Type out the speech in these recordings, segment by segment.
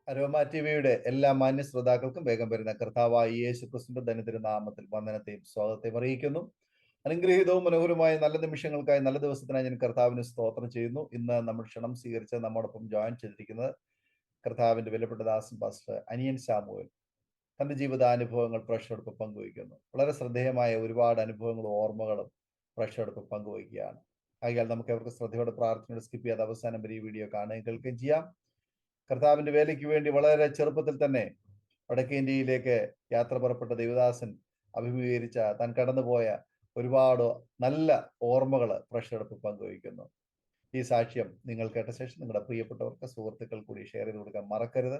Aroma ടിവിയുടെ എല്ലാ മാന്യ ശ്രോതാക്കൾക്കും വേഗം വരുന്ന കർത്താവായ യേശു ക്രിസ്തുവിന്റെ ധന്യതിരു നാമത്തിൽ വന്ദനത്തെയും സ്വാഗതത്തെയും അറിയിക്കുന്നു. അനുഗ്രഹീതവും മനോഹരമായ നല്ല നിമിഷങ്ങൾക്കായി നല്ല ദിവസത്തിനായി ഞാൻ കർത്താവിന് സ്തോത്രം ചെയ്യുന്നു. ഇന്ന് നമ്മൾ ക്ഷണം സ്വീകരിച്ച് നമ്മോടൊപ്പം ജോയിൻ ചെയ്തിരിക്കുന്നത് കർത്താവിന്റെ വിലപ്പെട്ട ദാസൻ പാസ്റ്റർ അനിയൻ സാമുവേൽ തന്റെ ജീവിതാനുഭവങ്ങൾ പ്രേക്ഷകർക്ക് പങ്കുവയ്ക്കുന്നു. വളരെ ശ്രദ്ധേയമായ ഒരുപാട് അനുഭവങ്ങളും ഓർമ്മകളും പ്രേക്ഷകർക്ക് പങ്കുവയ്ക്കുകയാണ്. ആകയാൽ നമുക്ക് അവർക്ക് ശ്രദ്ധയോടെ പ്രാർത്ഥനയോടെ സ്കിപ്പ് ചെയ്യാതെ അവസാനം വരെ ഈ വീഡിയോ കാണുകയും കേൾക്കുകയും ചെയ്യാം. കർത്താവിന്റെ വേലയ്ക്ക് വേണ്ടി വളരെ ചെറുപ്പത്തിൽ തന്നെ വടക്കേ ഇന്ത്യയിലേക്ക് യാത്ര പുറപ്പെട്ട ദേവദാസൻ അഭിമുഖീകരിച്ച താൻ കടന്നുപോയ ഒരുപാട് നല്ല ഓർമ്മകൾ പ്രേക്ഷകർക്ക് പങ്കുവയ്ക്കുന്നു. ഈ സാക്ഷ്യം നിങ്ങൾ കേട്ട ശേഷം നിങ്ങളുടെ പ്രിയപ്പെട്ടവർക്ക് സുഹൃത്തുക്കൾ കൂടി ഷെയർ ചെയ്ത് കൊടുക്കാൻ മറക്കരുത്.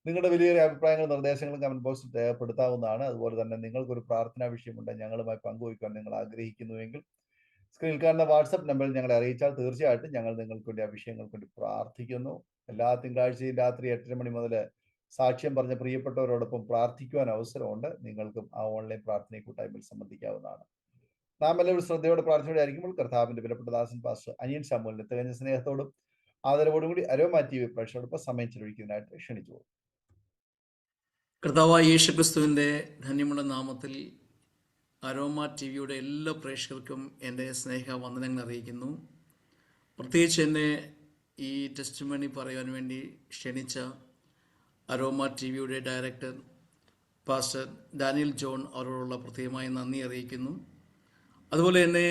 നിങ്ങളുടെ വലിയൊരു അഭിപ്രായങ്ങളും നിർദ്ദേശങ്ങളും കമന്റ് ബോക്സിൽ രേഖപ്പെടുത്താവുന്നതാണ്. അതുപോലെ തന്നെ നിങ്ങൾക്കൊരു പ്രാർത്ഥനാ വിഷയമുണ്ട് ഞങ്ങളുമായി പങ്കുവയ്ക്കാൻ നിങ്ങൾ ആഗ്രഹിക്കുന്നുവെങ്കിൽ സ്ക്രീനിൽ കാണുന്ന വാട്സപ്പ് നമ്പറിൽ ഞങ്ങളെ അറിയിച്ചാൽ തീർച്ചയായിട്ടും ഞങ്ങൾ നിങ്ങൾക്ക് വേണ്ടി ആ വിഷയങ്ങൾക്ക് വേണ്ടി പ്രാർത്ഥിക്കുന്നു. എല്ലാ തിങ്കളാഴ്ചയും രാത്രി 8:30 മണി മുതൽ സാക്ഷ്യം പറഞ്ഞ പ്രിയപ്പെട്ടവരോടൊപ്പം പ്രാർത്ഥിക്കുവാൻ അവസരമുണ്ട്. നിങ്ങൾക്കും ആ ഓൺലൈൻ പ്രാർത്ഥന കൂട്ടായ്മയിൽ സംബന്ധിക്കാവുന്നതാണ്. നാം എല്ലാവരും ശ്രദ്ധയോടെ പ്രാർത്ഥനയോടെ ആയിരിക്കുമ്പോൾ കർത്താവിന്റെ വിലപ്പെട്ട ദാസൻ പാസ്റ്റർ അനിയൻ സാമുവേലിനെ തികഞ്ഞ സ്നേഹത്തോടും ആദരവോടും കൂടി അരോമ ടിവി പ്രേക്ഷകരോടൊപ്പം സമയം ചെലവഴിക്കുന്നതിനായിട്ട് ക്ഷണിച്ചു. കർത്താവായ യേശുക്രിസ്തുവിൻ്റെ ധന്യമുള്ള നാമത്തിൽ അരോമ ടിവിയുടെ എല്ലാ പ്രേക്ഷകർക്കും എൻ്റെ സ്നേഹവന്ദനങ്ങൾ അറിയിക്കുന്നു. പ്രത്യേകിച്ച് എന്നെ ഈ ടെസ്റ്റ് മണി പറയാൻ വേണ്ടി ക്ഷണിച്ച അരോമ ടിവിയുടെ ഡയറക്ടർ പാസ്റ്റർ ഡാനിയൽ ജോൺ അവരോടുള്ള പ്രത്യേകമായി നന്ദി അറിയിക്കുന്നു. അതുപോലെ എന്നെ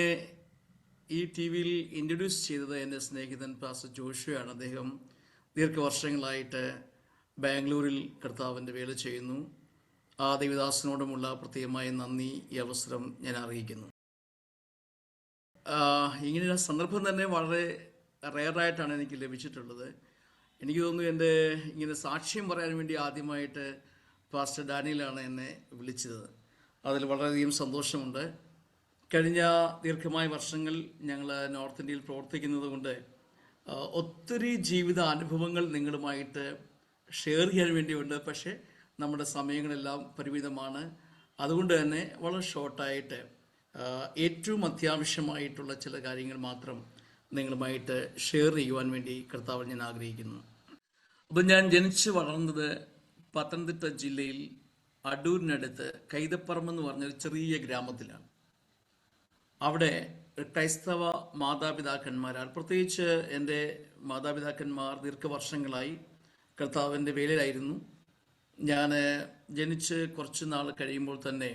ഈ ടി വിയിൽ ഇൻട്രൊഡ്യൂസ് ചെയ്തത് എൻ്റെ സ്നേഹിതൻ പാസ്റ്റർ ജോഷുവാണ്. അദ്ദേഹം ദീർഘവർഷങ്ങളായിട്ട് ബാംഗ്ലൂരിൽ കർത്താവിൻ്റെ വേല ചെയ്യുന്നു. ആ ദേവദാസനോടുമുള്ള പ്രത്യേകമായ നന്ദി ഈ അവസരം ഞാൻ അറിയിക്കുന്നു. ഇങ്ങനെയുള്ള സന്ദർഭം തന്നെ വളരെ റെയറായിട്ടാണ് എനിക്ക് ലഭിച്ചിട്ടുള്ളത്. എനിക്ക് തോന്നുന്നു എൻ്റെ ഇങ്ങനെ സാക്ഷ്യം പറയാൻ വേണ്ടി ആദ്യമായിട്ട് പാസ്റ്റർ ഡാനിയലാണ് എന്നെ വിളിച്ചത്. അതിൽ വളരെയധികം സന്തോഷമുണ്ട്. കഴിഞ്ഞ ദീർഘമായ വർഷങ്ങൾ ഞങ്ങൾ നോർത്ത് ഇന്ത്യയിൽ പ്രവർത്തിക്കുന്നത് കൊണ്ട് ഒത്തിരി ജീവിത അനുഭവങ്ങൾ നിങ്ങളുമായിട്ട് ഷെയർ ചെയ്യാൻ വേണ്ടിയുണ്ട്. പക്ഷേ നമ്മുടെ സമയങ്ങളെല്ലാം പരിമിതമാണ്. അതുകൊണ്ട് തന്നെ വളരെ ഷോർട്ടായിട്ട് ഏറ്റവും അത്യാവശ്യമായിട്ടുള്ള ചില കാര്യങ്ങൾ മാത്രം നിങ്ങളുമായിട്ട് ഷെയർ ചെയ്യുവാൻ വേണ്ടി കർത്താവ് ഞാൻ ആഗ്രഹിക്കുന്നു. അപ്പം ഞാൻ ജനിച്ച് വളർന്നത് പത്തനംതിട്ട ജില്ലയിൽ അടൂരിനടുത്ത് കൈതപ്പറമ്പ് എന്ന് പറഞ്ഞൊരു ചെറിയ ഗ്രാമത്തിലാണ്. അവിടെ ക്രൈസ്തവ മാതാപിതാക്കന്മാരാൽ, പ്രത്യേകിച്ച് എൻ്റെ മാതാപിതാക്കന്മാർ ദീർഘവർഷങ്ങളായി കർത്താവിൻ്റെ വേലയിലായിരുന്നു. ഞാൻ ജനിച്ച് കുറച്ച് നാൾ കഴിയുമ്പോൾ തന്നെ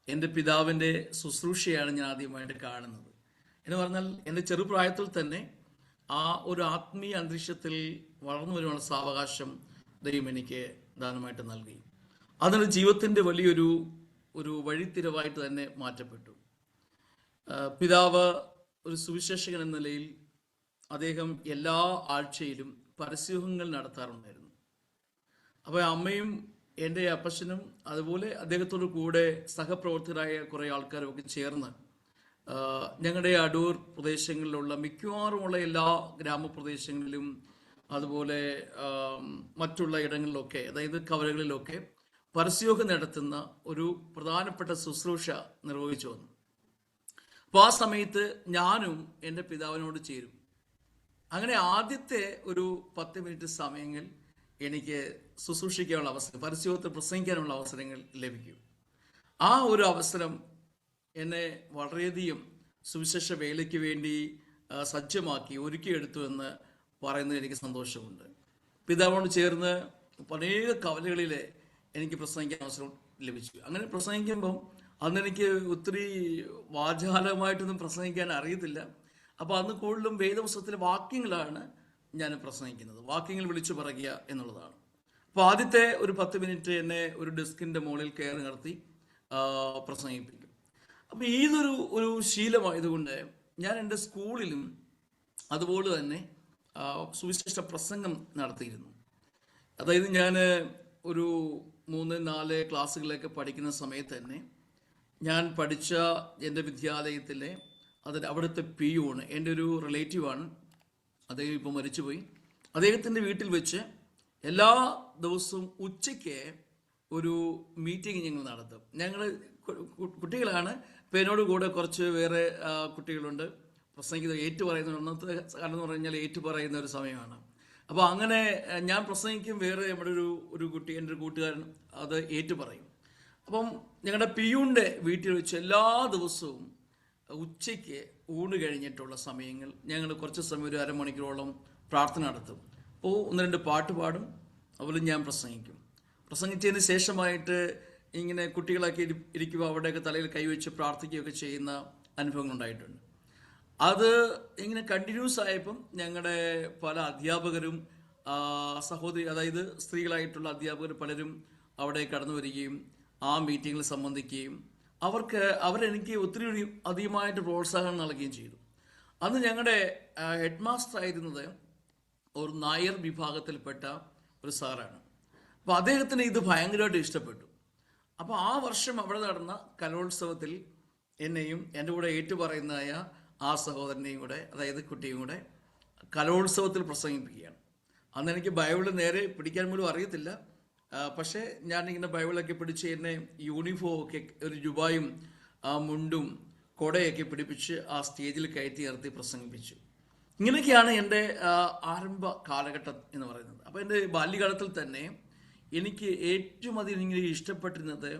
എൻ്റെ പിതാവിൻ്റെ ശുശ്രൂഷയാണ് ഞാൻ ആദ്യമായിട്ട് കാണുന്നത്. എന്ന് പറഞ്ഞാൽ എൻ്റെ ചെറുപ്രായത്തിൽ തന്നെ ആ ഒരു ആത്മീയ അന്തരീക്ഷത്തിൽ വളർന്നു വരുവാനുള്ള സാവകാശം ദൈവം എനിക്ക് ദാനമായിട്ട് നൽകി. അതിന് ജീവിതത്തിൻ്റെ വലിയൊരു വഴിത്തിരിവായിട്ട് തന്നെ മാറ്റപ്പെട്ടു. പിതാവ് ഒരു സുവിശേഷകൻ എന്ന നിലയിൽ അദ്ദേഹം എല്ലാ ആഴ്ചയിലും പരസ്യങ്ങൾ നടത്താറുണ്ടായിരുന്നു. അപ്പോൾ അമ്മയും എൻ്റെ അപ്പച്ചനും അതുപോലെ അദ്ദേഹത്തോട് കൂടെ സഹപ്രവർത്തകരായ കുറേ ആൾക്കാരൊക്കെ ചേർന്ന് ഞങ്ങളുടെ അടൂർ പ്രദേശങ്ങളിലുള്ള മിക്കവാറുമുള്ള എല്ലാ ഗ്രാമപ്രദേശങ്ങളിലും അതുപോലെ മറ്റുള്ള ഇടങ്ങളിലൊക്കെ, അതായത് കവലകളിലൊക്കെ പരസ്യയോഗം നടത്തുന്ന ഒരു പ്രധാനപ്പെട്ട ശുശ്രൂഷ നിർവഹിച്ചു വന്നു. അപ്പോൾ ആ സമയത്ത് ഞാനും എൻ്റെ പിതാവിനോട് ചേരും. അങ്ങനെ ആദ്യത്തെ ഒരു 10 മിനിറ്റ് സമയങ്ങൾ എനിക്ക് ശുശ്രൂഷിക്കാനുള്ള അവസരം, പരസ്യത്തിൽ പ്രസംഗിക്കാനുള്ള അവസരങ്ങൾ ലഭിക്കും. ആ ഒരു അവസരം എന്നെ വളരെയധികം സുവിശേഷ വേലയ്ക്ക് വേണ്ടി സജ്ജമാക്കി ഒരുക്കിയെടുത്തു എന്ന് പറയുന്നത് എനിക്ക് സന്തോഷമുണ്ട്. പിതാവിനോട് ചേർന്ന് അനേക കവലകളിൽ എനിക്ക് പ്രസംഗിക്കാൻ അവസരം ലഭിച്ചു. അങ്ങനെ പ്രസംഗിക്കുമ്പം അന്നെനിക്ക് ഒത്തിരി വാചാലമായിട്ടൊന്നും പ്രസംഗിക്കാൻ അറിയത്തില്ല. അപ്പോൾ അന്ന് കൂടുതലും വേദപുസ്തകത്തിലെ വാക്യങ്ങളാണ് ഞാൻ പ്രസംഗിക്കുന്നത്. വാക്യങ്ങൾ വിളിച്ചു പറയുക എന്നുള്ളതാണ്. അപ്പോൾ ആദ്യത്തെ ഒരു 10 മിനിറ്റ് എന്നെ ഒരു ഡെസ്കിൻ്റെ മുകളിൽ കയറി നിർത്തി പ്രസംഗിപ്പിക്കും. അപ്പോൾ ഇതൊരു ശീലമായതുകൊണ്ട് ഞാൻ എൻ്റെ സ്കൂളിലും അതുപോലെ തന്നെ സുവിശേഷ പ്രസംഗം നടത്തിയിരുന്നു. അതായത് ഞാൻ ഒരു 3-4 ക്ലാസ്സുകളിലൊക്കെ പഠിക്കുന്ന സമയത്ത് തന്നെ ഞാൻ പഠിച്ച എൻ്റെ വിദ്യാലയത്തിലെ അവിടുത്തെ പിയൂൺ എൻ്റെ ഒരു റിലേറ്റീവാണ്. അദ്ദേഹം ഇപ്പോൾ മരിച്ചുപോയി. അദ്ദേഹത്തിൻ്റെ വീട്ടിൽ വെച്ച് എല്ലാ ദിവസവും ഉച്ചയ്ക്ക് ഒരു മീറ്റിംഗ് ഞങ്ങൾ നടത്തും. ഞങ്ങൾ കുട്ടികളാണ്. ഇപ്പോൾ എന്നോട് കൂടെ കുറച്ച് വേറെ കുട്ടികളുണ്ട്. പ്രസംഗിക്കുന്നത് ഏറ്റുപറയുന്ന, അന്നത്തെ കാലം എന്ന് പറഞ്ഞാൽ ഏറ്റുപറയുന്ന ഒരു സമയമാണ്. അപ്പോൾ അങ്ങനെ ഞാൻ പ്രസംഗിക്കും, വേറെ നമ്മുടെ ഒരു കുട്ടി, എൻ്റെ ഒരു കൂട്ടുകാരൻ അത് ഏറ്റു പറയും. അപ്പം ഞങ്ങളുടെ പിയൂണിൻ്റെ വീട്ടിൽ വെച്ച് എല്ലാ ദിവസവും ഉച്ചയ്ക്ക് ഊണ് കഴിഞ്ഞിട്ടുള്ള സമയങ്ങൾ ഞങ്ങൾ കുറച്ച് സമയം, ഒരു അരമണിക്കൂറോളം പ്രാർത്ഥന നടത്തും. അപ്പോൾ 1-2 പാട്ട് പാടും, അതുപോലെ ഞാൻ പ്രസംഗിക്കും. പ്രസംഗിച്ചതിന് ശേഷമായിട്ട് ഇങ്ങനെ കുട്ടികളൊക്കെ ഇരിക്കുമ്പോൾ അവിടെയൊക്കെ തലയിൽ കൈവച്ച് പ്രാർത്ഥിക്കുകയൊക്കെ ചെയ്യുന്ന അനുഭവങ്ങൾ ഉണ്ടായിട്ടുണ്ട്. അത് ഇങ്ങനെ കണ്ടിന്യൂസ് ആയപ്പം ഞങ്ങളുടെ പല അധ്യാപകരും സഹോദരി, അതായത് സ്ത്രീകളായിട്ടുള്ള അധ്യാപകർ പലരും അവിടെ കടന്നു വരികയും ആ മീറ്റിങ്ങിൽ സംബന്ധിക്കുകയും അവരെനിക്ക് ഒത്തിരി അധികമായിട്ട് പ്രോത്സാഹനം നൽകുകയും ചെയ്തു. അന്ന് ഞങ്ങളുടെ ഹെഡ് മാസ്റ്റർ ആയിരുന്നത് ഒരു നായർ വിഭാഗത്തിൽപ്പെട്ട ഒരു സാറാണ്. അപ്പോൾ അദ്ദേഹത്തിന് ഇത് ഭയങ്കരമായിട്ട് ഇഷ്ടപ്പെട്ടു. അപ്പോൾ ആ വർഷം അവിടെ നടന്ന കലോത്സവത്തിൽ എന്നെയും എൻ്റെ കൂടെ ഏറ്റുപറയുന്നതായ ആ സഹോദരനെയും കൂടെ, അതായത് കുട്ടിയും കൂടെ കലോത്സവത്തിൽ പ്രസംഗിപ്പിക്കുകയാണ്. അന്ന് എനിക്ക് ബൈബിൾ നേരെ പിടിക്കാൻ പോലും അറിയത്തില്ല. പക്ഷേ ഞാനിങ്ങനെ ബൈബിളൊക്കെ പിടിച്ച് എന്നെ യൂണിഫോം ഒക്കെ, ഒരു ജുബായും മുണ്ടും കൊടയൊക്കെ പിടിപ്പിച്ച് ആ സ്റ്റേജിൽ കയറ്റി നിർത്തി പ്രസംഗിപ്പിച്ചു. ഇങ്ങനെയൊക്കെയാണ് എൻ്റെ ആരംഭ കാലഘട്ടം എന്ന് പറയുന്നത്. അപ്പോൾ എൻ്റെ ബാല്യകാലത്തിൽ തന്നെ എനിക്ക് ഏറ്റവും അധികം ഇങ്ങനെ ഇഷ്ടപ്പെട്ടിരുന്നത്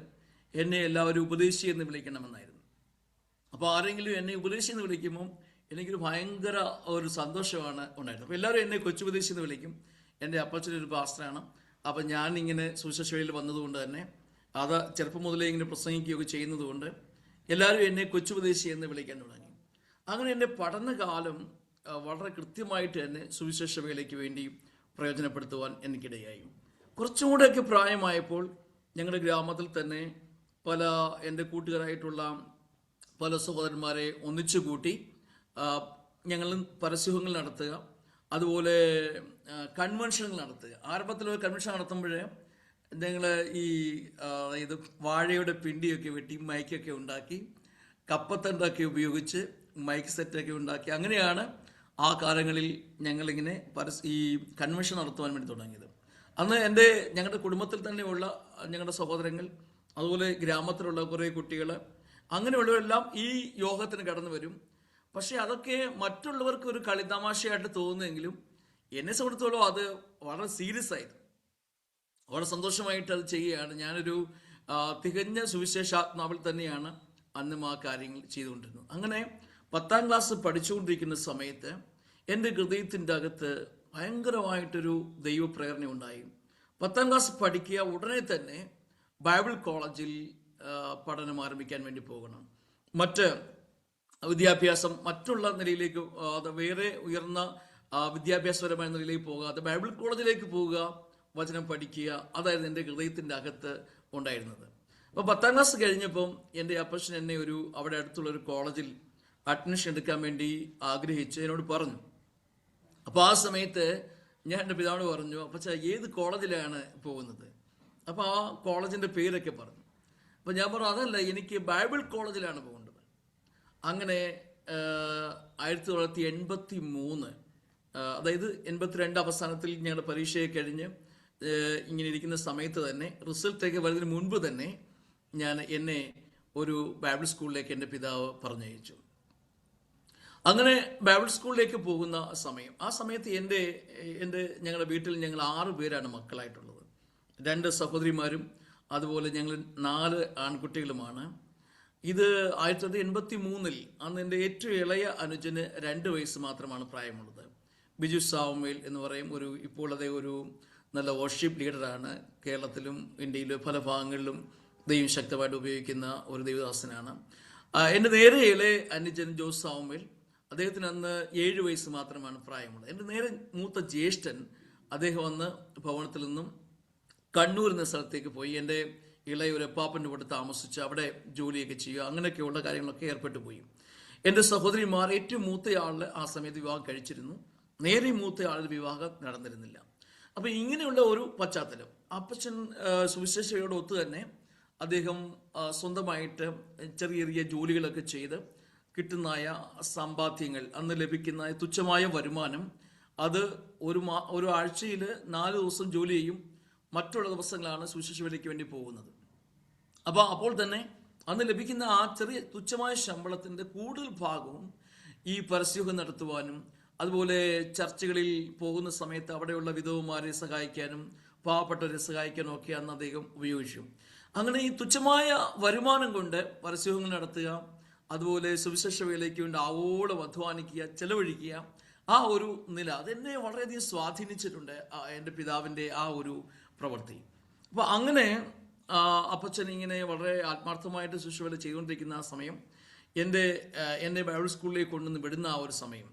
എന്നെ എല്ലാവരും ഉപദേശി എന്ന് വിളിക്കണമെന്നായിരുന്നു. അപ്പോൾ ആരെങ്കിലും എന്നെ ഉപദേശി എന്ന് വിളിക്കുമ്പോൾ എനിക്കൊരു ഭയങ്കര ഒരു സന്തോഷമാണ് ഉണ്ടായിരുന്നത്. അപ്പോൾ എല്ലാവരും എന്നെ കൊച്ചുപദേശി എന്ന് വിളിക്കും. എൻ്റെ അപ്പച്ചനൊരു പാസ്റ്ററാണ്. അപ്പം ഞാനിങ്ങനെ സുശേഷയിൽ വന്നതുകൊണ്ട് തന്നെ അത് ചെറുപ്പം മുതലേ ഇങ്ങനെ പ്രസംഗിക്കുകയൊക്കെ ചെയ്യുന്നത് കൊണ്ട് എല്ലാവരും എന്നെ കൊച്ചുപദേശി എന്ന് വിളിക്കാൻ തുടങ്ങി. അങ്ങനെ എൻ്റെ പഠനകാലം വളരെ കൃത്യമായിട്ട് തന്നെ സുവിശേഷ വേലയ്ക്ക് വേണ്ടി പ്രയോജനപ്പെടുത്തുവാൻ എനിക്കിടയായി. കുറച്ചും കൂടെയൊക്കെ പ്രായമായപ്പോൾ ഞങ്ങളുടെ ഗ്രാമത്തിൽ തന്നെ പല എൻ്റെ കൂട്ടുകാരായിട്ടുള്ള പല സഹോദരന്മാരെ ഒന്നിച്ചു കൂട്ടി ഞങ്ങൾ പരസ്യങ്ങൾ നടത്തുക, അതുപോലെ കൺവെൻഷനുകൾ നടത്തുക. ആരംഭത്തിൽ ഒരു കൺവെൻഷൻ നടത്തുമ്പോഴേ ഞങ്ങൾ അതായത് വാഴയുടെ പിണ്ടിയൊക്കെ വെട്ടി മൈക്കൊക്കെ ഉണ്ടാക്കി, കപ്പത്തണ്ടൊക്കെ ഉപയോഗിച്ച് മൈക്ക് സെറ്റൊക്കെ ഉണ്ടാക്കി, അങ്ങനെയാണ് ആ കാലങ്ങളിൽ ഞങ്ങളിങ്ങനെ ഈ കൺവെൻഷൻ നടത്തുവാൻ വേണ്ടി തുടങ്ങിയത്. അന്ന് ഞങ്ങളുടെ കുടുംബത്തിൽ തന്നെയുള്ള ഞങ്ങളുടെ സഹോദരങ്ങൾ, അതുപോലെ ഗ്രാമത്തിലുള്ള കുറേ കുട്ടികൾ, അങ്ങനെയുള്ളവരെല്ലാം ഈ യോഗത്തിന് കടന്നു വരും. പക്ഷെ അതൊക്കെ മറ്റുള്ളവർക്ക് ഒരു കളിതമാശയായിട്ട് തോന്നുമെങ്കിലും എന്നെ സംബന്ധിച്ചോളം അത് വളരെ സീരിയസ് ആയിരുന്നു. വളരെ സന്തോഷമായിട്ട് അത് ചെയ്യുകയാണ്. ഞാനൊരു തികഞ്ഞ സുവിശേഷാത്മാവിൽ തന്നെയാണ് അന്നും ആ കാര്യങ്ങൾ ചെയ്തുകൊണ്ടിരുന്നത്. അങ്ങനെ 10ാം ക്ലാസ് പഠിച്ചുകൊണ്ടിരിക്കുന്ന സമയത്ത് എൻ്റെ ഹൃദയത്തിൻ്റെ അകത്ത് ഭയങ്കരമായിട്ടൊരു ദൈവപ്രേരണ ഉണ്ടായി. 10ാം ക്ലാസ് പഠിക്കുക, ഉടനെ തന്നെ ബൈബിൾ കോളേജിൽ പഠനം ആരംഭിക്കാൻ വേണ്ടി പോകണം. മറ്റ് വിദ്യാഭ്യാസം മറ്റുള്ള നിലയിലേക്ക്, വേറെ ഉയർന്ന വിദ്യാഭ്യാസപരമായ നിലയിലേക്ക് പോകാതെ ബൈബിൾ കോളേജിലേക്ക് പോവുക, വചനം പഠിക്കുക, അതായിരുന്നു എൻ്റെ ഹൃദയത്തിൻ്റെ അകത്ത് ഉണ്ടായിരുന്നത്. അപ്പോൾ 10ാം ക്ലാസ് കഴിഞ്ഞപ്പം എൻ്റെ അപ്പച്ചൻ എന്നെ അവിടെ അടുത്തുള്ളൊരു കോളേജിൽ അഡ്മിഷൻ എടുക്കാൻ വേണ്ടി ആഗ്രഹിച്ച് എന്നോട് പറഞ്ഞു. അപ്പോൾ ആ സമയത്ത് ഞാൻ എൻ്റെ പിതാവിനോട് പറഞ്ഞു, അപ്പച്ച ഏത് കോളേജിലാണ് പോകുന്നത്? അപ്പോൾ ആ കോളേജിൻ്റെ പേരൊക്കെ പറഞ്ഞു. അപ്പോൾ ഞാൻ പറഞ്ഞു, അതല്ല, എനിക്ക് ബൈബിൾ കോളേജിലാണ് പോകേണ്ടത്. അങ്ങനെ 1983, അതായത് 82 അവസാനത്തിൽ ഞങ്ങളുടെ പരീക്ഷയെ കഴിഞ്ഞ് ഇങ്ങനെ ഇരിക്കുന്ന സമയത്ത് തന്നെ, റിസൾട്ടൊക്കെ വരുന്നതിന് മുൻപ് തന്നെ എന്നെ ഒരു ബൈബിൾ സ്കൂളിലേക്ക് എൻ്റെ പിതാവ് പറഞ്ഞയച്ചു. അങ്ങനെ ബൈബിൾ സ്കൂളിലേക്ക് പോകുന്ന സമയം, ആ സമയത്ത് ഞങ്ങളുടെ വീട്ടിൽ ഞങ്ങൾ 6 പേരാണ് മക്കളായിട്ടുള്ളത്. 2 സഹോദരിമാരും അതുപോലെ ഞങ്ങൾ 4 ആൺകുട്ടികളുമാണ്. ഇത് 1983 അന്ന് എൻ്റെ ഏറ്റവും ഇളയ അനുജന് 2 വയസ്സ് മാത്രമാണ് പ്രായമുള്ളത്. ബിജു സാമുവേൽ എന്ന് പറയും. ഇപ്പോൾ അതേ ഒരു നല്ല വർഷിപ്പ് ലീഡറാണ്. കേരളത്തിലും ഇന്ത്യയിലും പല ഭാഗങ്ങളിലും ദൈവം ശക്തമായിട്ട് ഉപയോഗിക്കുന്ന ഒരു ദൈവദാസനാണ്. എൻ്റെ നേരെ ഇളയ അനുജൻ ജോസ് സാമുവേൽ, അദ്ദേഹത്തിന് അന്ന് 7 വയസ്സ് മാത്രമാണ് പ്രായമുള്ളത്. എൻ്റെ നേരെ മൂത്ത ജ്യേഷ്ഠൻ, അദ്ദേഹം അന്ന് ഭവനത്തിൽ നിന്നും കണ്ണൂർ എന്ന സ്ഥലത്തേക്ക് പോയി എൻ്റെ ഇളയ ഒരു അപ്പാപ്പൻ്റെ കൂടെ താമസിച്ച് അവിടെ ജോലിയൊക്കെ ചെയ്യുക, അങ്ങനെയൊക്കെയുള്ള കാര്യങ്ങളൊക്കെ ഏർപ്പെട്ടു പോയി. എൻ്റെ സഹോദരിമാർ ഏറ്റവും മൂത്തയാളിൽ ആ സമയത്ത് വിവാഹം കഴിച്ചിരുന്നു. നേരെ മൂത്തയാളിൽ വിവാഹം നടന്നിരുന്നില്ല. അപ്പം ഇങ്ങനെയുള്ള ഒരു പശ്ചാത്തലം. അപ്പച്ചൻ സുവിശേഷയോട് ഒത്തു തന്നെ അദ്ദേഹം സ്വന്തമായിട്ട് ചെറിയ ചെറിയ ജോലികളൊക്കെ ചെയ്ത് കിട്ടുന്നതായ സമ്പാദ്യങ്ങൾ, അന്ന് ലഭിക്കുന്ന തുച്ഛമായ വരുമാനം, അത് ഒരു ആഴ്ചയിൽ 4 ദിവസം ജോലി ചെയ്യും, മറ്റുള്ള ദിവസങ്ങളാണ് സുവിശേഷ വേലയ്ക്ക് വേണ്ടി പോകുന്നത്. അപ്പോൾ തന്നെ അന്ന് ലഭിക്കുന്ന ആ ചെറിയ തുച്ഛമായ ശമ്പളത്തിൻ്റെ കൂടുതൽ ഭാഗവും ഈ പരസ്യയോഗം നടത്തുവാനും അതുപോലെ ചർച്ചുകളിൽ പോകുന്ന സമയത്ത് അവിടെയുള്ള വിധവമാരെ സഹായിക്കാനും പാവപ്പെട്ടവരെ സഹായിക്കാനും ഒക്കെ അന്ന് അദ്ദേഹം ഉപയോഗിച്ചു. അങ്ങനെ ഈ തുച്ഛമായ വരുമാനം കൊണ്ട് പരസ്യങ്ങൾ നടത്തുക, അതുപോലെ സുവിശേഷ വേലയ്ക്ക് വേണ്ടി ആവോളം അധ്വാനിക്കുക, ചെലവഴിക്കുക, ആ ഒരു നില അതെന്നെ വളരെയധികം സ്വാധീനിച്ചിട്ടുണ്ട്, എൻ്റെ പിതാവിൻ്റെ ആ ഒരു പ്രവൃത്തി. അപ്പോൾ അങ്ങനെ അപ്പച്ചൻ ഇങ്ങനെ വളരെ ആത്മാർത്ഥമായിട്ട് ശുശ്രൂഷ ചെയ്തുകൊണ്ടിരിക്കുന്ന ആ സമയം എന്നെ ബൈബിൾ സ്കൂളിലേക്ക് കൊണ്ടുവന്ന് വിടുന്ന ആ ഒരു സമയം.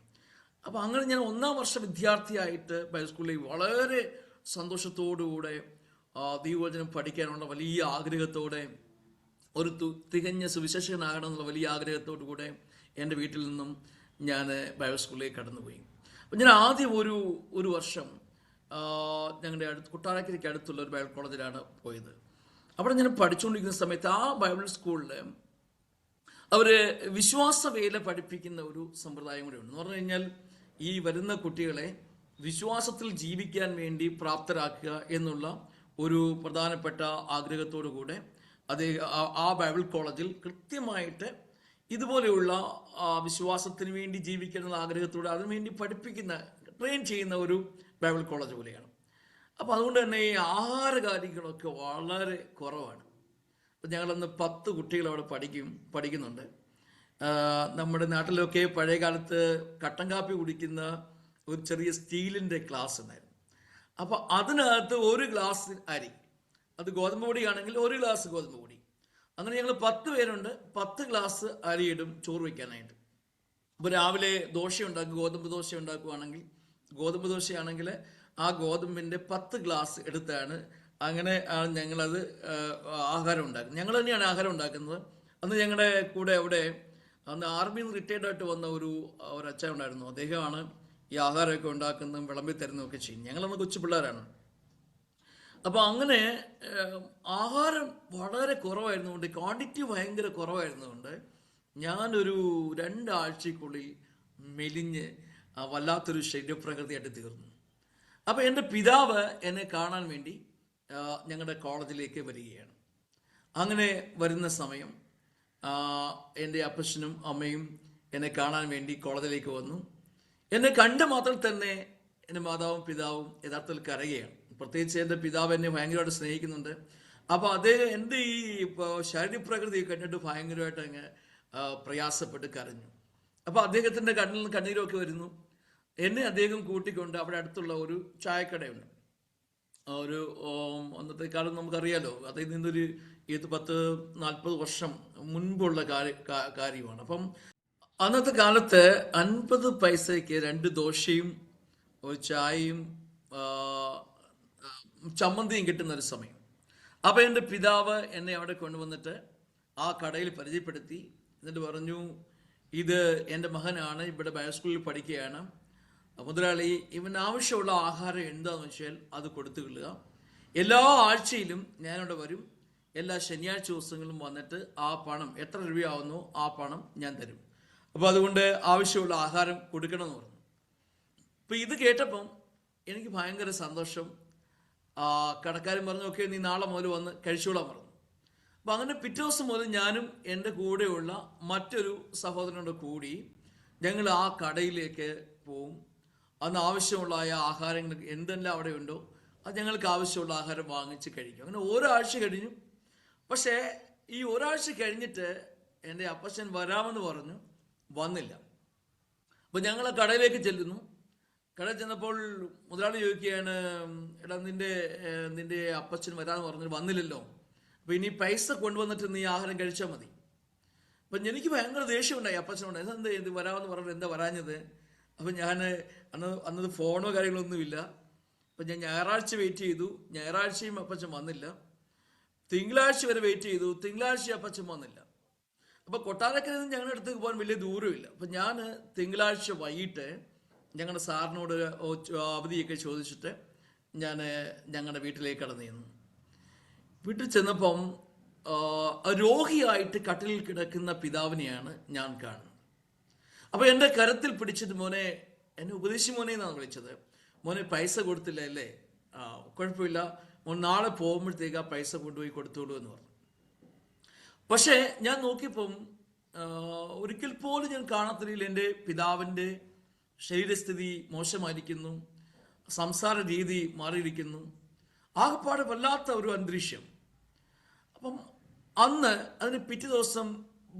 അപ്പോൾ അങ്ങനെ ഞാൻ 1-ാം വർഷ വിദ്യാർത്ഥിയായിട്ട് ബൈബിൾ സ്കൂളിലേക്ക് വളരെ സന്തോഷത്തോടുകൂടെ ദൈവവചനം പഠിക്കാനുള്ള വലിയ ആഗ്രഹത്തോടെ, ഒരു തികഞ്ഞ സുവിശേഷകനാകണമെന്നുള്ള വലിയ ആഗ്രഹത്തോടു കൂടെ എൻ്റെ വീട്ടിൽ നിന്നും ഞാൻ ബൈബിൾ സ്കൂളിലേക്ക് കടന്നുപോയി. അപ്പം ഞാൻ ആദ്യം ഒരു വർഷം ഞങ്ങളുടെ കൊട്ടാരക്കരയ്ക്ക് അടുത്തുള്ള ഒരു ബൈബിൾ കോളേജിലാണ് പോയത്. അവിടെ ഞാൻ പഠിച്ചുകൊണ്ടിരിക്കുന്ന സമയത്ത് ആ ബൈബിൾ സ്കൂളിൽ അവർ വിശ്വാസവേല പഠിപ്പിക്കുന്ന ഒരു സമ്പ്രദായം കൂടെ ഉണ്ട്. എന്ന് പറഞ്ഞു കഴിഞ്ഞാൽ ഈ വരുന്ന കുട്ടികളെ വിശ്വാസത്തിൽ ജീവിക്കാൻ വേണ്ടി പ്രാപ്തരാക്കുക എന്നുള്ള ഒരു പ്രധാനപ്പെട്ട ആഗ്രഹത്തോടു കൂടെ ആ ബൈബിൾ കോളേജിൽ കൃത്യമായിട്ട് ഇതുപോലെയുള്ള വിശ്വാസത്തിന് വേണ്ടി ജീവിക്കാനുള്ള ആഗ്രഹത്തോടെ അതിനുവേണ്ടി ട്രെയിൻ ചെയ്യുന്ന ഒരു ബൈബിൾ കോളേജ് പോലെയാണ്. അപ്പം അതുകൊണ്ട് തന്നെ ഈ ആഹാര കാര്യങ്ങളൊക്കെ വളരെ കുറവാണ്. അപ്പം ഞങ്ങളന്ന് 10 കുട്ടികൾ അവിടെ പഠിക്കുന്നുണ്ട്. നമ്മുടെ നാട്ടിലൊക്കെ പഴയ കാലത്ത് കട്ടൻ കാപ്പി കുടിക്കുന്ന ഒരു ചെറിയ സ്റ്റീലിൻ്റെ ഗ്ലാസ് ഉണ്ടായിരുന്നു. അപ്പോൾ അതിനകത്ത് ഒരു ഗ്ലാസ് അരി, അത് ഗോതമ്പ് പൊടിയാണെങ്കിൽ 1 ഗ്ലാസ് ഗോതമ്പ് പൊടി, അങ്ങനെ ഞങ്ങൾ 10 പേരുണ്ട്. 10 ഗ്ലാസ് അരിയിടും ചോറ് വയ്ക്കാനായിട്ട്. അപ്പോൾ രാവിലെ ദോശ ഉണ്ടാക്കും, ഗോതമ്പ് ദോശ ഉണ്ടാക്കുകയാണെങ്കിൽ, ഗോതമ്പ് ദോശയാണെങ്കിൽ ആ ഗോതമ്പിൻ്റെ 10 ഗ്ലാസ് എടുത്താണ് അങ്ങനെ ഞങ്ങളത് ആഹാരം ഉണ്ടാക്കുന്നത്. ഞങ്ങൾ തന്നെയാണ് ആഹാരം ഉണ്ടാക്കുന്നത്. അന്ന് ഞങ്ങളുടെ കൂടെ അവിടെ അന്ന് ആർമിയിൽ നിന്ന് റിട്ടയർഡ് ആയിട്ട് വന്ന ഒരു അച്ഛൻ ഉണ്ടായിരുന്നു. അദ്ദേഹമാണ് ഈ ആഹാരമൊക്കെ ഉണ്ടാക്കുന്നതും വിളമ്പി തരുന്നതൊക്കെ ചെയ്യും. ഞങ്ങളന്ന് കൊച്ചു പിള്ളേരാണ്. അപ്പോൾ അങ്ങനെ ആഹാരം വളരെ കുറവായിരുന്നുകൊണ്ട്, ക്വാണ്ടിറ്റി ഭയങ്കര കുറവായിരുന്നുകൊണ്ട് ഞാനൊരു 2 ആഴ്ചക്കുള്ളിൽ മെലിഞ്ഞ് വല്ലാത്തൊരു ശരീരപ്രകൃതിയായിട്ട് തീർന്നു. അപ്പോൾ എൻ്റെ പിതാവ് എന്നെ കാണാൻ വേണ്ടി ഞങ്ങളുടെ കോളേജിലേക്ക് വരികയാണ്. അങ്ങനെ വരുന്ന സമയം എൻ്റെ അപ്പച്ചനും അമ്മയും എന്നെ കാണാൻ വേണ്ടി കോളേജിലേക്ക് വന്നു. എന്നെ കണ്ട് മാത്രം തന്നെ എൻ്റെ മാതാവും പിതാവും യഥാർത്ഥത്തിൽ കരയുകയാണ്. പ്രത്യേകിച്ച് എൻ്റെ പിതാവ് എന്നെ ഭയങ്കരമായിട്ട് സ്നേഹിക്കുന്നുണ്ട്. അപ്പോൾ അദ്ദേഹം എൻ്റെ ഈ ശരീരപ്രകൃതി കണ്ടിട്ട് ഭയങ്കരമായിട്ട് അങ്ങ് പ്രയാസപ്പെട്ട് കരഞ്ഞു. അപ്പോൾ അദ്ദേഹത്തിൻ്റെ കണ്ണിൽ നിന്ന് കണ്ണീരൊക്കെ വരുന്നു. എന്നെ അദ്ദേഹം കൂട്ടിക്കൊണ്ട് അവിടെ അടുത്തുള്ള ഒരു ചായക്കടയുണ്ട്. ഒരു അന്നത്തെ കാലം നമുക്കറിയാലോ, അതിൽ നിന്നൊരു 10-40 വർഷം മുൻപുള്ള കാര്യമാണ്. അപ്പം അന്നത്തെ കാലത്ത് 50 പൈസയ്ക്ക് 2 ദോശയും ഒരു ചായയും ചമ്മന്തിയും കിട്ടുന്ന ഒരു സമയം. അപ്പോൾ എൻ്റെ പിതാവ് എന്നെ അവിടെ കൊണ്ടുവന്നിട്ട് ആ കടയിൽ പരിചയപ്പെടുത്തി. എന്നിട്ട് പറഞ്ഞു, ഇത് എൻ്റെ മകനാണ്, ഇവിടെ ബൈബിൾ സ്കൂളിൽ പഠിക്കുകയാണ്. മുതലാളി, ഇവന് ആവശ്യമുള്ള ആഹാരം എന്താണെന്ന് വെച്ചാൽ അത് കൊടുത്തു കൊള്ളുക. എല്ലാ ആഴ്ചയിലും ഞാനിവിടെ വരും. എല്ലാ ശനിയാഴ്ച ദിവസങ്ങളും വന്നിട്ട് ആ പണം എത്ര രൂപയാവുന്നോ ആ പണം ഞാൻ തരും. അപ്പോൾ അതുകൊണ്ട് ആവശ്യമുള്ള ആഹാരം കൊടുക്കണമെന്ന് പറഞ്ഞു. അപ്പോൾ ഇത് കേട്ടപ്പം എനിക്ക് ഭയങ്കര സന്തോഷം. കടക്കാരൻ പറഞ്ഞു, ഓക്കെ, നീ നാളെ മുതൽ വന്ന് കഴിച്ചോളാൻ പറഞ്ഞു. അപ്പം അങ്ങനെ പിറ്റേ ദിവസം മുതൽ ഞാനും എൻ്റെ കൂടെയുള്ള മറ്റൊരു സഹോദരനോട് കൂടി ഞങ്ങൾ ആ കടയിലേക്ക് പോവും. അന്ന് ആവശ്യമുള്ള ആഹാരങ്ങൾ എന്തെല്ലാം അവിടെ ഉണ്ടോ അത് ഞങ്ങൾക്ക് ആവശ്യമുള്ള ആഹാരം വാങ്ങിച്ച് കഴിക്കും. അങ്ങനെ ഒരാഴ്ച കഴിഞ്ഞു. പക്ഷേ ഈ ഒരാഴ്ച കഴിഞ്ഞിട്ട് എൻ്റെ അപ്പച്ചൻ വരാമെന്ന് പറഞ്ഞു, വന്നില്ല. അപ്പോൾ ഞങ്ങൾ ആ കടയിലേക്ക് ചെല്ലുന്നു. കടയിൽ ചെന്നപ്പോൾ മുതലാളി ചോദിക്കുകയാണ്, എടാ നിന്റെ അപ്പച്ചൻ വരാമെന്ന് പറഞ്ഞു, വന്നില്ലല്ലോ. അപ്പോൾ ഇനി പൈസ കൊണ്ടുവന്നിട്ട് നീ ആഹാരം കഴിച്ചാൽ മതി. അപ്പം എനിക്ക് ഭയങ്കര ദേഷ്യമുണ്ടായി അപ്പച്ചനുണ്ടായി. എന്ത് വരാമെന്ന് പറഞ്ഞത്, എന്താ വരാഞ്ഞത്? അപ്പം ഞാൻ അന്നത് ഫോണോ കാര്യങ്ങളൊന്നുമില്ല. അപ്പം ഞാൻ ഞായറാഴ്ച വെയിറ്റ് ചെയ്തു. ഞായറാഴ്ചയും അപ്പച്ചൻ വന്നില്ല. തിങ്കളാഴ്ച വരെ വെയിറ്റ് ചെയ്തു. തിങ്കളാഴ്ച അപ്പച്ചൻ വന്നില്ല. അപ്പോൾ കൊട്ടാരക്കരയിൽ നിന്ന് ഞങ്ങളുടെ അടുത്തേക്ക് പോകാൻ വലിയ ദൂരമില്ല. അപ്പം ഞാൻ തിങ്കളാഴ്ച വൈകിട്ട് ഞങ്ങളുടെ സാറിനോട് അവധിയൊക്കെ ചോദിച്ചിട്ട് ഞാൻ ഞങ്ങളുടെ വീട്ടിലേക്ക് കടന്നു ചെന്നു. വീട്ടിൽ ചെന്നപ്പം രോഗിയായിട്ട് കട്ടിലിൽ കിടക്കുന്ന പിതാവിനെയാണ് ഞാൻ കാണുന്നത്. അപ്പോൾ എൻ്റെ കരത്തിൽ പിടിച്ചിട്ട്, മോനെ, എന്നെ ഉപദേശി മോനെ എന്നാണ് വിളിച്ചത്. മോനെ, പൈസ കൊടുത്തില്ല അല്ലേ? കുഴപ്പമില്ല, മോൻ നാളെ പോകുമ്പോഴത്തേക്ക് ആ പൈസ കൊണ്ടുപോയി കൊടുത്തോളൂ എന്ന് പറഞ്ഞു. പക്ഷേ ഞാൻ നോക്കിയപ്പം ഒരിക്കൽ പോലും ഞാൻ കാണത്തില്ല എൻ്റെ പിതാവിൻ്റെ ശരീരസ്ഥിതി മോശമായിരിക്കുന്നു, സംസാര രീതി മാറിയിരിക്കുന്നു, ആകെപ്പാട് വല്ലാത്ത ഒരു അന്തരീക്ഷം. അപ്പം അന്ന് അതിന് പിറ്റേ ദിവസം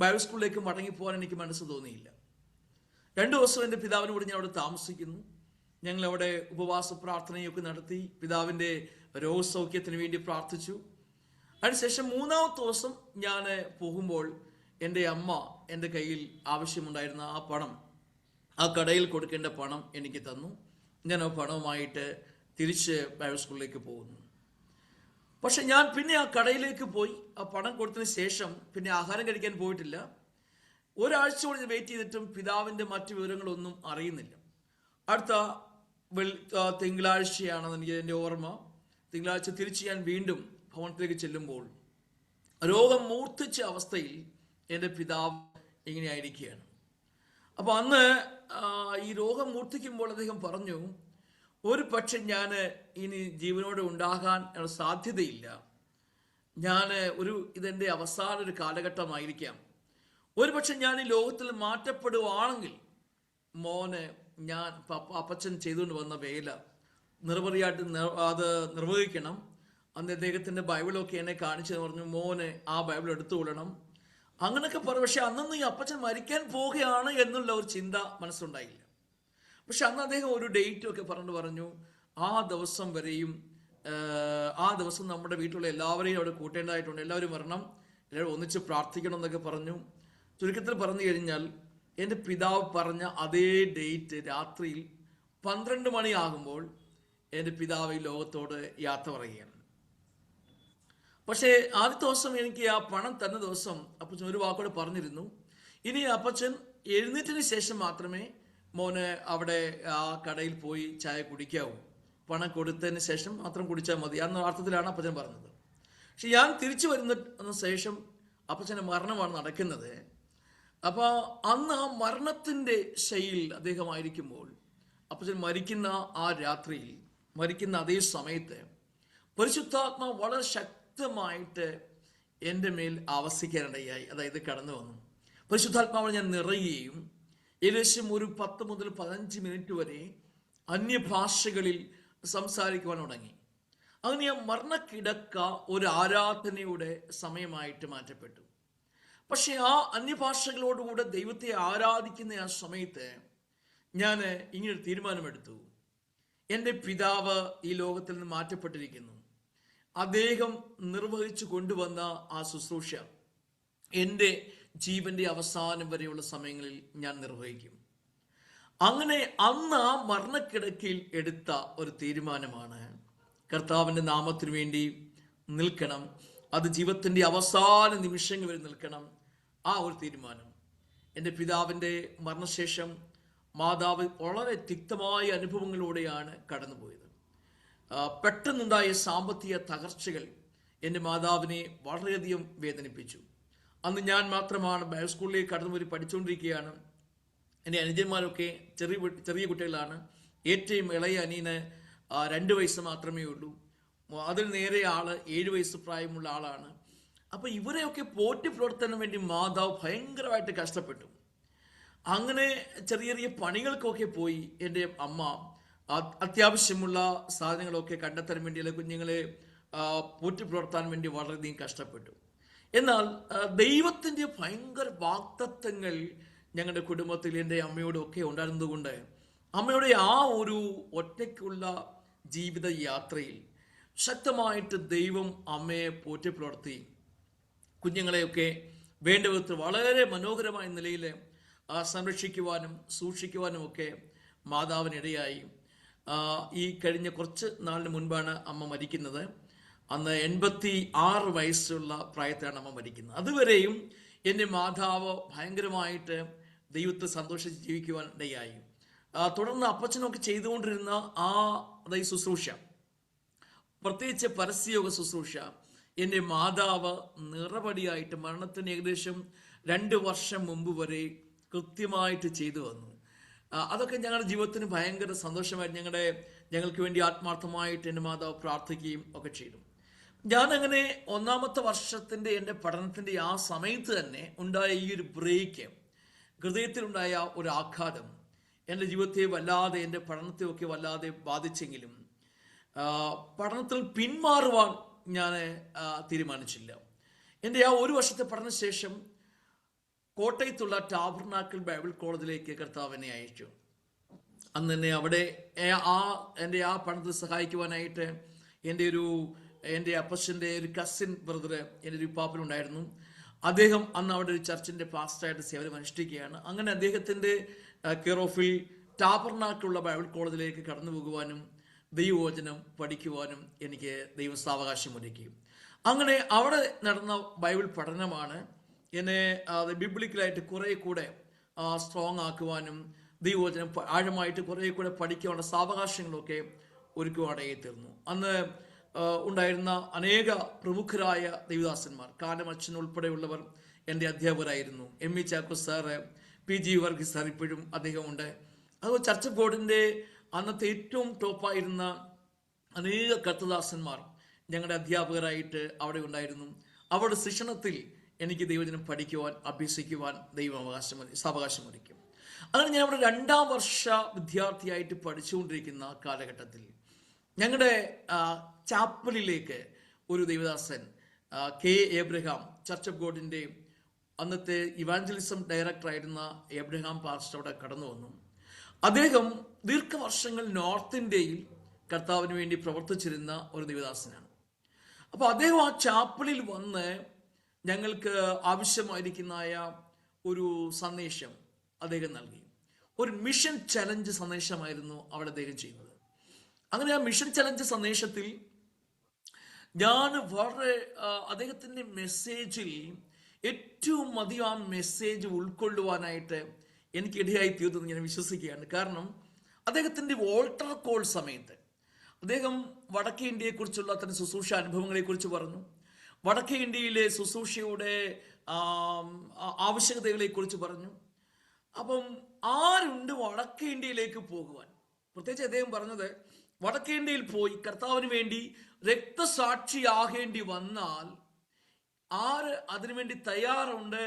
ബൈബിൾ സ്കൂളിലേക്ക് മടങ്ങിപ്പോകാൻ എനിക്ക് മനസ്സ് തോന്നിയില്ല. 2 ദിവസം എൻ്റെ പിതാവിനോട് ഞാൻ അവിടെ താമസിക്കുന്നു. ഞങ്ങളവിടെ ഉപവാസ പ്രാർത്ഥനയൊക്കെ നടത്തി പിതാവിൻ്റെ രോഗസൗഖ്യത്തിന് വേണ്ടി പ്രാർത്ഥിച്ചു. അതിനുശേഷം 3-ാമത്തെ ദിവസം ഞാൻ പോകുമ്പോൾ എൻ്റെ അമ്മ എൻ്റെ കയ്യിൽ ആവശ്യമുണ്ടായിരുന്ന ആ പണം, ആ കടയിൽ കൊടുക്കേണ്ട പണം എനിക്ക് തന്നു. ഞാൻ ആ പണവുമായിട്ട് തിരിച്ച് ബൈബിൾ സ്കൂളിലേക്ക് പോകുന്നു. പക്ഷെ ഞാൻ പിന്നെ ആ കടയിലേക്ക് പോയി ആ പണം കൊടുത്തതിന് ശേഷം പിന്നെ ആഹാരം കഴിക്കാൻ പോയിട്ടില്ല. ഒരാഴ്ചയോടെ ഞാൻ വെയിറ്റ് ചെയ്തിട്ടും പിതാവിൻ്റെ മറ്റു വിവരങ്ങളൊന്നും അറിയുന്നില്ല. അടുത്ത തിങ്കളാഴ്ചയാണെന്ന് എനിക്ക് എൻ്റെ ഓർമ്മ. തിങ്കളാഴ്ച തിരിച്ച് ഞാൻ വീണ്ടും ഭവനത്തിലേക്ക് ചെല്ലുമ്പോൾ രോഗം മൂർച്ഛിച്ച അവസ്ഥയിൽ എൻ്റെ പിതാവ് ഇങ്ങനെയായിരിക്കുകയാണ്. അപ്പോൾ അന്ന് ഈ രോഗം മൂർച്ഛിക്കുമ്പോൾ അദ്ദേഹം പറഞ്ഞു, ഒരു പക്ഷെ ഞാൻ ഇനി ജീവനോടെ ഉണ്ടാകാൻ സാധ്യതയില്ല. ഇതെൻ്റെ അവസാന ഒരു കാലഘട്ടമായിരിക്കാം. ഒരു പക്ഷെ ഞാൻ ഈ ലോകത്തിൽ മാറ്റപ്പെടുവാണെങ്കിൽ മോന് ഞാൻ അപ്പച്ചൻ ചെയ്തുകൊണ്ട് വന്ന വേല നിർവറിയായിട്ട് അത് നിർവഹിക്കണം. അന്ന് അദ്ദേഹത്തിൻ്റെ ബൈബിളൊക്കെ എന്നെ കാണിച്ചു പറഞ്ഞു, മോന് ആ ബൈബിൾ എടുത്തുകൊള്ളണം, അങ്ങനെയൊക്കെ പറഞ്ഞു. പക്ഷെ അന്നൊന്നും ഈ അപ്പച്ചൻ മരിക്കാൻ പോവുകയാണ് എന്നുള്ള ഒരു ചിന്ത മനസ്സുണ്ടായില്ല. പക്ഷെ അന്ന് അദ്ദേഹം ഒരു ഡേറ്റും ഒക്കെ പറഞ്ഞു, ആ ദിവസം വരെയും ആ ദിവസം നമ്മുടെ വീട്ടിലുള്ള എല്ലാവരെയും അവിടെ കൂട്ടേണ്ടതായിട്ടുണ്ട്, എല്ലാവരും വരണം, എല്ലാവരും ഒന്നിച്ച് പ്രാർത്ഥിക്കണം എന്നൊക്കെ പറഞ്ഞു. ചുരുക്കത്തിൽ പറഞ്ഞു കഴിഞ്ഞാൽ എൻ്റെ പിതാവ് പറഞ്ഞ അതേ ഡേറ്റ് രാത്രിയിൽ 12 മണിയാകുമ്പോൾ എൻ്റെ പിതാവ് ഈ ലോകത്തോട് യാത്ര പറയുകയാണ്. പക്ഷേ ആദ്യത്തെ ദിവസം എനിക്ക് ആ പണം തന്ന ദിവസം അപ്പച്ചൻ ഒരു വാക്കോടെ പറഞ്ഞിരുന്നു, ഇനി അപ്പച്ചൻ എഴുന്നേറ്റിന് ശേഷം മാത്രമേ മോന് അവിടെ ആ കടയിൽ പോയി ചായ കുടിക്കാവൂ, പണം കൊടുത്തതിന് ശേഷം മാത്രം കുടിച്ചാൽ മതി എന്ന അർത്ഥത്തിലാണ് അപ്പച്ചൻ പറഞ്ഞത്. പക്ഷെ ഞാൻ തിരിച്ചു വരുന്ന ശേഷം അപ്പച്ചൻ്റെ മരണമാണ് നടക്കുന്നത്. അപ്പോൾ അന്ന് ആ മരണത്തിൻ്റെ ശൈലിയിൽ അദ്ദേഹമായിരിക്കുമ്പോൾ അപ്പച്ചൻ മരിക്കുന്ന ആ രാത്രിയിൽ, മരിക്കുന്ന അതേ സമയത്ത് പരിശുദ്ധാത്മാവ് വളരെ ശക്തമായിട്ട് എൻ്റെ മേൽ ആവസിക്കാനിടയായി. അതായത് കടന്നു വന്നു. പരിശുദ്ധാത്മാവിനെ ഞാൻ നിറയുകയും ഏകദേശം ഒരു 10 മുതൽ 15 മിനിറ്റ് വരെ അന്യഭാഷകളിൽ സംസാരിക്കുവാൻ തുടങ്ങി. അങ്ങനെ ആ മരണക്കിടക്ക ഒരു ആരാധനയുടെ സമയമായിട്ട് മാറ്റപ്പെട്ടു. പക്ഷെ ആ അന്യഭാഷകളോടുകൂടെ ദൈവത്തെ ആരാധിക്കുന്ന ആ സമയത്ത് ഞാൻ ഇങ്ങനൊരു തീരുമാനമെടുത്തു, എൻ്റെ പിതാവ് ഈ ലോകത്തിൽ നിന്ന് മാറ്റപ്പെട്ടിരിക്കുന്നു, അദ്ദേഹം നിർവഹിച്ചു കൊണ്ടുവന്ന ആ ശുശ്രൂഷ എൻ്റെ ജീവന്റെ അവസാനം വരെയുള്ള സമയങ്ങളിൽ ഞാൻ നിർവഹിക്കും. അങ്ങനെ അന്ന് ആ മരണക്കിടക്കയിൽ എടുത്ത ഒരു തീരുമാനമാണ്, കർത്താവിൻ്റെ നാമത്തിന് വേണ്ടി നിൽക്കണം, അത് ജീവിതത്തിൻ്റെ അവസാന നിമിഷങ്ങൾ വരെ നിൽക്കണം. ആ ഒരു തീരുമാനം എൻ്റെ പിതാവിൻ്റെ മരണശേഷം മാതാവ് വളരെ തിക്തമായ അനുഭവങ്ങളിലൂടെയാണ് കടന്നുപോയത്. പെട്ടെന്നുണ്ടായ സാമ്പത്തിക തകർച്ചകൾ എൻ്റെ മാതാവിനെ വളരെയധികം വേദനിപ്പിച്ചു. അന്ന് ഞാൻ മാത്രമാണ് ബൈബിൾ സ്കൂളിലേക്ക് കടന്നുപോയി പഠിച്ചുകൊണ്ടിരിക്കുകയാണ്. എൻ്റെ അനുജന്മാരൊക്കെ ചെറിയ കുട്ടികളാണ്. ഏറ്റവും ഇളയ അനിയന് 2 വയസ്സ് മാത്രമേ ഉള്ളൂ. അതിൽ നേരെ ആള് 7 വയസ്സ് പ്രായമുള്ള ആളാണ്. അപ്പൊ ഇവരെയൊക്കെ പോറ്റി പുലർത്താൻ വേണ്ടി മാതാവ് ഭയങ്കരമായിട്ട് കഷ്ടപ്പെട്ടു. അങ്ങനെ ചെറിയ ചെറിയ പണികൾക്കൊക്കെ പോയി എൻ്റെ അമ്മ അത്യാവശ്യമുള്ള സാധനങ്ങളൊക്കെ കണ്ടെത്താൻ വേണ്ടി, അല്ലെ കുഞ്ഞുങ്ങളെ പോറ്റി പുലർത്താൻ വേണ്ടി വളരെയധികം കഷ്ടപ്പെട്ടു. എന്നാൽ ദൈവത്തിൻ്റെ ഭയങ്കര വാഗ്ദത്തങ്ങൾ ഞങ്ങളുടെ കുടുംബത്തിൽ എൻ്റെ അമ്മയോടും ഒക്കെ ഉണ്ടായിരുന്നതുകൊണ്ട് അമ്മയുടെ ആ ഒരു ഒറ്റയ്ക്കുള്ള ജീവിത യാത്രയിൽ ശക്തമായിട്ട് ദൈവം അമ്മയെ പോറ്റി പുലർത്തി. കുഞ്ഞുങ്ങളെയൊക്കെ വേണ്ട വിധത്തിൽ വളരെ മനോഹരമായ നിലയിൽ സംരക്ഷിക്കുവാനും സൂക്ഷിക്കുവാനും ഒക്കെ മാതാവിനിടയായി. ഈ കഴിഞ്ഞ കുറച്ച് നാളിന് മുൻപാണ് അമ്മ മരിക്കുന്നത്. അന്ന് 86 വയസ്സുള്ള പ്രായത്തിലാണ് അമ്മ മരിക്കുന്നത്. അതുവരെയും എൻ്റെ മാതാവ് ഭയങ്കരമായിട്ട് ദൈവത്തെ സന്തോഷിച്ച് ജീവിക്കുവാൻ ഇടയായി. തുടർന്ന് അപ്പച്ചനൊക്കെ ചെയ്തുകൊണ്ടിരുന്ന അതായത് ശുശ്രൂഷ, പ്രത്യേകിച്ച് പരസ്യയോഗ ശുശ്രൂഷ, എൻ്റെ മാതാവ് നിറപടിയായിട്ട് മരണത്തിന് ഏകദേശം 2 വർഷം മുമ്പ് വരെ കൃത്യമായിട്ട് ചെയ്തു വന്നു. അതൊക്കെ ഞങ്ങളുടെ ജീവിതത്തിന് ഭയങ്കര സന്തോഷമായിട്ട് ഞങ്ങൾക്ക് വേണ്ടി ആത്മാർത്ഥമായിട്ട് എൻ്റെ മാതാവ് പ്രാർത്ഥിക്കുകയും ഒക്കെ ചെയ്തു. ഞാനങ്ങനെ 1-ാമത്തെ വർഷത്തിൻ്റെ എൻ്റെ പഠനത്തിൻ്റെ ആ സമയത്ത് തന്നെ ഉണ്ടായ ഈ ഒരു ബ്രേക്ക്, ഹൃദയത്തിലുണ്ടായ ഒരു ആഘാതം എൻ്റെ ജീവിതത്തെ വല്ലാതെ, എൻ്റെ പഠനത്തെയൊക്കെ വല്ലാതെ ബാധിച്ചെങ്കിലും പഠനത്തിൽ പിന്മാറുവാൻ ഞാൻ തീരുമാനിച്ചില്ല. എൻ്റെ ആ ഒരു വർഷത്തെ പഠനശേഷം കോട്ടയത്തുള്ള ടാബർനാക്കിൾ ബൈബിൾ കോളേജിലേക്ക് കർത്താവ് എന്നെ അയച്ചു. അന്ന് തന്നെ അവിടെ എൻ്റെ ആ പഠനത്തിൽ സഹായിക്കുവാനായിട്ട് എൻ്റെ അപ്പച്ചൻ്റെ ഒരു കസിൻ ബ്രദർ, എൻ്റെ ഒരു പാപ്പനുണ്ടായിരുന്നു. അദ്ദേഹം അന്ന് അവിടെ ഒരു ചർച്ചിൻ്റെ പാസ്റ്ററായിട്ട് സേവനം അനുഷ്ഠിക്കുകയാണ്. അങ്ങനെ അദ്ദേഹത്തിൻ്റെ കെയർ ഓഫിൽ ടാബർനാക്കിളുള്ള ബൈബിൾ കോളേജിലേക്ക് കടന്നു പോകുവാനും ദൈവവചനം പഠിക്കുവാനും എനിക്ക് ദൈവം സാവകാശം ഒരുക്കി. അങ്ങനെ അവിടെ നടന്ന ബൈബിൾ പഠനമാണ് എന്നെ ബിബ്ലിക്കലായിട്ട് കുറേ കൂടെ സ്ട്രോങ് ആക്കുവാനും ദൈവവചനം ആഴമായിട്ട് കുറേ കൂടെ പഠിക്കാനുള്ള സാവകാശങ്ങളൊക്കെ ഒരുക്കുവാനായി തീർന്നു. അന്ന് ഉണ്ടായിരുന്ന അനേക പ്രമുഖരായ ദൈവദാസന്മാർ, കാനമച്ചൻ ഉൾപ്പെടെയുള്ളവർ എൻ്റെ അധ്യാപകരായിരുന്നു. M E Chacko sir, P G Varghese sir ഇപ്പോഴും അദ്ദേഹമുണ്ട്. അതുപോലെ ചർച്ച് ബോർഡിൻ്റെ അന്നത്തെ ഏറ്റവും ടോപ്പായിരുന്ന അനേക കർത്തദാസന്മാർ ഞങ്ങളുടെ അധ്യാപകരായിട്ട് അവിടെ ഉണ്ടായിരുന്നു. അവരുടെ ശിക്ഷണത്തിൽ എനിക്ക് ദൈവജനം പഠിക്കുവാൻ, അഭ്യസിക്കുവാൻ ദൈവം സാവകാശം ഒരുക്കും. അങ്ങനെ ഞാൻ അവിടെ 2ാം വർഷ വിദ്യാർത്ഥിയായിട്ട് പഠിച്ചുകൊണ്ടിരിക്കുന്ന കാലഘട്ടത്തിൽ ഞങ്ങളുടെ ചാപ്പലിലേക്ക് ഒരു ദൈവദാസൻ കെ എബ്രഹാം, ചർച്ച് ഓഫ് ഗോഡിൻ്റെ അന്നത്തെ ഇവാഞ്ചലിസം ഡയറക്ടറായിരുന്ന എബ്രഹാം പാസ്റ്റർ അവിടെ കടന്നു വന്നു. അദ്ദേഹം ദീർഘവർഷങ്ങൾ നോർത്ത് ഇന്ത്യയിൽ കർത്താവിന് വേണ്ടി പ്രവർത്തിച്ചിരുന്ന ഒരു ദൈവദാസനാണ്. അപ്പോൾ അദ്ദേഹം ആ ചാപ്പലിൽ വന്ന് ഞങ്ങൾക്ക് ആവശ്യമായിരിക്കുന്ന ഒരു സന്ദേശം അദ്ദേഹം നൽകി. ഒരു മിഷൻ ചലഞ്ച് സന്ദേശമായിരുന്നു അവിടെ അദ്ദേഹം ചെയ്യുന്നത്. അങ്ങനെ ആ മിഷൻ ചലഞ്ച് സന്ദേശത്തിൽ ഞാൻ വളരെ അദ്ദേഹത്തിൻ്റെ മെസ്സേജിൽ ഏറ്റവും അധികം ആ മെസ്സേജ് ഉൾക്കൊള്ളുവാനായിട്ട് എനിക്ക് ഇടയായി തീർന്നു ഞാൻ വിശ്വസിക്കുകയാണ്. കാരണം അദ്ദേഹത്തിൻ്റെ വോൾട്ടർ കോൾ സമയത്ത് അദ്ദേഹം വടക്കേ ഇന്ത്യയെക്കുറിച്ചുള്ള തന്റെ ശുശ്രൂഷ അനുഭവങ്ങളെക്കുറിച്ച് പറഞ്ഞു. വടക്കേ ഇന്ത്യയിലെ ശുശ്രൂഷയുടെ ആവശ്യകതകളെക്കുറിച്ച് പറഞ്ഞു. അപ്പം ആരുണ്ട് വടക്കേ ഇന്ത്യയിലേക്ക് പോകുവാൻ? പ്രത്യേകിച്ച് അദ്ദേഹം പറഞ്ഞത്, വടക്കേ ഇന്ത്യയിൽ പോയി കർത്താവിന് വേണ്ടി രക്തസാക്ഷിയാകേണ്ടി വന്നാൽ ആര് അതിനുവേണ്ടി തയ്യാറുണ്ട്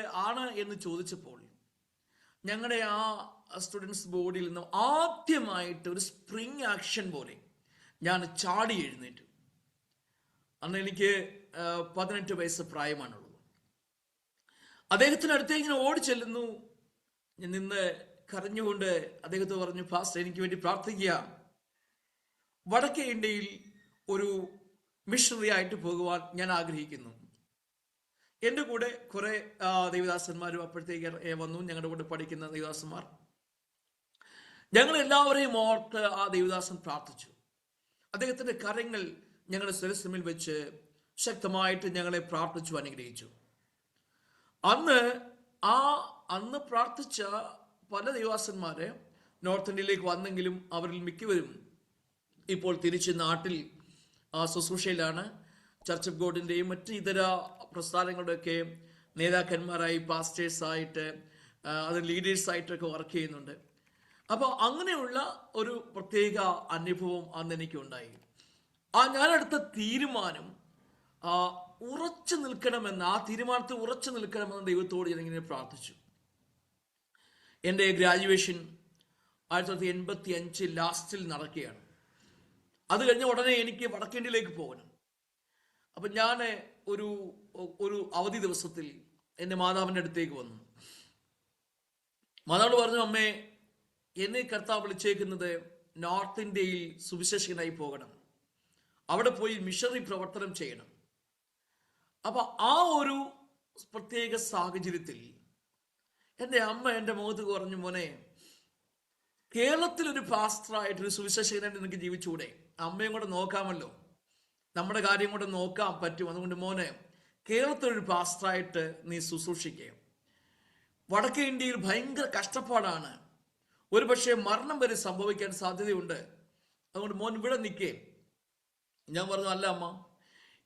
എന്ന് ചോദിച്ചപ്പോൾ ഞങ്ങളുടെ ആ സ്റ്റുഡൻസ് ബോർഡിൽ നിന്ന് ആദ്യമായിട്ട് ഒരു സ്പ്രിങ് ആക്ഷൻ പോലെ ഞാൻ ചാടി എഴുന്നേറ്റു. അന്ന് എനിക്ക് 18 വയസ്സ് പ്രായമാണുള്ളത്. അദ്ദേഹത്തിനടുത്തേക്ക് ഇങ്ങനെ ഓടി ചെല്ലുന്നു. ഞാൻ നിന്ന് കരഞ്ഞുകൊണ്ട് അദ്ദേഹത്തെ പറഞ്ഞു, പാസ്റ്റർ എനിക്ക് വേണ്ടി പ്രാർത്ഥിക്കുക. വടക്കേ ഇന്ത്യയിൽ ഒരു മിഷണറി ആയിട്ട് പോകുവാൻ ഞാൻ ആഗ്രഹിക്കുന്നു. എൻ്റെ കൂടെ കുറെ ദൈവദാസന്മാരും അപ്പോഴത്തേക്ക് വന്നു, ഞങ്ങളുടെ കൂടെ പഠിക്കുന്ന ദൈവദാസന്മാർ. ഞങ്ങൾ എല്ലാവരെയും ഓർത്ത് ആ ദൈവദാസൻ പ്രാർത്ഥിച്ചു. അദ്ദേഹത്തിന്റെ കരങ്ങൾ ഞങ്ങളുടെ ശിരസിന്മേൽ വെച്ച് ശക്തമായിട്ട് ഞങ്ങളെ പ്രാർത്ഥിച്ചു, അനുഗ്രഹിച്ചു. അന്ന് പ്രാർത്ഥിച്ച പല ദൈവദാസന്മാരെ നോർത്ത് ഇന്ത്യയിലേക്ക് വന്നെങ്കിലും അവരിൽ മിക്കവരും ഇപ്പോൾ തിരിച്ച് നാട്ടിൽ ശുശ്രൂഷയിലാണ്. ചർച്ച് ഓഫ് ഗോഡിൻ്റെയും മറ്റ് ഇതര പ്രസ്ഥാനങ്ങളുടെയൊക്കെ നേതാക്കന്മാരായി, പാസ്റ്റേഴ്സായിട്ട്, അത് ലീഡേഴ്സായിട്ടൊക്കെ വർക്ക് ചെയ്യുന്നുണ്ട്. അപ്പോൾ അങ്ങനെയുള്ള ഒരു പ്രത്യേക അനുഭവം അന്ന് എനിക്കുണ്ടായി. ഞാനെടുത്ത തീരുമാനം ഉറച്ചു നിൽക്കണമെന്ന്, ആ തീരുമാനത്തിൽ ഉറച്ചു നിൽക്കണമെന്ന് ദൈവത്തോട് ഞാനിങ്ങനെ പ്രാർത്ഥിച്ചു. എൻ്റെ ഗ്രാജുവേഷൻ 1985 ലാസ്റ്റിൽ നടക്കുകയാണ്. അത് കഴിഞ്ഞ ഉടനെ എനിക്ക് വടക്കേന്ത്യയിലേക്ക് പോകണം. അപ്പം ഞാൻ ഒരു അവധി ദിവസത്തിൽ എൻ്റെ മാതാവിൻ്റെ അടുത്തേക്ക് വന്നു. മാതാവ് പറഞ്ഞു, അമ്മേ, എന്നെ കർത്താവ് വിളിച്ചേക്കുന്നത് നോർത്ത് ഇന്ത്യയിൽ സുവിശേഷകനായി പോകണം, അവിടെ പോയി മിഷണറി പ്രവർത്തനം ചെയ്യണം. അപ്പൊ ആ ഒരു പ്രത്യേക സാഹചര്യത്തിൽ എൻ്റെ അമ്മ എൻ്റെ മുഖത്ത് പറഞ്ഞു, മോനെ, കേരളത്തിലൊരു പാസ്റ്ററായിട്ടൊരു സുവിശേഷകനായിട്ട് നിനക്ക് ജീവിച്ചൂടെ? അമ്മയും കൂടെ നോക്കാമല്ലോ, നമ്മുടെ കാര്യം കൂടെ നോക്കാൻ പറ്റും. അതുകൊണ്ട് മോനെ, കേരളത്തിലൊരു പാസ്റ്ററായിട്ട് നീ ശുശ്രൂഷിക്കുക. വടക്കേ ഇന്ത്യയിൽ ഭയങ്കര കഷ്ടപ്പാടാണ്, ഒരു പക്ഷേ മരണം വരെ സംഭവിക്കാൻ സാധ്യതയുണ്ട്. അതുകൊണ്ട് മോൻ ഇവിടെ നിൽക്കേ. ഞാൻ പറഞ്ഞു, അല്ല അമ്മ,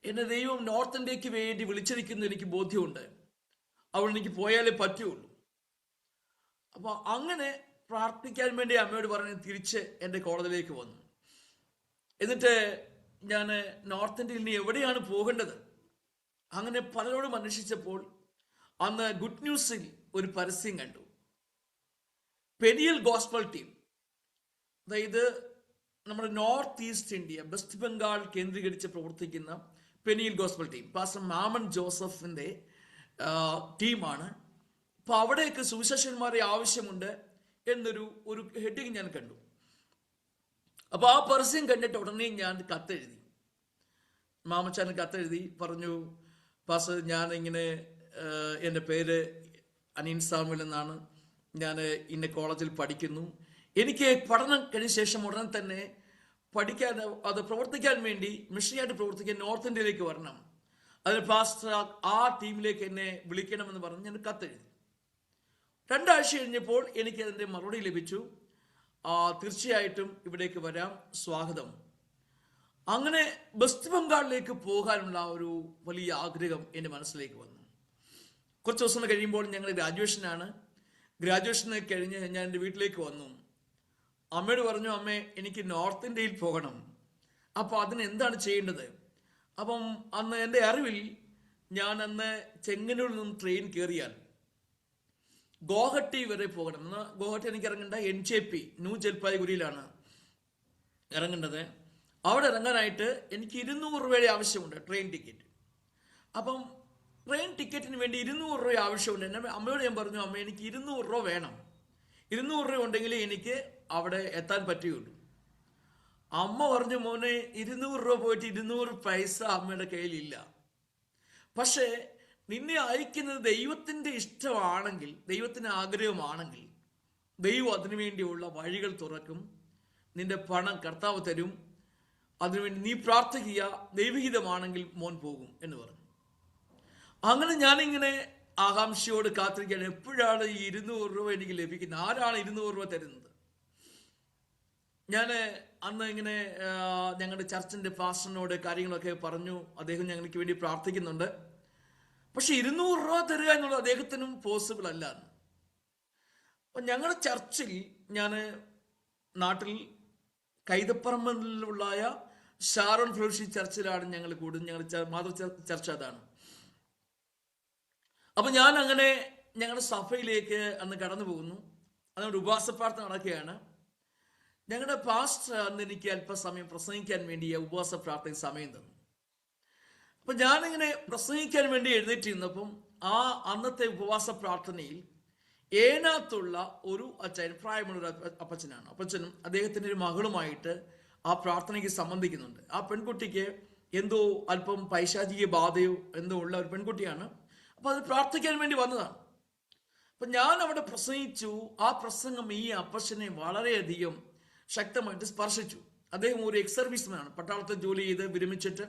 എന്നെ ദൈവം നോർത്ത് ഇന്ത്യക്ക് വേണ്ടി വിളിച്ചിരിക്കുന്നു, എനിക്ക് ബോധ്യമുണ്ട്. അവിടെ എനിക്ക് പോയാലേ പറ്റുള്ളൂ. അപ്പൊ അങ്ങനെ പ്രാർത്ഥിക്കാൻ വേണ്ടി അമ്മയോട് പറഞ്ഞ് തിരിച്ച് എൻ്റെ കോളേജിലേക്ക് വന്നു. എന്നിട്ട് ഞാൻ നോർത്ത് ഇന്ത്യയിൽ ഇനി എവിടെയാണ് പോകേണ്ടത് അങ്ങനെ പലരോടും അന്വേഷിച്ചപ്പോൾ അന്ന് ഗുഡ് ന്യൂസിൽ ഒരു പരസ്യം കണ്ടു. പെനിയൽ ഗോസ്പൽ ടീം, അതായത് നമ്മുടെ north east India, west Bengal കേന്ദ്രീകരിച്ച് പ്രവർത്തിക്കുന്ന പെനിയിൽ ഗോസ്ബൽ ടീം, പാസ്റ്റർ മാമൻ ജോസഫിന്റെ ടീമാണ്. അപ്പൊ അവിടേക്ക് സുവിശേഷന്മാരെ ആവശ്യമുണ്ട് എന്നൊരു ഹെഡിങ് ഞാൻ കണ്ടു. അപ്പൊ ആ പരസ്യം കണ്ടിട്ട് ഉടനെ ഞാൻ കത്തെഴുതി, മാമച്ചാന് കത്തെഴുതി പറഞ്ഞു, പാസ്റ്റർ ഞാൻ ഇങ്ങനെ എൻ്റെ പേര് അനീൻ സാമുവൽ എന്നാണ്, ഞാൻ ഇന്ന കോളേജിൽ പഠിക്കുന്നു, എനിക്ക് പഠനം കഴിഞ്ഞ ശേഷം ഉടനെ തന്നെ പഠിക്കാൻ, അത് പ്രവർത്തിക്കാൻ വേണ്ടി, മിഷണറിയായിട്ട് പ്രവർത്തിക്കാൻ നോർത്ത് ഇന്ത്യയിലേക്ക് വരണം, അതിന് പാസ്റ്റർ ആ ടീമിലേക്ക് എന്നെ വിളിക്കണമെന്ന് പറഞ്ഞ് ഞാൻ കത്തെഴുതി. 2 ആഴ്ച കഴിഞ്ഞപ്പോൾ എനിക്ക് അതിൻ്റെ മറുപടി ലഭിച്ചു, തീർച്ചയായിട്ടും ഇവിടേക്ക് വരാം, സ്വാഗതം. അങ്ങനെ വെസ്റ്റ് ബംഗാളിലേക്ക് പോകാനുള്ള ഒരു വലിയ ആഗ്രഹം എൻ്റെ മനസ്സിലേക്ക് വന്നു. കുറച്ച് ദിവസം കഴിയുമ്പോൾ ഞങ്ങൾ ഗ്രാജുവേഷനാണ്. ഗ്രാജുവേഷന് കഴിഞ്ഞ് ഞാൻ എൻ്റെ വീട്ടിലേക്ക് വന്നു. അമ്മയോട് പറഞ്ഞു, അമ്മേ എനിക്ക് നോർത്ത് ഇന്ത്യയിൽ പോകണം, അപ്പോൾ അതിന് എന്താണ് ചെയ്യേണ്ടത്? അപ്പം അന്ന് എൻ്റെ അറിവിൽ ഞാൻ അന്ന് ചെങ്ങന്നൂരിൽ നിന്ന് ട്രെയിൻ കയറിയാൽ ഗോഹട്ടി വരെ പോകണം. എന്നാൽ ഗോഹട്ടി എനിക്ക് ഇറങ്ങേണ്ട NJP ന്യൂ ജൽപായ്ഗുരിയിലാണ് ഇറങ്ങേണ്ടത്. അവിടെ ഇറങ്ങാനായിട്ട് എനിക്ക് 200 രൂപയുടെ ആവശ്യമുണ്ട്, ട്രെയിൻ ടിക്കറ്റ്. അപ്പം ട്രെയിൻ ടിക്കറ്റിന് വേണ്ടി 200 രൂപ ആവശ്യമുണ്ട്. എൻ്റെ അമ്മയോട് ഞാൻ പറഞ്ഞു, അമ്മ എനിക്ക് 200 രൂപ വേണം, 200 രൂപ ഉണ്ടെങ്കിൽ എനിക്ക് അവിടെ എത്താൻ പറ്റുകയുള്ളൂ. അമ്മ പറഞ്ഞു, മോനെ 200 രൂപ പോയിട്ട് 200 പൈസ അമ്മയുടെ കയ്യിലില്ല. പക്ഷേ നിന്നെ അയക്കുന്നത് ദൈവത്തിൻ്റെ ഇഷ്ടമാണെങ്കിൽ, ദൈവത്തിന് ആഗ്രഹമാണെങ്കിൽ ദൈവം അതിനുവേണ്ടിയുള്ള വഴികൾ തുറക്കും, നിന്റെ പണം കർത്താവ് തരും, അതിനുവേണ്ടി നീ പ്രാർത്ഥിക്കുക, ദൈവഹിതമാണെങ്കിൽ മോൻ പോകും എന്ന് പറഞ്ഞു. അങ്ങനെ ഞാനിങ്ങനെ ആകാംക്ഷയോട് കാത്തിരിക്കുകയാണ്, എപ്പോഴാണ് ഈ 200 രൂപ എനിക്ക് ലഭിക്കുന്നത്, ആരാണ് 200 രൂപ തരുന്നത്? ഞാൻ അന്ന് ഇങ്ങനെ ഞങ്ങളുടെ ചർച്ചിൻ്റെ പാസ്റ്ററിനോട് കാര്യങ്ങളൊക്കെ പറഞ്ഞു, അദ്ദേഹം ഞങ്ങൾക്ക് വേണ്ടി പ്രാർത്ഥിക്കുന്നുണ്ട്. പക്ഷെ 200 രൂപ തരിക എന്നുള്ളത് അദ്ദേഹത്തിനും പോസിബിൾ അല്ല. അപ്പം ഞങ്ങളുടെ ചർച്ചിൽ, ഞാൻ നാട്ടിൽ കൈതപ്പറമ്പിലുള്ള ഷാരോൺ ഫെലോഷിപ്പ് ചർച്ചിലാണ് ഞങ്ങൾ കൂടുന്നത്, ഞങ്ങളുടെ മാതൃ ചർച്ച അതാണ്. അപ്പം ഞാൻ അങ്ങനെ ഞങ്ങളുടെ സഭയിലേക്ക് അന്ന് കടന്നു പോകുന്നു. അതുകൊണ്ട് ഉപവാസ പ്രാർത്ഥന നടക്കുകയാണ്. ഞങ്ങളുടെ പാസ്റ്റർ അന്ന് എനിക്ക് അല്പസമയം പ്രസംഗിക്കാൻ വേണ്ടി ഉപവാസ പ്രാർത്ഥന സമയം തന്നു. അപ്പം ഞാനിങ്ങനെ പ്രസംഗിക്കാൻ വേണ്ടി എഴുന്നേറ്റിരുന്നപ്പം ആ അന്നത്തെ ഉപവാസ പ്രാർത്ഥനയിൽ ഏനാത്തുള്ള ഒരു അച്ഛൻ, പ്രായമുള്ള അപ്പച്ചനാണ്, അപ്പച്ചനും അദ്ദേഹത്തിൻ്റെ ഒരു മകളുമായിട്ട് ആ പ്രാർത്ഥനയ്ക്ക് സംബന്ധിക്കുന്നുണ്ട്. ആ പെൺകുട്ടിക്ക് എന്തോ അല്പം പൈശാചിക ബാധയോ എന്തോ ഉള്ള ഒരു പെൺകുട്ടിയാണ്. അപ്പം അത് പ്രാർത്ഥിക്കാൻ വേണ്ടി വന്നതാണ്. അപ്പം ഞാൻ അവിടെ പ്രസംഗിച്ചു. ആ പ്രസംഗം ഈ അപ്പച്ചനെ വളരെയധികം ശക്തമായിട്ട് സ്പർശിച്ചു. അദ്ദേഹം ഒരു എക്സ് സർവീസ്മാനാണ്, പട്ടാളത്തിൽ ജോലി ചെയ്ത് വിരമിച്ചിട്ട്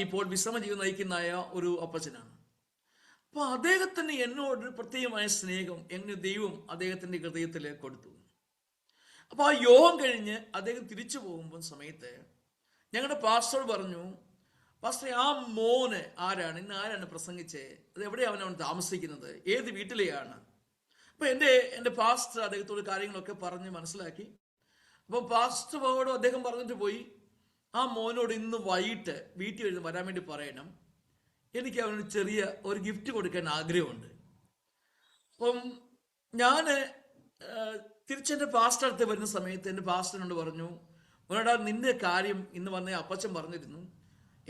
ഇപ്പോൾ വിശ്രമ ജീവിതം നയിക്കുന്നതായ ഒരു അപ്പച്ചനാണ്. അപ്പോൾ അദ്ദേഹത്തിന് എന്നോട് പ്രത്യേകമായ സ്നേഹം എങ്ങനെ ദൈവം അദ്ദേഹത്തിൻ്റെ ഹൃദയത്തിൽ കൊടുത്തു. അപ്പോൾ ആ യോഗം കഴിഞ്ഞ് അദ്ദേഹം തിരിച്ചു പോകുമ്പോൾ സമയത്ത് ഞങ്ങളുടെ പാസ്റ്റർ പറഞ്ഞു, പാസ്റ്റർ ആ മോന് ആരാണ്, ഇന്ന് ആരാണ് പ്രസംഗിച്ചത്, അത് എവിടെയാണ് അവൻ താമസിക്കുന്നത്, ഏത് വീട്ടിലെയാണ്? അപ്പോൾ എൻ്റെ പാസ്റ്റർ അദ്ദേഹത്തോട് കാര്യങ്ങളൊക്കെ പറഞ്ഞ് മനസ്സിലാക്കി. അപ്പോൾ പാസ്റ്ററോട് അദ്ദേഹം പറഞ്ഞിട്ട് പോയി, ആ മോനോട് ഇന്ന് വൈകിട്ട് വീട്ടിൽ വരാൻ വേണ്ടി പറയണം, എനിക്ക് അവനൊരു ചെറിയ ഒരു ഗിഫ്റ്റ് കൊടുക്കാൻ ആഗ്രഹമുണ്ട്. അപ്പം ഞാൻ തിരിച്ചെൻ്റെ പാസ്റ്റർ അടുത്ത് വരുന്ന സമയത്ത് എൻ്റെ പാസ്റ്ററിനോട് പറഞ്ഞു, മോനോടാ നിന്റെ കാര്യം ഇന്ന് വന്ന അപ്പച്ചൻ പറഞ്ഞിരുന്നു,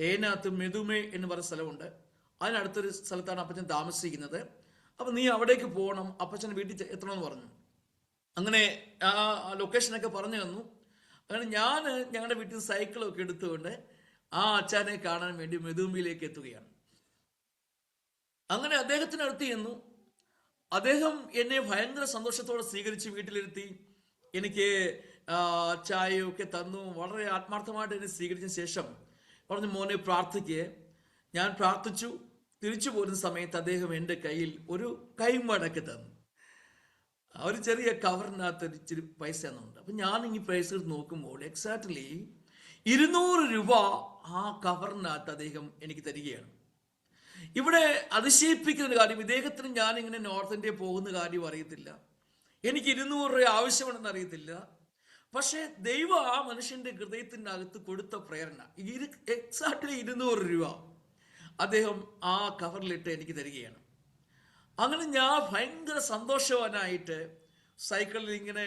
ഏനകത്ത് മെതുമേ എന്ന് പറയുന്ന സ്ഥലമുണ്ട്, അതിനടുത്തൊരു സ്ഥലത്താണ് അപ്പച്ചൻ താമസിക്കുന്നത്, അപ്പം നീ അവിടേക്ക് പോകണം, അപ്പച്ചൻ വീട്ടിൽ എത്തണമെന്ന് പറഞ്ഞു. അങ്ങനെ ആ ലൊക്കേഷനൊക്കെ പറഞ്ഞു തന്നു. അങ്ങനെ ഞാൻ ഞങ്ങളുടെ വീട്ടിൽ സൈക്കിളൊക്കെ എടുത്തുകൊണ്ട് ആ അച്ഛനെ കാണാൻ വേണ്ടി മെതുമയിലേക്ക് എത്തുകയാണ്. അങ്ങനെ അദ്ദേഹത്തിന് അടുത്ത് ചെന്നു. അദ്ദേഹം എന്നെ ഭയങ്കര സന്തോഷത്തോടെ സ്വീകരിച്ച് വീട്ടിലിരുത്തി എനിക്ക് ചായയൊക്കെ തന്നു. വളരെ ആത്മാർത്ഥമായിട്ട് എന്നെ സ്വീകരിച്ച ശേഷം പറഞ്ഞു, മോനെ പ്രാർത്ഥിക്കുക. ഞാൻ പ്രാർത്ഥിച്ചു. തിരിച്ചു പോരുന്ന സമയത്ത് അദ്ദേഹം എൻ്റെ കയ്യിൽ ഒരു കൈമടക്ക് തന്നു. ഒരു ചെറിയ കവറിനകത്ത് ഇച്ചിരി പൈസ എന്നുണ്ട്. അപ്പം ഞാൻ ഈ പൈസ നോക്കുമ്പോൾ എക്സാക്ട്ലി 200 രൂപ ആ കവറിനകത്ത് അദ്ദേഹം എനിക്ക് തരികയാണ്. ഇവിടെ അതിശയിപ്പിക്കുന്ന കാര്യം, ഇദ്ദേഹത്തിന് ഞാനിങ്ങനെ നോർത്ത് ഇന്ത്യ പോകുന്ന കാര്യം അറിയത്തില്ല, എനിക്ക് 200 രൂപ ആവശ്യമുണ്ടെന്ന് അറിയത്തില്ല. പക്ഷേ ദൈവം ആ മനുഷ്യൻ്റെ ഹൃദയത്തിൻ്റെ അകത്ത് കൊടുത്ത പ്രേരണ, എക്സാക്ട്ലി 200 രൂപ അദ്ദേഹം ആ കവറിലിട്ട് എനിക്ക് തരികയാണ്. അങ്ങനെ ഞാൻ ഭയങ്കര സന്തോഷവാനായിട്ട് സൈക്കിളിൽ ഇങ്ങനെ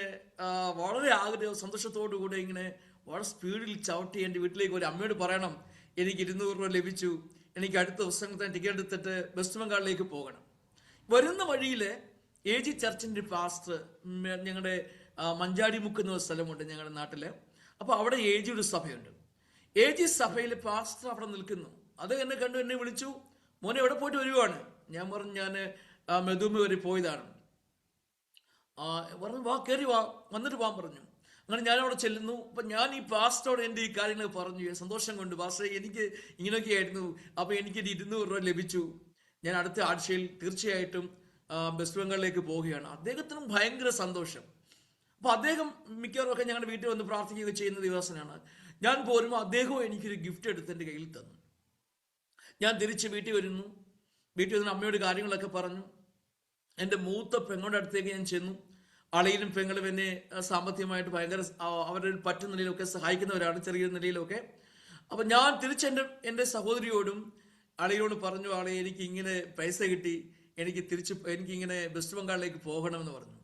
വളരെ ആഗ്രഹം സന്തോഷത്തോടു കൂടെ ഇങ്ങനെ വളരെ സ്പീഡിൽ ചവിട്ടി എൻ്റെ വീട്ടിലേക്ക് ഒരു അമ്മയോട് പറയണം, എനിക്ക് 200 രൂപ ലഭിച്ചു, എനിക്ക് അടുത്ത ദിവസം തന്നെ ടിക്കറ്റ് എടുത്തിട്ട് വെസ്റ്റ് ബംഗാളിലേക്ക് പോകണം. വരുന്ന വഴിയിൽ AG ചർച്ചിൻ്റെ പാസ്റ്റർ, ഞങ്ങളുടെ മഞ്ചാടിമുക്ക് എന്ന സ്ഥലമുണ്ട് ഞങ്ങളുടെ നാട്ടില്. അപ്പോൾ അവിടെ AGയുടെ സഭയുണ്ട്. AG സഭയിലെ പാസ്റ്റർ അവിടെ നിൽക്കുന്നു. അത് എന്നെ കണ്ടു, എന്നെ വിളിച്ചു, മോനെ എവിടെ പോയിട്ട് വരുവാണ്? ഞാൻ പറഞ്ഞു, ഞാൻ മെദൂമ വരെ പോയതാണ്. പറഞ്ഞു, വാ കയറി വാ, വന്നിട്ട് പോകാൻ പറഞ്ഞു. അങ്ങനെ ഞാൻ അവിടെ ചെല്ലുന്നു. അപ്പം ഞാൻ ഈ പാസ്റ്ററോട് എൻ്റെ ഈ കാര്യങ്ങൾ പറഞ്ഞു, സന്തോഷം കൊണ്ട്, പാസ്റ്ററെ എനിക്ക് ഇങ്ങനെയൊക്കെ ആയിരുന്നു, അപ്പോൾ എനിക്ക് 200 രൂപ ലഭിച്ചു, ഞാൻ അടുത്ത ആഴ്ചയിൽ തീർച്ചയായിട്ടും വെസ്റ്റ് ബംഗാളിലേക്ക് പോവുകയാണ്. അദ്ദേഹത്തിനും ഭയങ്കര സന്തോഷം. അപ്പോൾ അദ്ദേഹം മിക്കവാറുമൊക്കെ ഞങ്ങളുടെ വീട്ടിൽ വന്ന് പ്രാർത്ഥിക്കുകയൊക്കെ ചെയ്യുന്ന ദിവസമാണ്. ഞാൻ പോരുമ്പോൾ അദ്ദേഹവും എനിക്കൊരു ഗിഫ്റ്റ് എടുത്ത് എൻ്റെ കയ്യിൽ തന്നു. ഞാൻ തിരിച്ച് വീട്ടിൽ വരുന്നു. വീട്ടിൽ വന്ന് അമ്മയോട് കാര്യങ്ങളൊക്കെ പറഞ്ഞു. എൻ്റെ മൂത്ത പെങ്ങളുടെ അടുത്തേക്ക് ഞാൻ ചെന്നു. അളിയനും പെങ്ങളും എന്നെ സാമ്പത്തികമായിട്ട് ഭയങ്കര അവരുടെ പറ്റുന്ന നിലയിലൊക്കെ സഹായിക്കുന്നവരാണ്, ചെറിയ നിലയിലൊക്കെ. അപ്പം ഞാൻ തിരിച്ച് എൻ്റെ സഹോദരിയോടും അളിയനോട് പറഞ്ഞു, ആളെ എനിക്ക് ഇങ്ങനെ പൈസ കിട്ടി, എനിക്കിങ്ങനെ വെസ്റ്റ് ബംഗാളിലേക്ക് പോകണമെന്ന് പറഞ്ഞു.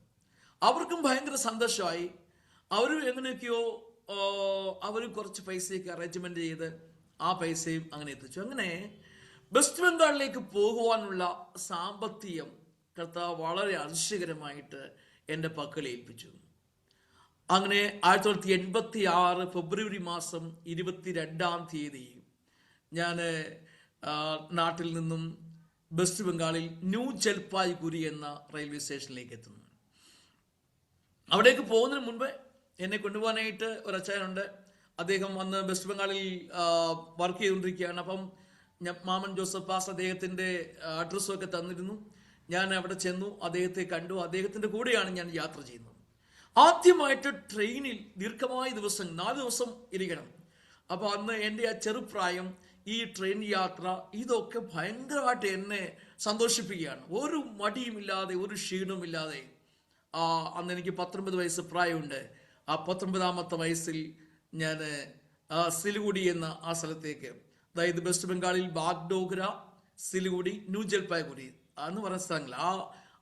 അവർക്കും ഭയങ്കര സന്തോഷമായി. അവരും എങ്ങനെയൊക്കെയോ അവർ കുറച്ച് പൈസയൊക്കെ അറേഞ്ച്മെന്റ് ചെയ്ത് ആ പൈസയും അങ്ങനെ എത്തിച്ചു. അങ്ങനെ വെസ്റ്റ് ബംഗാളിലേക്ക് പോകുവാനുള്ള സാമ്പത്തികം കർത്താവ് വളരെ അതിശയകരമായിട്ട് എൻ്റെ പക്കൽ ഏൽപ്പിച്ചു. അങ്ങനെ 1986 ഫെബ്രുവരി മാസം 22-ാം തീയതി ഞാൻ നാട്ടിൽ നിന്നും വെസ്റ്റ് ബംഗാളിൽ ന്യൂ ജൽപായ്ഗുരി എന്ന റെയിൽവേ സ്റ്റേഷനിലേക്ക് എത്തുന്നു. അവിടേക്ക് പോകുന്നതിന് മുൻപ് എന്നെ കൊണ്ടുപോകാനായിട്ട് ഒരു അച്ചായനുണ്ട്. അദ്ദേഹം അന്ന് വെസ്റ്റ് ബംഗാളിൽ വർക്ക് ചെയ്തുകൊണ്ടിരിക്കുകയാണ്. അപ്പം മാമൻ ജോസഫ് പാസ് അദ്ദേഹത്തിൻ്റെ അഡ്രസ്സും ഒക്കെ തന്നിരുന്നു. ഞാൻ അവിടെ ചെന്നു, അദ്ദേഹത്തെ കണ്ടു. അദ്ദേഹത്തിൻ്റെ കൂടെയാണ് ഞാൻ യാത്ര ചെയ്യുന്നത്. ആദ്യമായിട്ട് ട്രെയിനിൽ ദീർഘമായ ദിവസം 4 ദിവസം ഇരിക്കണം. അപ്പോൾ അന്ന് എൻ്റെ ആ ചെറുപ്രായം, ഈ ട്രെയിൻ യാത്ര, ഇതൊക്കെ ഭയങ്കരമായിട്ട് എന്നെ സന്തോഷിപ്പിക്കുകയാണ്. ഒരു മടിയുമില്ലാതെ, ഒരു ക്ഷീണവുമില്ലാതെ. അന്ന് എനിക്ക് 19 വയസ്സ് പ്രായമുണ്ട്. ആ 19ാമത്തെ വയസ്സിൽ ഞാൻ സിലിഗുഡി എന്ന ആ സ്ഥലത്തേക്ക്, അതായത് വെസ്റ്റ് ബംഗാളിൽ ബാഗ്ഡോഗ്ര, സിലിഗുഡി, ന്യൂ ജൽപായ്ഗുരി എന്ന് പറയുന്ന സ്ഥലങ്ങൾ, ആ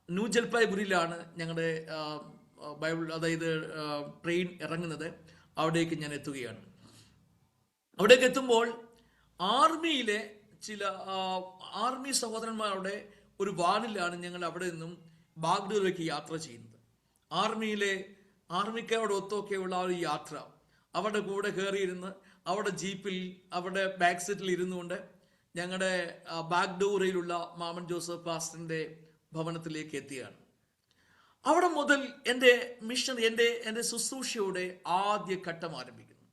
ന്യൂ ജൽപായ്ഗുരിയിലാണ് ഞങ്ങളുടെ അതായത് ട്രെയിൻ ഇറങ്ങുന്നത്. അവിടേക്ക് ഞാൻ എത്തുകയാണ്. അവിടേക്ക് എത്തുമ്പോൾ ആർമിയിലെ ചില ആർമി സഹോദരന്മാരുടെ ഒരു വാനിലാണ് ഞങ്ങൾ അവിടെ നിന്നും ബാഗ്ഡോറിലേക്ക് യാത്ര ചെയ്യുന്നത്. ആർമിക്കാരോട് ഒത്തൊക്കെയുള്ള ഒരു യാത്ര, അവരുടെ കൂടെ കയറിയിരുന്ന് അവിടെ ജീപ്പിൽ അവരുടെ ബാക്ക് സീറ്റിൽ ഇരുന്നുകൊണ്ട് ഞങ്ങളുടെ ബാഗ്ഡോറിയിലുള്ള മാമൻ ജോസഫ് പാസ്റ്ററിന്റെ ഭവനത്തിലേക്ക് എത്തിയാണ്. അവിടെ മുതൽ എൻ്റെ മിഷൻ, എൻ്റെ ശുശ്രൂഷയുടെ ആദ്യ ഘട്ടം ആരംഭിക്കുന്നു.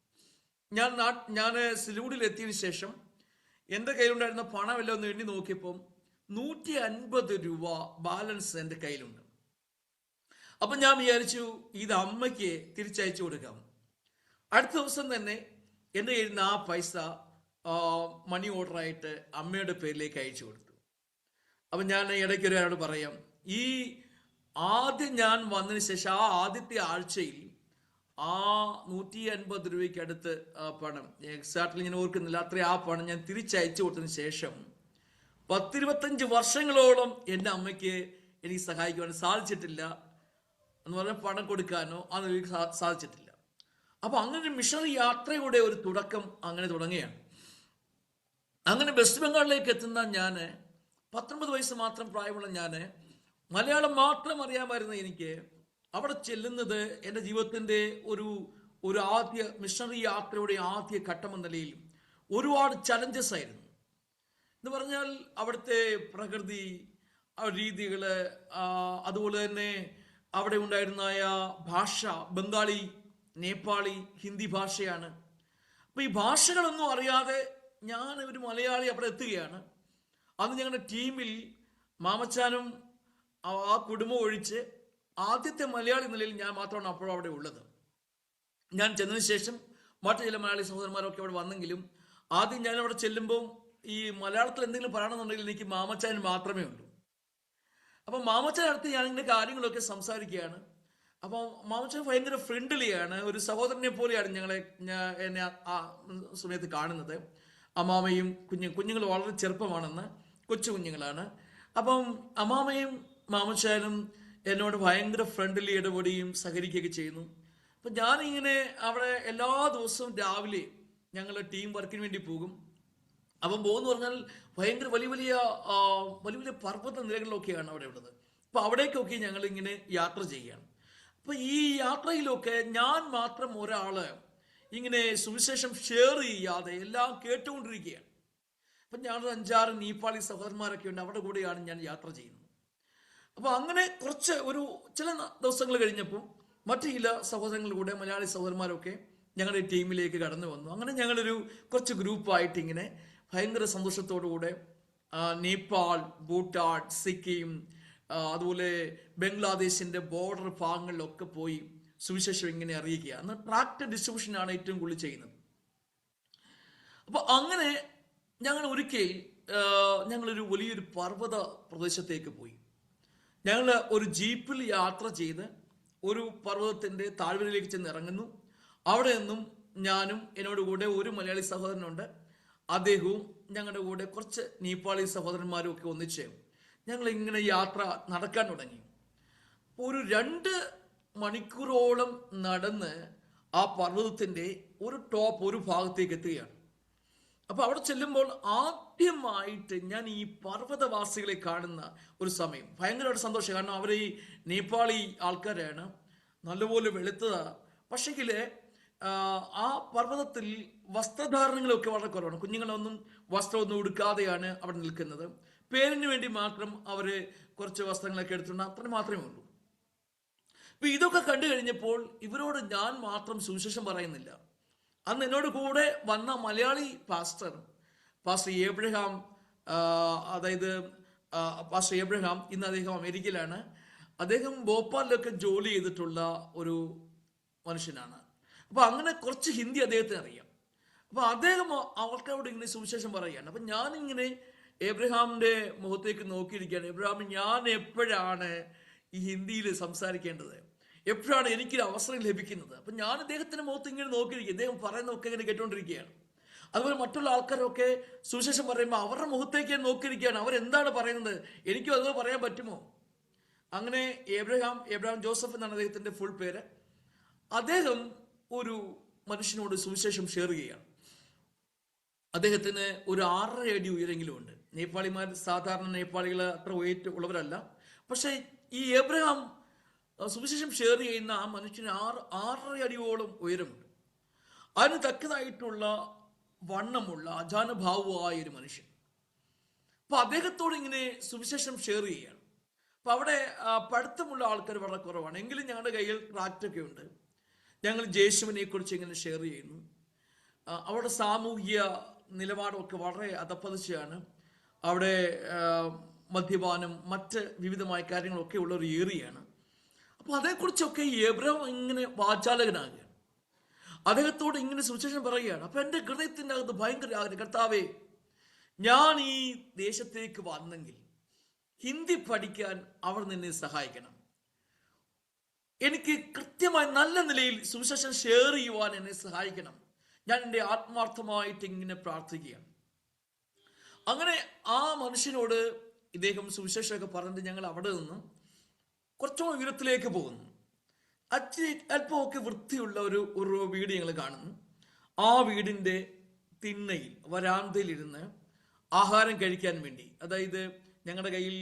ഞാൻ സിലിഗുഡിയിൽ എത്തിയതിനു ശേഷം എൻ്റെ കയ്യിലുണ്ടായിരുന്ന പണമെല്ലാം ഒന്ന് എണ്ണി നോക്കിയപ്പോൾ 150 രൂപ ബാലൻസ് എൻ്റെ കയ്യിലുണ്ട്. അപ്പം ഞാൻ വിചാരിച്ചു, ഇത് അമ്മയ്ക്ക് തിരിച്ചയച്ചു കൊടുക്കാം. അടുത്ത ദിവസം തന്നെ എൻ്റെ കയ്യിൽ നിന്ന് ആ പൈസ മണി ഓർഡറായിട്ട് അമ്മയുടെ പേരിലേക്ക് അയച്ചു കൊടുത്തു. അപ്പം ഞാൻ ഇടയ്ക്കൊരു ആളോട് പറയാം, ഈ ആദ്യം ഞാൻ വന്നതിന് ശേഷം ആ ആദ്യത്തെ ആഴ്ചയിൽ ആ 150 രൂപയ്ക്ക് അടുത്ത് പണം, എക്സാക്ട്ലി ഞാൻ ഓർക്കുന്നില്ല, അത്രയും ആ പണം ഞാൻ തിരിച്ചയച്ചു കൊടുത്തതിന് ശേഷം 10-25 വർഷങ്ങളോളം എൻ്റെ അമ്മയ്ക്ക് എനിക്ക് സഹായിക്കുവാൻ സാധിച്ചിട്ടില്ല എന്ന് പറഞ്ഞാൽ പണം കൊടുക്കാനോ അതൊന്നും എനിക്ക് സാധിച്ചിട്ടില്ല. അപ്പൊ അങ്ങനെ ഒരു മിഷണറി യാത്രയുടെ ഒരു തുടക്കം അങ്ങനെ തുടങ്ങുകയാണ്. അങ്ങനെ വെസ്റ്റ് ബംഗാളിലേക്ക് എത്തുന്ന ഞാൻ, 19 വയസ്സ് മാത്രം പ്രായമുള്ള ഞാൻ, മലയാളം മാത്രം അറിയാമായിരുന്ന എനിക്ക് അവിടെ ചെല്ലുന്നത് എൻ്റെ ജീവിതത്തിൻ്റെ ഒരു ആദ്യ മിഷണറി യാത്രയുടെ ആദ്യ ഘട്ടം എന്ന നിലയിൽ ഒരുപാട് ചലഞ്ചസ് ആയിരുന്നു. എന്ന് പറഞ്ഞാൽ അവിടുത്തെ പ്രകൃതി രീതികൾ, അതുപോലെ തന്നെ അവിടെ ഉണ്ടായിരുന്ന ഭാഷ, ബംഗാളി, നേപ്പാളി, ഹിന്ദി ഭാഷയാണ്. അപ്പൊ ഈ ഭാഷകളൊന്നും അറിയാതെ ഞാൻ ഒരു മലയാളി അവിടെ എത്തുകയാണ്. അന്ന് ഞങ്ങളുടെ ടീമിൽ മാമച്ചാനും ആ കുടുംബം ഒഴിച്ച് ആദ്യത്തെ മലയാളി നിലയിൽ ഞാൻ മാത്രമാണ് അപ്പോഴും അവിടെ ഉള്ളത്. ഞാൻ ചെന്നതിന് ശേഷം മറ്റു ചില മലയാളി സഹോദരന്മാരൊക്കെ അവിടെ വന്നെങ്കിലും ആദ്യം ഞാൻ അവിടെ ചെല്ലുമ്പോൾ ഈ മലയാളത്തിൽ എന്തെങ്കിലും പറയണമെന്നുണ്ടെങ്കിൽ എനിക്ക് മാമച്ചാൻ മാത്രമേ ഉള്ളൂ. അപ്പം മാമച്ചാൻ അടുത്ത് ഞാനിങ്ങനെ കാര്യങ്ങളൊക്കെ സംസാരിക്കുകയാണ്. അപ്പം മാമച്ചാൻ ഭയങ്കര ഫ്രണ്ട്ലിയാണ്, ഒരു സഹോദരനെ പോലെയാണ് എന്നെ ആ സമയത്ത് കാണുന്നത്. അമ്മാമയും കുഞ്ഞുങ്ങൾ വളരെ ചെറുപ്പമാണെന്ന്, കൊച്ചു കുഞ്ഞുങ്ങളാണ്. അപ്പം അമ്മാമയും മാമച്ചാനും എന്നോട് ഭയങ്കര ഫ്രണ്ട്ലി ഇടപെടുകയും സഹകരിക്കുകയൊക്കെ ചെയ്യുന്നു. അപ്പം ഞാനിങ്ങനെ അവിടെ എല്ലാ ദിവസവും രാവിലെ ഞങ്ങൾ ടീം വർക്കിന് വേണ്ടി പോകും. അപ്പം പോകുമെന്ന് പറഞ്ഞാൽ ഭയങ്കര വലിയ വലിയ വലിയ വലിയ പർവ്വത നിരകളിലൊക്കെയാണ് അവിടെ ഉള്ളത്. അപ്പം അവിടേക്കൊക്കെ ഞങ്ങൾ ഇങ്ങനെ യാത്ര ചെയ്യുകയാണ്. അപ്പം ഈ യാത്രയിലൊക്കെ ഞാൻ മാത്രം ഒരാള് ഇങ്ങനെ സുവിശേഷം ഷെയർ ചെയ്യാതെ എല്ലാം കേട്ടുകൊണ്ടിരിക്കുകയാണ്. അപ്പം ഞങ്ങളൊരു 5-6 നേപ്പാളി സഹോദരന്മാരൊക്കെ ഉണ്ട്, അവരുടെ കൂടെയാണ് ഞാൻ യാത്ര ചെയ്യുന്നത്. അപ്പോൾ അങ്ങനെ കുറച്ച് ചില ദിവസങ്ങൾ കഴിഞ്ഞപ്പോൾ മറ്റു ചില സഹോദരങ്ങളുടെ കൂടെ മലയാളി സഹോദരന്മാരൊക്കെ ഞങ്ങളുടെ ടീമിലേക്ക് കടന്നു വന്നു. അങ്ങനെ ഞങ്ങളൊരു കുറച്ച് ഗ്രൂപ്പായിട്ട് ഇങ്ങനെ ഭയങ്കര സന്തോഷത്തോടു കൂടെ നേപ്പാൾ, ഭൂട്ടാൻ, സിക്കിം, അതുപോലെ ബംഗ്ലാദേശിന്റെ ബോർഡർ ഭാഗങ്ങളിലൊക്കെ പോയി സുവിശേഷം ഇങ്ങനെ അറിയിക്കുക. അന്ന് ട്രാക്ട് ഡിസ്ട്രിബ്യൂഷനാണ് ഏറ്റവും കൂടുതൽ ചെയ്യുന്നത്. അപ്പോൾ അങ്ങനെ ഞങ്ങൾ ഒരിക്കൽ ഞങ്ങളൊരു വലിയൊരു പർവ്വത പ്രദേശത്തേക്ക് പോയി. ഞങ്ങൾ ഒരു ജീപ്പിൽ യാത്ര ചെയ്ത് ഒരു പർവ്വതത്തിന്റെ താഴ്വരയിലേക്ക് ചെന്ന് ഇറങ്ങുന്നു. അവിടെ നിന്നും ഞാനും എന്നോട് കൂടെ ഒരു മലയാളി സഹോദരനുണ്ട്, അദ്ദേഹവും ഞങ്ങളുടെ കൂടെ കുറച്ച് നേപ്പാളി സഹോദരന്മാരും ഒക്കെ ഒന്നിച്ച് ഞങ്ങൾ ഇങ്ങനെ യാത്ര നടക്കാൻ തുടങ്ങി. ഒരു 2 മണിക്കൂറോളം നടന്ന് ആ പർവ്വതത്തിന്റെ ഒരു ഭാഗത്തേക്ക് എത്തുകയാണ്. അപ്പൊ അവിടെ ചെല്ലുമ്പോൾ ആദ്യമായിട്ട് ഞാൻ ഈ പർവ്വതവാസികളെ കാണുന്ന ഒരു സമയം ഭയങ്കരമായിട്ട് സന്തോഷം. കാരണം അവർ ഈ നേപ്പാളി ആൾക്കാരാണ്, നല്ലപോലെ വെളുത്തതാ. പക്ഷെങ്കില് ആ പർവ്വതത്തിൽ വസ്ത്രധാരണങ്ങളൊക്കെ വളരെ കുറവാണ്. കുഞ്ഞുങ്ങളൊന്നും വസ്ത്രമൊന്നും ഉടുക്കാതെയാണ് അവിടെ നിൽക്കുന്നത്. പേരിന് വേണ്ടി മാത്രം അവര് കുറച്ച് വസ്ത്രങ്ങളൊക്കെ എടുത്തിട്ടുണ്ട്, അത്ര മാത്രമേ ഉള്ളൂ. അപ്പൊ ഇതൊക്കെ കണ്ടു കഴിഞ്ഞപ്പോൾ ഇവരോട് ഞാൻ മാത്രം സുവിശേഷം പറയുന്നില്ല. അന്ന് എന്നോട് കൂടെ വന്ന മലയാളി പാസ്റ്റർ ഏബ്രഹാം, അതായത് പാസ്റ്റർ ഏബ്രഹാം, ഇന്ന് അദ്ദേഹം അമേരിക്കയിലാണ്. അദ്ദേഹം ഭോപ്പാലിലൊക്കെ ജോലി ചെയ്തിട്ടുള്ള ഒരു മനുഷ്യനാണ്. അപ്പൊ അങ്ങനെ കുറച്ച് ഹിന്ദി അദ്ദേഹത്തിന് അറിയാം. അപ്പൊ അദ്ദേഹം അവർക്കവിടെ ഇങ്ങനെ സുവിശേഷം പറയുകയാണ്. അപ്പൊ ഞാനിങ്ങനെ ഏബ്രഹാമിന്റെ മുഖത്തേക്ക് നോക്കിയിരിക്കുകയാണ്. ഏബ്രഹാം, ഞാൻ എപ്പോഴാണ് ഈ ഹിന്ദിയിൽ സംസാരിക്കേണ്ടത്, എപ്പോഴാണ് എനിക്കൊരു അവസരം ലഭിക്കുന്നത്? അപ്പൊ ഞാൻ അദ്ദേഹത്തിന്റെ മുഖത്ത് ഇങ്ങനെ നോക്കിയിരിക്കുക, അദ്ദേഹം പറയുന്നതൊക്കെ ഇങ്ങനെ കേട്ടുകൊണ്ടിരിക്കുകയാണ്. അതുപോലെ മറ്റുള്ള ആൾക്കാരൊക്കെ സുവിശേഷം പറയുമ്പോൾ അവരുടെ മുഖത്തേക്ക് ഞാൻ നോക്കിയിരിക്കുകയാണ്, അവരെന്താണ് പറയുന്നത്, എനിക്കും അതുപോലെ പറയാൻ പറ്റുമോ? അങ്ങനെ ഏബ്രഹാം ജോസഫ് എന്നാണ് അദ്ദേഹത്തിന്റെ ഫുൾ പേര്. അദ്ദേഹം ഒരു മനുഷ്യനോട് സുവിശേഷം ഷെയർ ചെയ്യുകയാണ്. അദ്ദേഹത്തിന് ഒരു 6.5 അടി ഉയരെങ്കിലും ഉണ്ട്. നേപ്പാളിമാർ സാധാരണ നേപ്പാളികൾ അത്ര വെയിറ്റ് ഉള്ളവരല്ല. പക്ഷെ ഈ ഏബ്രഹാം സുവിശേഷം ഷെയർ ചെയ്യുന്ന ആ മനുഷ്യന് 6.5 അടിയോളം ഉയരമുണ്ട്. അതിന് തക്കതായിട്ടുള്ള വണ്ണമുള്ള അജാനുഭാവുവായ ഒരു മനുഷ്യൻ. അപ്പൊ അദ്ദേഹത്തോട് ഇങ്ങനെ സുവിശേഷം ഷെയർ ചെയ്യുകയാണ്. അപ്പൊ അവിടെ പഠിത്തമുള്ള ആൾക്കാർ വളരെ കുറവാണ്. എങ്കിലും ഞങ്ങളുടെ കയ്യിൽ ട്രാക്റ്റൊക്കെ ഉണ്ട്. ഞങ്ങൾ യേശുവിനെ കുറിച്ച് ഇങ്ങനെ ഷെയർ ചെയ്യുന്നു. അവിടെ സാമൂഹിക നിലപാടൊക്കെ വളരെ അധപ്പതിച്ചാണ്. അവിടെ മദ്യപാനം, മറ്റ് വിവിധമായ കാര്യങ്ങളൊക്കെ ഉള്ള ഒരു ഏരിയയാണ്. അപ്പൊ അതേക്കുറിച്ചൊക്കെ ഏബ്രഹാം ഇങ്ങനെ വാചാലകനാകുകയാണ്. അദ്ദേഹത്തോട് ഇങ്ങനെ സുവിശേഷം പറയുകയാണ്. അപ്പൊ എൻ്റെ ഹൃദയത്തിൻ്റെ അകത്ത് ഭയങ്കര ആഗ്രഹം, കർത്താവേ, ഞാൻ ഈ ദേശത്തേക്ക് വന്നെങ്കിൽ ഹിന്ദി പഠിക്കാൻ അവർ നിന്നെ സഹായിക്കണം. എനിക്ക് കൃത്യമായി നല്ല നിലയിൽ സുവിശേഷം ഷെയർ ചെയ്യുവാൻ എന്നെ സഹായിക്കണം. ഞാൻ എൻ്റെ ആത്മാർത്ഥമായിട്ട് ഇങ്ങനെ പ്രാർത്ഥിക്കുകയാണ്. അങ്ങനെ ആ മനുഷ്യനോട് ഇദ്ദേഹം സുവിശേഷമൊക്കെ പറഞ്ഞിട്ട് ഞങ്ങൾ അവിടെ നിന്ന് കുറച്ചുകൂടെ ഉയരത്തിലേക്ക് പോകുന്നു. അല്പമൊക്കെ വൃത്തിയുള്ള ഒരു വീട് ഞങ്ങൾ കാണുന്നു. ആ വീടിന്റെ തിണ്ണയിൽ വരാന്തയിലിരുന്ന് ആഹാരം കഴിക്കാൻ വേണ്ടി, അതായത് ഞങ്ങളുടെ കയ്യിൽ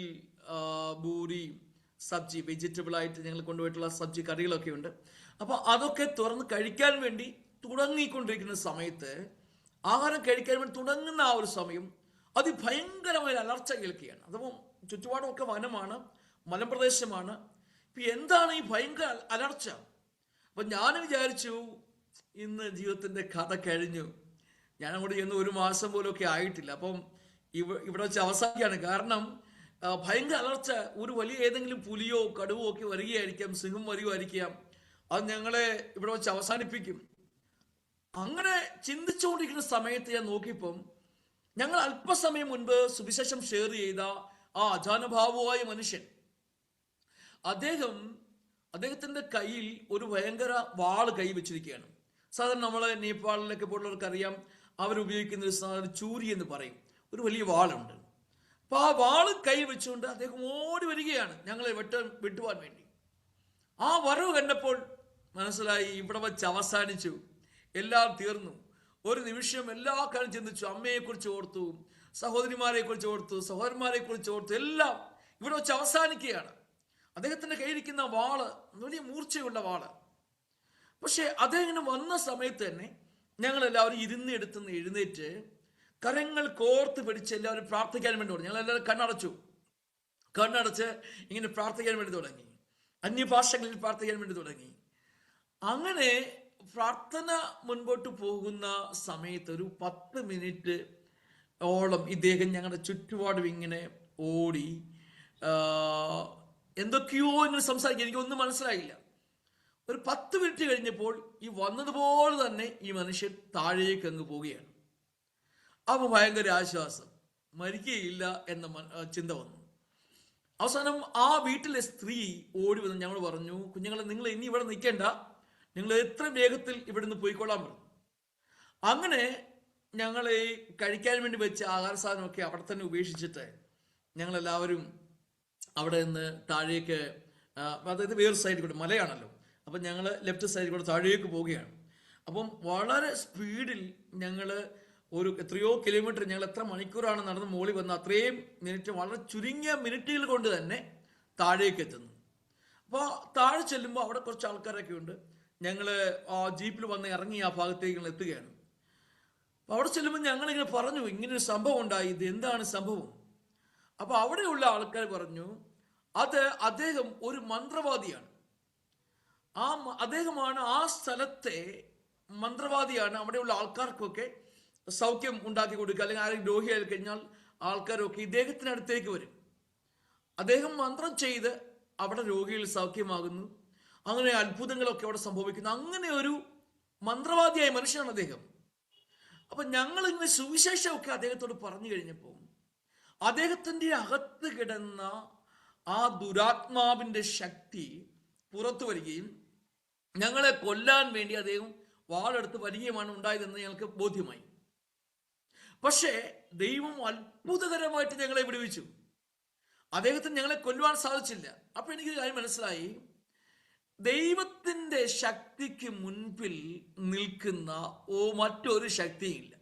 ബൂരി സബ്ജി, വെജിറ്റബിൾ ആയിട്ട് ഞങ്ങൾ കൊണ്ടുപോയിട്ടുള്ള സബ്ജി കറികളൊക്കെ ഉണ്ട്. അപ്പൊ അതൊക്കെ തുറന്ന് കഴിക്കാൻ വേണ്ടി തുടങ്ങിക്കൊണ്ടിരിക്കുന്ന സമയത്ത്, ആഹാരം കഴിക്കാൻ വേണ്ടി തുടങ്ങുന്ന ആ ഒരു സമയം അതിഭയങ്കരമായ അലർച്ച കേൾക്കുകയാണ്. അതും ചുറ്റുപാടുമൊക്കെ വനമാണ്, മലമ്പ്രദേശമാണ്. ഇപ്പൊ എന്താണ് ഈ ഭയങ്കര അലർച്ച? അപ്പൊ ഞാൻ വിചാരിച്ചു, ഇന്ന് ജീവിതത്തിന്റെ കഥ കഴിഞ്ഞു. ഞാൻ അങ്ങോട്ട് ചെന്ന് 1 മാസം പോലൊക്കെ ആയിട്ടില്ല. അപ്പം ഇവിടെ വെച്ച് അവസാനിക്കുകയാണ്. കാരണം ഭയങ്കര അലർച്ച, ഒരു വലിയ ഏതെങ്കിലും പുലിയോ കടുവോ ഒക്കെ വരികയായിരിക്കാം, സിംഹം വരികയായിരിക്കാം, അത് ഞങ്ങളെ ഇവിടെ വെച്ച് അവസാനിപ്പിക്കും. അങ്ങനെ ചിന്തിച്ചുകൊണ്ടിരിക്കുന്ന സമയത്ത് ഞാൻ നോക്കിയപ്പം ഞങ്ങൾ അല്പസമയം മുൻപ് സുവിശേഷം ഷെയർ ചെയ്ത ആ അജാനുഭാവുവായ മനുഷ്യൻ, അദ്ദേഹത്തിന്റെ കയ്യിൽ ഒരു ഭയങ്കര വാള് കൈ വെച്ചിരിക്കുകയാണ്. സാധാരണ നമ്മളെ നേപ്പാളിലൊക്കെ പോലുള്ളവർക്ക് അറിയാം, അവരുപയോഗിക്കുന്ന ഒരു സാധനം ചൂരി എന്ന് പറയും, ഒരു വലിയ വാളുണ്ട്. അപ്പൊ ആ വാള് കൈ വെച്ചുകൊണ്ട് അദ്ദേഹം ഓടി വരികയാണ് ഞങ്ങളെ വെട്ടുവാൻ വേണ്ടി. ആ വരവ് കണ്ടപ്പോൾ മനസ്സിലായി ഇവിടെ വച്ച് അവസാനിച്ചു, എല്ലാം തീർന്നു. ഒരു നിമിഷം എല്ലാ കാര്യം ചിന്തിച്ചു. അമ്മയെ കുറിച്ച് ഓർത്തു, സഹോദരിമാരെ കുറിച്ച് ഓർത്തു, സഹോദരന്മാരെ കുറിച്ച് ഓർത്തു. എല്ലാം ഇവിടെ വെച്ച് അവസാനിക്കുകയാണ്. അദ്ദേഹത്തിന്റെ കയ്യിരിക്കുന്ന വാള് വലിയ മൂർച്ചയുള്ള വാള്. പക്ഷെ അദ്ദേഹം ഇങ്ങനെ വന്ന സമയത്ത് തന്നെ ഞങ്ങൾ എല്ലാവരും എഴുന്നേറ്റ് കരങ്ങൾ കോർത്ത് പിടിച്ച് എല്ലാവരും പ്രാർത്ഥിക്കാൻ വേണ്ടി തുടങ്ങി. ഞങ്ങൾ എല്ലാവരും കണ്ണടച്ച് ഇങ്ങനെ പ്രാർത്ഥിക്കാൻ വേണ്ടി തുടങ്ങി. അന്യഭാഷകളിൽ പ്രാർത്ഥിക്കാൻ വേണ്ടി തുടങ്ങി. അങ്ങനെ പ്രാർത്ഥന മുൻപോട്ട് പോകുന്ന സമയത്ത് ഒരു 10 മിനിറ്റ് ഓളം ഇദ്ദേഹം ഞങ്ങളുടെ ചുറ്റുപാടും ഇങ്ങനെ ഓടി എന്തൊക്കെയോ ഇങ്ങനെ സംസാരിക്കും. എനിക്കൊന്നും മനസ്സിലായില്ല. ഒരു 10 മിനിറ്റ് കഴിഞ്ഞപ്പോൾ ഈ വന്നതുപോലെ തന്നെ ഈ മനുഷ്യൻ താഴേക്ക് അങ്ങ് പോവുകയാണ്. അപ്പൊ ഭയങ്കര ആശ്വാസം, മരിക്കുകയില്ല എന്ന ചിന്ത വന്നു. അവസാനം ആ വീട്ടിലെ സ്ത്രീ ഓടി വന്ന് ഞങ്ങൾ പറഞ്ഞു, കുഞ്ഞുങ്ങളെ നിങ്ങൾ ഇനി ഇവിടെ നിൽക്കേണ്ട, നിങ്ങൾ എത്ര വേഗത്തിൽ ഇവിടുന്ന് പോയിക്കൊള്ളാൻ പറഞ്ഞു. അങ്ങനെ ഞങ്ങളെ കഴിക്കാൻ വേണ്ടി വെച്ച ആഹാര സാധനമൊക്കെ അവിടെ തന്നെ ഉപേക്ഷിച്ചിട്ട് ഞങ്ങളെല്ലാവരും അവിടെ നിന്ന് താഴേക്ക്, അതായത് വേറൊരു സൈഡിൽ കൂടെ മലയാണല്ലോ, അപ്പം ഞങ്ങൾ ലെഫ്റ്റ് സൈഡിൽ കൂടെ താഴേക്ക് പോവുകയാണ്. അപ്പം വളരെ സ്പീഡിൽ ഞങ്ങൾ ഒരു എത്രയോ കിലോമീറ്റർ, ഞങ്ങൾ എത്ര മണിക്കൂറാണ് നടന്ന് മുകളിൽ വന്ന് അത്രയും മിനിറ്റ്, വളരെ ചുരുങ്ങിയ മിനിറ്റുകൾ കൊണ്ട് തന്നെ താഴേക്ക് എത്തുന്നു. അപ്പോൾ താഴെ ചെല്ലുമ്പോൾ അവിടെ കുറച്ച് ആൾക്കാരൊക്കെ ഉണ്ട്. ഞങ്ങൾ ആ ജീപ്പിൽ വന്ന് ഇറങ്ങി ആ ഭാഗത്തേക്ക് ഞങ്ങൾ എത്തുകയാണ്. അപ്പോൾ അവിടെ ചെല്ലുമ്പോൾ ഞങ്ങളിങ്ങനെ പറഞ്ഞു, ഇങ്ങനൊരു സംഭവം ഉണ്ടായി, ഇത് എന്താണ് സംഭവം? അപ്പോൾ അവിടെയുള്ള ആൾക്കാർ പറഞ്ഞു, അദ്ദേഹം ഒരു മന്ത്രവാദിയാണ്. അദ്ദേഹമാണ് ആ സ്ഥലത്തെ മന്ത്രവാദിയാണ്. അവിടെയുള്ള ആൾക്കാർക്കൊക്കെ സൗഖ്യം ഉണ്ടാക്കി കൊടുക്കുക, അല്ലെങ്കിൽ ആരെങ്കിലും രോഗിയായി കഴിഞ്ഞാൽ ആൾക്കാരൊക്കെ ഇദ്ദേഹത്തിനടുത്തേക്ക് വരും. അദ്ദേഹം മന്ത്രം ചെയ്ത് അവിടെ രോഗികൾ സൗഖ്യമാകുന്നു. അങ്ങനെ അത്ഭുതങ്ങളൊക്കെ അവിടെ സംഭവിക്കുന്നു. അങ്ങനെ ഒരു മന്ത്രവാദിയായ മനുഷ്യനാണ് അദ്ദേഹം. അപ്പൊ ഞങ്ങൾ ഇങ്ങനെ സുവിശേഷമൊക്കെ അദ്ദേഹത്തോട് പറഞ്ഞു കഴിഞ്ഞപ്പോൾ അദ്ദേഹത്തിന്റെ അകത്ത് കിടന്ന ആ ദുരാത്മാവിന്റെ ശക്തി പുറത്തു വരികയും ഞങ്ങളെ കൊല്ലാൻ വേണ്ടി അദ്ദേഹം വാളെടുത്ത് വരികയുമാണ് ഉണ്ടായതെന്ന് ഞങ്ങൾക്ക് ബോധ്യമായി. പക്ഷേ ദൈവം അത്ഭുതകരമായിട്ട് ഞങ്ങളെ വിടുവിച്ചു. അദ്ദേഹത്തിന് ഞങ്ങളെ കൊല്ലുവാൻ സാധിച്ചില്ല. അപ്പൊ എനിക്ക് കാര്യം മനസ്സിലായി, ദൈവത്തിന്റെ ശക്തിക്ക് മുൻപിൽ നിൽക്കുന്ന മറ്റൊരു ശക്തിയില്ല.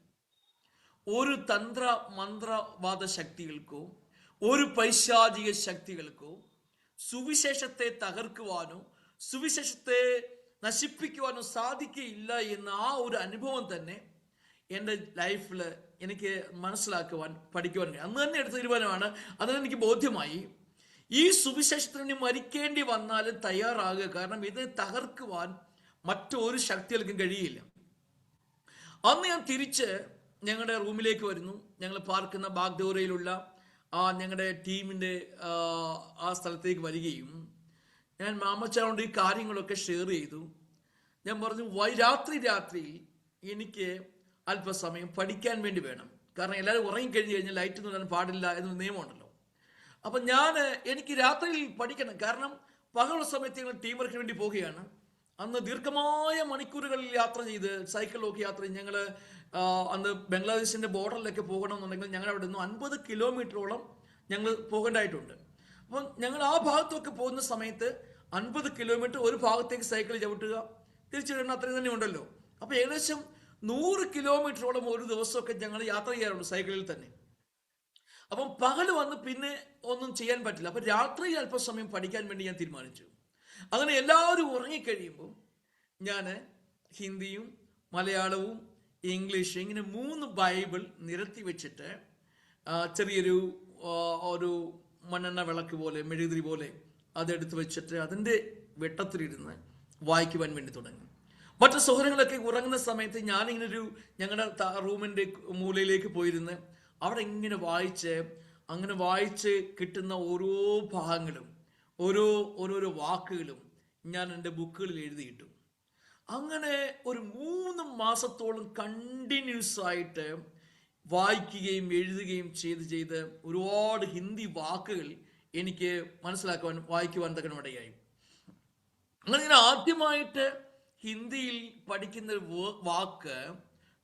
ഒരു തന്ത്ര മന്ത്രവാദ ശക്തികൾക്കോ ഒരു പൈശാചിക ശക്തികൾക്കോ സുവിശേഷത്തെ തകർക്കുവാനോ സുവിശേഷത്തെ നശിപ്പിക്കുവാനോ സാധിക്കുകയില്ല എന്ന ആ ഒരു അനുഭവം തന്നെ എൻ്റെ ലൈഫിൽ എനിക്ക് പഠിക്കുവാൻ അന്ന് തന്നെ എടുത്ത തീരുമാനമാണ്. അതിന് എനിക്ക് ബോധ്യമായി, ഈ സുവിശേഷത്തിന് മരിക്കേണ്ടി വന്നാലും തയ്യാറാകുക. കാരണം ഇത് തകർക്കുവാൻ മറ്റൊരു ശക്തികൾക്കും കഴിയില്ല. അന്ന് ഞാൻ തിരിച്ച് ഞങ്ങളുടെ റൂമിലേക്ക് വരുന്നു. ഞങ്ങൾ പാർക്കുന്ന ബാഗ്ഡോറയിലുള്ള ഞങ്ങളുടെ ടീമിൻ്റെ ആ സ്ഥലത്തേക്ക് വരികയും ഞാൻ മാമച്ചാനോട് ഈ കാര്യങ്ങളൊക്കെ ഷെയർ ചെയ്തു. ഞാൻ പറഞ്ഞു, രാത്രി എനിക്ക് അല്പസമയം പഠിക്കാൻ വേണ്ടി വേണം. കാരണം എല്ലാവരും ഉറങ്ങിക്കഴിഞ്ഞ് കഴിഞ്ഞാൽ ലൈറ്റ് ഒന്നും ഇടാൻ പാടില്ല എന്നൊരു നിയമമുണ്ടല്ലോ. അപ്പം എനിക്ക് രാത്രിയിൽ പഠിക്കണം. കാരണം പകലുള്ള സമയത്ത് ഞങ്ങൾ ടീം വർക്കിന് വേണ്ടി പോവുകയാണ്. അന്ന് ദീർഘമായ മണിക്കൂറുകളിൽ യാത്ര ചെയ്ത് സൈക്കിളിലൊക്കെ യാത്ര ചെയ്ത് ഞങ്ങൾ അന്ന് ബംഗ്ലാദേശിന്റെ ബോർഡറിലൊക്കെ പോകണമെന്നുണ്ടെങ്കിൽ ഞങ്ങൾ അവിടെ നിന്ന് 50 കിലോമീറ്ററോളം ഞങ്ങൾ പോകേണ്ടതായിട്ടുണ്ട്. അപ്പം ഞങ്ങൾ ആ ഭാഗത്തൊക്കെ പോകുന്ന സമയത്ത് 50 കിലോമീറ്റർ ഒരു ഭാഗത്തേക്ക് സൈക്കിൾ ചവിട്ടുക, തിരിച്ചു വരണം, അത്രയും തന്നെ ഉണ്ടല്ലോ. അപ്പം ഏകദേശം 100 കിലോമീറ്ററോളം ഒരു ദിവസമൊക്കെ ഞങ്ങൾ യാത്ര ചെയ്യാറുണ്ട് സൈക്കിളിൽ തന്നെ. അപ്പം പകല് വന്ന് പിന്നെ ഒന്നും ചെയ്യാൻ പറ്റില്ല. അപ്പം രാത്രി അല്പസമയം പഠിക്കാൻ വേണ്ടി ഞാൻ തീരുമാനിച്ചു. അങ്ങനെ എല്ലാവരും ഉറങ്ങിക്കഴിയുമ്പോൾ ഞാൻ ഹിന്ദിയും മലയാളവും ഇംഗ്ലീഷും ഇങ്ങനെ 3 ബൈബിൾ നിരത്തി വെച്ചിട്ട് ചെറിയൊരു ഒരു മണ്ണെണ്ണ വിളക്ക് പോലെ മെഴുകുതിരി പോലെ അതെടുത്ത് വെച്ചിട്ട് അതിൻ്റെ വെട്ടത്തിലിരുന്ന് വായിക്കുവാൻ വേണ്ടി തുടങ്ങി. മറ്റു സൗഹൃദങ്ങളൊക്കെ ഉറങ്ങുന്ന സമയത്ത് ഞാനിങ്ങനെ ഞങ്ങളുടെ റൂമിൻ്റെ മൂലയിലേക്ക് പോയിരുന്ന് അവിടെ ഇങ്ങനെ വായിച്ച് കിട്ടുന്ന ഓരോ ഭാഗങ്ങളും ഓരോരോ വാക്കുകളും ഞാൻ എൻ്റെ ബുക്കുകളിൽ എഴുതിയിട്ടു. അങ്ങനെ ഒരു 3 മാസത്തോളം കണ്ടിന്യൂസ് ആയിട്ട് വായിക്കുകയും എഴുതുകയും ചെയ്ത് ഒരുപാട് ഹിന്ദി വാക്കുകൾ എനിക്ക് വായിക്കുവാൻ തക്കനമിടയായി. അങ്ങനെ ഞാൻ ആദ്യമായിട്ട് ഹിന്ദിയിൽ പഠിക്കുന്ന ഒരു വാക്ക്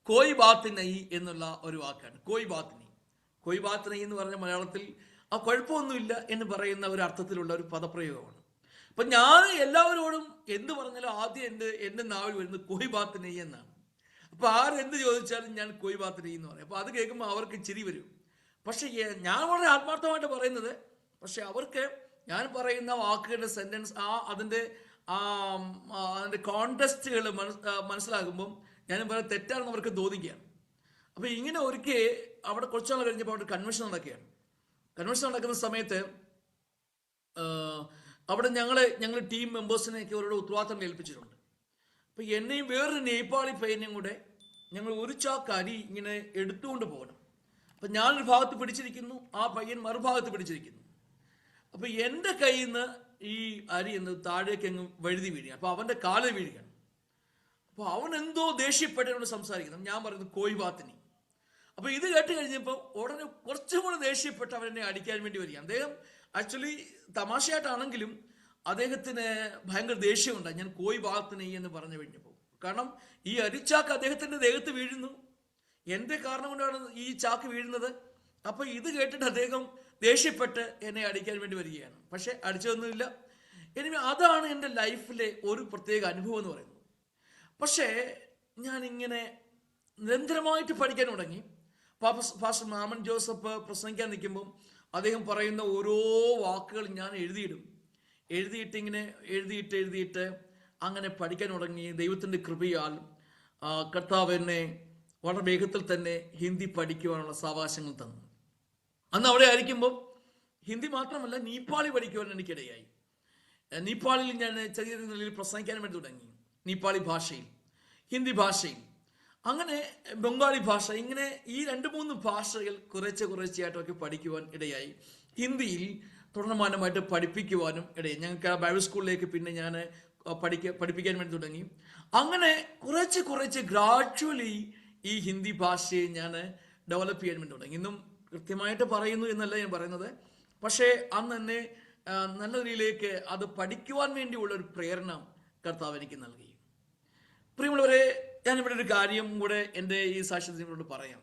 കോയ് ബാത്ത് നഹീ എന്നുള്ള ഒരു വാക്കാണ്. കോയ് കൊയ് ബാത്ത് നെയ് എന്ന് പറഞ്ഞ മലയാളത്തിൽ ആ കുഴപ്പമൊന്നുമില്ല എന്ന് പറയുന്ന ഒരു അർത്ഥത്തിലുള്ള ഒരു പദപ്രയോഗമാണ്. അപ്പം ഞാൻ എല്ലാവരോടും എന്ത് പറഞ്ഞാലും ആദ്യം എൻ്റെ നാവിൽ വരുന്നത് കൊയ് ബാത്ത് നെയ് എന്നാണ്. അപ്പോൾ ആരെന്ത് ചോദിച്ചാലും ഞാൻ കൊയ് ബാത്ത് നെയ് എന്ന് പറയും. അപ്പോൾ അത് കേൾക്കുമ്പോൾ അവർക്ക് ചിരി വരും. പക്ഷേ ഞാൻ വളരെ ആത്മാർത്ഥമായിട്ട് പറയുന്നത്, പക്ഷെ അവർക്ക് ഞാൻ പറയുന്ന വാക്കുകളുടെ സെന്റൻസ് അതിൻ്റെ കോണ്ടെക്സ്റ്റുകൾ മനസ്സിലാകുമ്പം ഞാൻ പറയുന്നത് തെറ്റാണെന്ന് അവർക്ക് തോന്നിക്കുകയാണ്. അപ്പോൾ ഇങ്ങനെ ഒരിക്കൽ അവിടെ കുറച്ച് നാൾ കഴിഞ്ഞപ്പോൾ അവിടെ കൺവെൻഷൻ നടക്കുകയാണ്. കൺവെൻഷൻ നടക്കുന്ന സമയത്ത് അവിടെ ഞങ്ങൾ ടീം മെമ്പേഴ്സിനെയൊക്കെ അവരുടെ ഉത്തരവാദിത്തം ഏൽപ്പിച്ചിട്ടുണ്ട്. അപ്പോൾ എന്നെയും വേറൊരു നേപ്പാളി പയ്യനെയും കൂടെ ഞങ്ങൾ ഒരു ചാക്ക് അരി ഇങ്ങനെ എടുത്തുകൊണ്ട് പോകണം. അപ്പം ഞാനൊരു ഭാഗത്ത് പിടിച്ചിരിക്കുന്നു, ആ പയ്യൻ മറുഭാഗത്ത് പിടിച്ചിരിക്കുന്നു. അപ്പോൾ എൻ്റെ കയ്യിൽ നിന്ന് ഈ അരി എന്ന് താഴേക്ക് അങ്ങ് വഴുതി വീഴുക. അപ്പോൾ അവൻ്റെ കാലിൽ വീഴുകയാണ്. അപ്പോൾ അവൻ എന്തോ ദേഷ്യപ്പെട്ടവനോട് സംസാരിക്കുന്നു. ഞാൻ പറയുന്നത് കോയ് ബാത്ത് നെയ്. അപ്പോൾ ഇത് കേട്ട് കഴിഞ്ഞപ്പോൾ ഉടനെ കുറച്ചും കൂടെ ദേഷ്യപ്പെട്ട് അവനെന്നെ അടിക്കാൻ വേണ്ടി വരിക. അദ്ദേഹം ആക്ച്വലി തമാശയായിട്ടാണെങ്കിലും അദ്ദേഹത്തിന് ഭയങ്കര ദേഷ്യമുണ്ടായി ഞാൻ കോയ് ബാത്ത് നെയ് എന്ന് പറഞ്ഞു കഴിഞ്ഞപ്പോൾ. കാരണം ഈ അരിച്ചാക്ക് അദ്ദേഹത്തിൻ്റെ ദേഹത്ത് വീഴുന്നു, എൻ്റെ കാരണം കൊണ്ടാണ് ഈ ചാക്ക് വീഴുന്നത്. അപ്പോൾ ഇത് കേട്ടിട്ട് അദ്ദേഹം ദേഷ്യപ്പെട്ട് എന്നെ അടിക്കാൻ വേണ്ടി വരികയാണ്. പക്ഷെ അടിച്ചതൊന്നുമില്ല. ഇനി അതാണ് എൻ്റെ ലൈഫിലെ ഒരു പ്രത്യേക അനുഭവം എന്ന് പറയുന്നത്. പക്ഷേ ഞാനിങ്ങനെ നിരന്തരമായിട്ട് പഠിക്കാൻ തുടങ്ങി. പാസ്റ്റർ മാമൻ ജോസഫ് പ്രസംഗിക്കാൻ നിൽക്കുമ്പം അദ്ദേഹം പറയുന്ന ഓരോ വാക്കുകൾ ഞാൻ എഴുതിയിട്ട് അങ്ങനെ പഠിക്കാൻ തുടങ്ങി. ദൈവത്തിൻ്റെ കൃപയാൽ കർത്താവ് എന്നെ വളരെ വേഗത്തിൽ തന്നെ ഹിന്ദി പഠിക്കുവാനുള്ള സാവകാശങ്ങൾ തന്നു. അന്ന് അവിടെ ആയിരിക്കുമ്പോൾ ഹിന്ദി മാത്രമല്ല നേപ്പാളി പഠിക്കുവാൻ എനിക്കിടയായി. നേപ്പാളിൽ ഞാൻ ചെറിയ നിലയിൽ പ്രസംഗിക്കാൻ വേണ്ടി തുടങ്ങി. നേപ്പാളി ഭാഷയിൽ, ഹിന്ദി ഭാഷയിൽ, അങ്ങനെ ബംഗാളി ഭാഷ, ഇങ്ങനെ ഈ 2-3 ഭാഷകൾ കുറേശ്ശെയായിട്ടൊക്കെ പഠിക്കുവാൻ ഇടയായി. ഹിന്ദിയിൽ തുടർമാനമായിട്ട് പഠിപ്പിക്കുവാനും ഇടയായി. ഞങ്ങൾക്ക് ആ ബൈബിൾ സ്കൂളിലേക്ക് പിന്നെ ഞാൻ പഠിപ്പിക്കാൻ വേണ്ടി തുടങ്ങി. അങ്ങനെ കുറച്ച് ഗ്രാജുവലി ഈ ഹിന്ദി ഭാഷയെ ഞാൻ ഡെവലപ്പ് ചെയ്യാൻ വേണ്ടി തുടങ്ങി. ഇന്നും കൃത്യമായിട്ട് പറയുന്നു എന്നല്ല ഞാൻ പറയുന്നത്, പക്ഷേ അന്ന് എന്നെ നല്ല രീതിയിലേക്ക് അത് പഠിക്കുവാൻ വേണ്ടിയുള്ള ഒരു പ്രേരണ കർത്താവ് എനിക്ക് നൽകി. പ്രിയമുള്ളവരെ, ഞാനിവിടെ ഒരു കാര്യം കൂടെ എൻ്റെ ഈ സാക്ഷ്യത്തിനോട് പറയാം.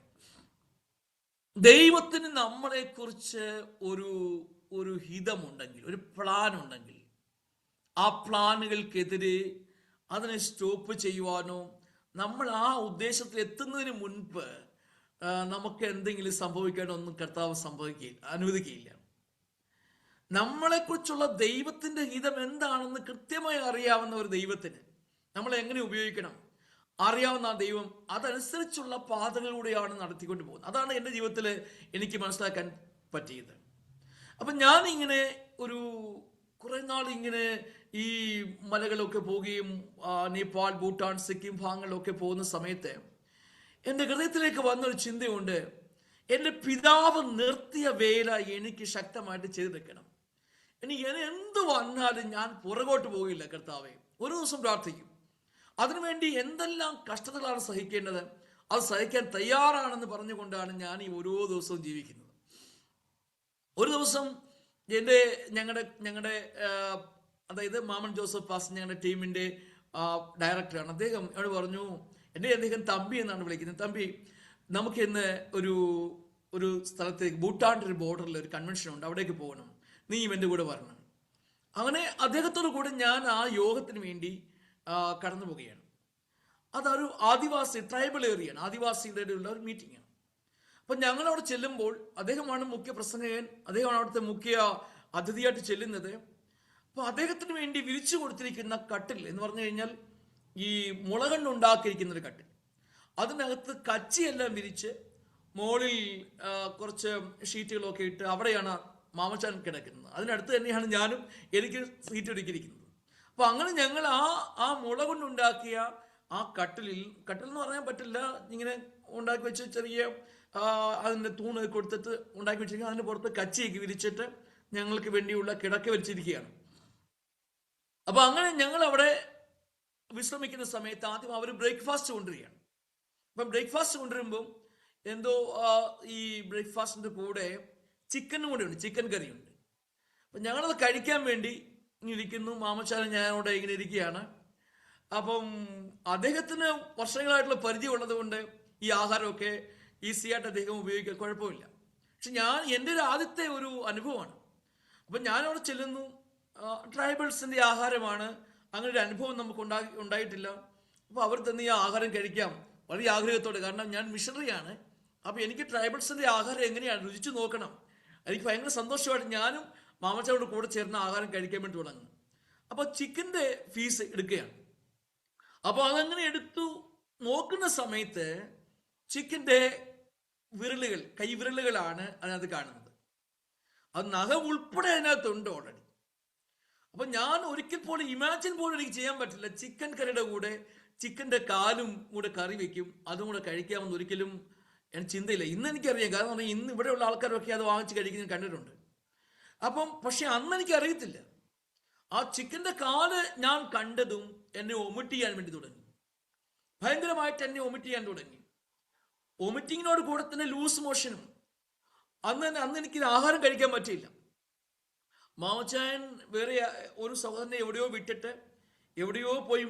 ദൈവത്തിന് നമ്മളെക്കുറിച്ച് ഒരു ഹിതമുണ്ടെങ്കിൽ, ഒരു പ്ലാൻ ഉണ്ടെങ്കിൽ, ആ പ്ലാനുകൾക്കെതിരെ അതിനെ സ്റ്റോപ്പ് ചെയ്യുവാനോ നമ്മൾ ആ ഉദ്ദേശത്തിൽ എത്തുന്നതിന് മുൻപ് നമുക്ക് എന്തെങ്കിലും സംഭവിക്കാനോ ഒന്നും കർത്താവ് അനുവദിക്കുകയില്ല. നമ്മളെക്കുറിച്ചുള്ള ദൈവത്തിൻ്റെ ഹിതം എന്താണെന്ന് കൃത്യമായി അറിയാവുന്ന ഒരു ദൈവത്തിന് നമ്മളെ എങ്ങനെ ഉപയോഗിക്കണം അറിയാവുന്ന ആ ദൈവം അതനുസരിച്ചുള്ള പാതകളിലൂടെയാണ് നടത്തിക്കൊണ്ട് പോകുന്നത്. അതാണ് എൻ്റെ ജീവിതത്തിൽ എനിക്ക് മനസ്സിലാക്കാൻ പറ്റിയത്. അപ്പം ഞാനിങ്ങനെ കുറേ നാൾ ഇങ്ങനെ ഈ മലകളൊക്കെ പോവുകയും നേപ്പാൾ, ഭൂട്ടാൻ, സിക്കിം ഭാഗങ്ങളിലൊക്കെ പോകുന്ന സമയത്ത് എൻ്റെ ഹൃദയത്തിലേക്ക് വന്നൊരു ചിന്തയുണ്ട്. എൻ്റെ പിതാവ് നിർത്തിയ വേല എനിക്ക് ശക്തമായിട്ട് ചെയ്തെടുക്കണം. ഇനി എന്ത് വന്നാലും ഞാൻ പുറകോട്ട് പോകില്ല കർത്താവേ. ഒരു ദിവസം പ്രാർത്ഥിക്കും. അതിനുവേണ്ടി എന്തെല്ലാം കഷ്ടതകളാണ് സഹിക്കേണ്ടത് അത് സഹിക്കാൻ തയ്യാറാണെന്ന് പറഞ്ഞുകൊണ്ടാണ് ഞാൻ ഈ ഓരോ ദിവസവും ജീവിക്കുന്നത്. ഒരു ദിവസം ഞങ്ങളുടെ അതായത് മാമൻ ജോസഫ് പാസ്റ്റർ ഞങ്ങളുടെ ടീമിൻ്റെ ഡയറക്ടറാണ്. അദ്ദേഹം എന്നോട് പറഞ്ഞു, അദ്ദേഹം തമ്പി എന്നാണ് വിളിക്കുന്നത്, തമ്പി നമുക്ക് ഇന്ന് ഒരു സ്ഥലത്തേക്ക് ഭൂട്ടാൻ്റെ ഒരു ബോർഡറിൽ ഒരു കൺവെൻഷൻ ഉണ്ട്, അവിടേക്ക് പോകണം, നീയും എൻ്റെ കൂടെ വരണം. അങ്ങനെ അദ്ദേഹത്തോടു കൂടെ ഞാൻ ആ യോഗത്തിന് വേണ്ടി കടന്നു പോവുകയാണ്. അതൊരു ട്രൈബൽ ഏരിയയാണ്, ആദിവാസിയുടെ ഉള്ള ഒരു മീറ്റിംഗ് ആണ്. അപ്പം ഞങ്ങൾ അവിടെ ചെല്ലുമ്പോൾ അദ്ദേഹമാണ് മുഖ്യ പ്രസംഗകൻ, അദ്ദേഹമാണ് അവിടുത്തെ മുഖ്യ അതിഥിയായിട്ട് ചെല്ലുന്നത്. അപ്പോൾ അദ്ദേഹത്തിന് വേണ്ടി വിരിച്ചു കൊടുത്തിരിക്കുന്ന കട്ടിൽ എന്ന് പറഞ്ഞു കഴിഞ്ഞാൽ ഈ മുളകണ്ണുണ്ടാക്കിയിരിക്കുന്ന ഒരു കട്ടിൽ, അതിനകത്ത് കച്ചിയെല്ലാം വിരിച്ച് മുകളിൽ കുറച്ച് ഷീറ്റുകളൊക്കെ ഇട്ട് അവിടെയാണ് മാമച്ചാൻ കിടക്കുന്നത്. അതിനടുത്ത് തന്നെയാണ് ഞാനും എനിക്ക് സീറ്റ് ഒരുക്കിയിരിക്കുന്നത്. അപ്പോൾ അങ്ങനെ ഞങ്ങൾ ആ മുള കൊണ്ടുണ്ടാക്കിയ ആ കട്ടിൽ എന്ന് പറയാൻ പറ്റില്ല, ഇങ്ങനെ ഉണ്ടാക്കി വെച്ച് ചെറിയ അതിൻ്റെ തൂണ് കൊടുത്തിട്ട് ഉണ്ടാക്കി വെച്ചിരിക്കുക. അതിൻ്റെ പുറത്ത് കച്ചിയൊക്കെ വിരിച്ചിട്ട് ഞങ്ങൾക്ക് വേണ്ടിയുള്ള കിടക്ക വെച്ചിരിക്കുകയാണ്. അപ്പോൾ അങ്ങനെ ഞങ്ങൾ അവിടെ വിശ്രമിക്കുന്ന സമയത്ത് ആദ്യം അവർ ബ്രേക്ക്ഫാസ്റ്റ് കൊണ്ടുവരികയാണ്. അപ്പം ബ്രേക്ക്ഫാസ്റ്റ് കൊണ്ടുവരുമ്പം എന്തോ ഈ ബ്രേക്ക്ഫാസ്റ്റിൻ്റെ കൂടെ ചിക്കനും കൂടെ ഉണ്ട്, ചിക്കൻ കറിയുണ്ട്. അപ്പം ഞങ്ങളത് കഴിക്കാൻ വേണ്ടി ഇരിക്കുന്നു. മാമച്ചാനും ഞാനവിടെ ഇങ്ങനെ ഇരിക്കുകയാണ്. അപ്പം അദ്ദേഹത്തിന് വർഷങ്ങളായിട്ടുള്ള പരിചയം ഉള്ളത് കൊണ്ട് ഈ ആഹാരമൊക്കെ ഈസിയായിട്ട് അദ്ദേഹം ഉപയോഗിക്കാൻ കുഴപ്പമില്ല. പക്ഷെ എൻ്റെ ഒരു ആദ്യത്തെ ഒരു അനുഭവമാണ്. അപ്പം ഞാനവിടെ ചെല്ലുന്നു, ട്രൈബൽസിൻ്റെ ആഹാരമാണ്, അങ്ങനെ ഒരു അനുഭവം നമുക്ക് ഉണ്ടായിട്ടില്ല. അപ്പോൾ അവർ തന്നെ ഈ ആഹാരം കഴിക്കാം വളരെ ആഗ്രഹത്തോടെ, കാരണം ഞാൻ മിഷണറിയാണ്. അപ്പോൾ എനിക്ക് ട്രൈബൽസിൻ്റെ ആഹാരം എങ്ങനെയാണ് രുചിച്ച് നോക്കണം. എനിക്ക് ഭയങ്കര സന്തോഷമായിട്ട് ഞാനും മാമച്ചോട് കൂടെ ചേർന്ന് ആഹാരം കഴിക്കാൻ വേണ്ടി തുടങ്ങുന്നു. അപ്പോൾ ചിക്കൻ്റെ പീസ് എടുക്കുകയാണ്. അപ്പോൾ അതങ്ങനെ എടുത്തു നോക്കുന്ന സമയത്ത് ചിക്കൻ്റെ വിരലുകൾ, കൈവിരലുകളാണ് അതിനകത്ത് കാണുന്നത്. അത് നഖം ഉൾപ്പെടെ അതിനകത്തുണ്ട് ഓൾറെഡി. അപ്പം ഞാൻ ഒരിക്കൽ പോലും ഇമാജിൻ പോലും എനിക്ക് ചെയ്യാൻ പറ്റില്ല, ചിക്കൻ കറിയുടെ കൂടെ ചിക്കൻ്റെ കാലും കൂടെ കറി വെക്കും, അതും കൂടെ കഴിക്കാമെന്ന് ഒരിക്കലും എനിക്ക് ചിന്തയില്ല. ഇന്ന് എനിക്കറിയാം, കാരണം ഇന്ന് ഇവിടെയുള്ള ആൾക്കാരൊക്കെ അത് വാങ്ങിച്ച് കഴിക്കുന്നത് കണ്ടിട്ടുണ്ട്. അപ്പം പക്ഷെ അന്ന് എനിക്ക് അറിയത്തില്ല. ആ ചിക്കൻ്റെ കാല് ഞാൻ കണ്ടതും എന്നെ ഒമിറ്റ് ചെയ്യാൻ വേണ്ടി തുടങ്ങി, ഭയങ്കരമായിട്ട് എന്നെ ഒമിറ്റ് ചെയ്യാൻ തുടങ്ങി. ഒമിറ്റിങ്ങിനോട് കൂടെ തന്നെ ലൂസ് മോഷനും. അന്ന് എനിക്ക് ആഹാരം കഴിക്കാൻ പറ്റിയില്ല. മാമച്ചായൻ വേറെ ഒരു സഹോദരനെ എവിടെയോ വിട്ടിട്ട് എവിടെയോ പോയി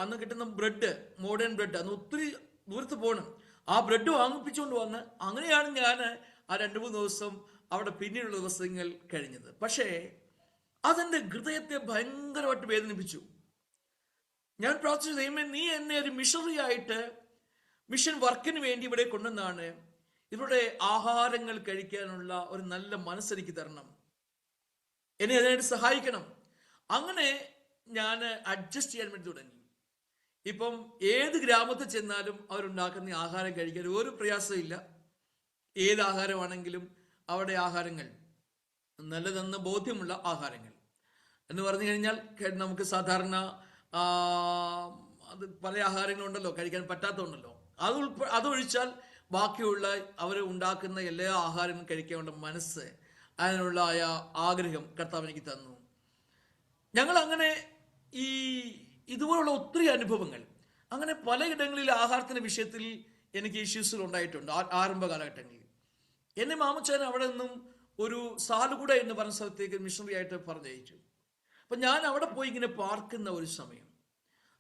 അന്ന് കിട്ടുന്ന ബ്രെഡ്, മോഡേൺ ബ്രെഡ്, അന്ന് ഒത്തിരി ദൂരത്ത് പോകണം, ആ ബ്രെഡ് വാങ്ങിപ്പിച്ചുകൊണ്ട് വന്ന് അങ്ങനെയാണ് ഞാൻ ആ 2-3 ദിവസം അവിടെ പിന്നീടുള്ള ദിവസങ്ങൾ കഴിഞ്ഞത്. പക്ഷേ അതെൻ്റെ ഹൃദയത്തെ ഭയങ്കരമായിട്ട് വേദനിപ്പിച്ചു. ഞാൻ പ്രാർത്ഥിച്ചു, ദൈവമേ, നീ എന്നെ ഒരു മിഷണറി ആയിട്ട് മിഷൻ വർക്കിന് വേണ്ടി ഇവിടെ കൊണ്ടുവന്നാണ്, ഇവരുടെ ആഹാരങ്ങൾ കഴിക്കാനുള്ള ഒരു നല്ല മനസ്സെനിക്ക് തരണം, എന്നെ അതിനായിട്ട് സഹായിക്കണം. അങ്ങനെ ഞാൻ അഡ്ജസ്റ്റ് ചെയ്യാൻ വേണ്ടി തുടങ്ങി. ഇപ്പം ഏത് ഗ്രാമത്തിൽ ചെന്നാലും അവരുണ്ടാക്കുന്ന ആഹാരം കഴിക്കാൻ ഒരു പ്രയാസമില്ല. ഏത് ആഹാരമാണെങ്കിലും അവിടെ ആഹാരങ്ങൾ നല്ലതെന്ന് ബോധ്യമുള്ള ആഹാരങ്ങൾ എന്ന് പറഞ്ഞു കഴിഞ്ഞാൽ, നമുക്ക് അത് പല ആഹാരങ്ങളുണ്ടല്ലോ കഴിക്കാൻ പറ്റാത്തതുണ്ടല്ലോ, അതൊഴിച്ചാൽ ബാക്കിയുള്ള അവർ ഉണ്ടാക്കുന്ന എല്ലാ ആഹാരങ്ങളും കഴിക്കാനുള്ള മനസ്സ്, അതിനുള്ള ആഗ്രഹം കർത്താവ് എനിക്ക് തന്നു. ഞങ്ങൾ അങ്ങനെ ഇതുപോലുള്ള ഒത്തിരി അനുഭവങ്ങൾ, അങ്ങനെ പലയിടങ്ങളിൽ ആഹാരത്തിൻ്റെ വിഷയത്തിൽ എനിക്ക് ഇഷ്യൂസുകൾ ഉണ്ടായിട്ടുണ്ട്. ആരംഭ കാലഘട്ടങ്ങളിൽ എന്നെ മാമച്ചാൻ അവിടെ നിന്നും ഒരു സാലുകൂട എന്ന് പറഞ്ഞ സ്ഥലത്തേക്ക് മിഷണറി ആയിട്ട് പറഞ്ഞയച്ചു. അപ്പം ഞാൻ അവിടെ പോയി ഇങ്ങനെ പാർക്കുന്ന ഒരു സമയം,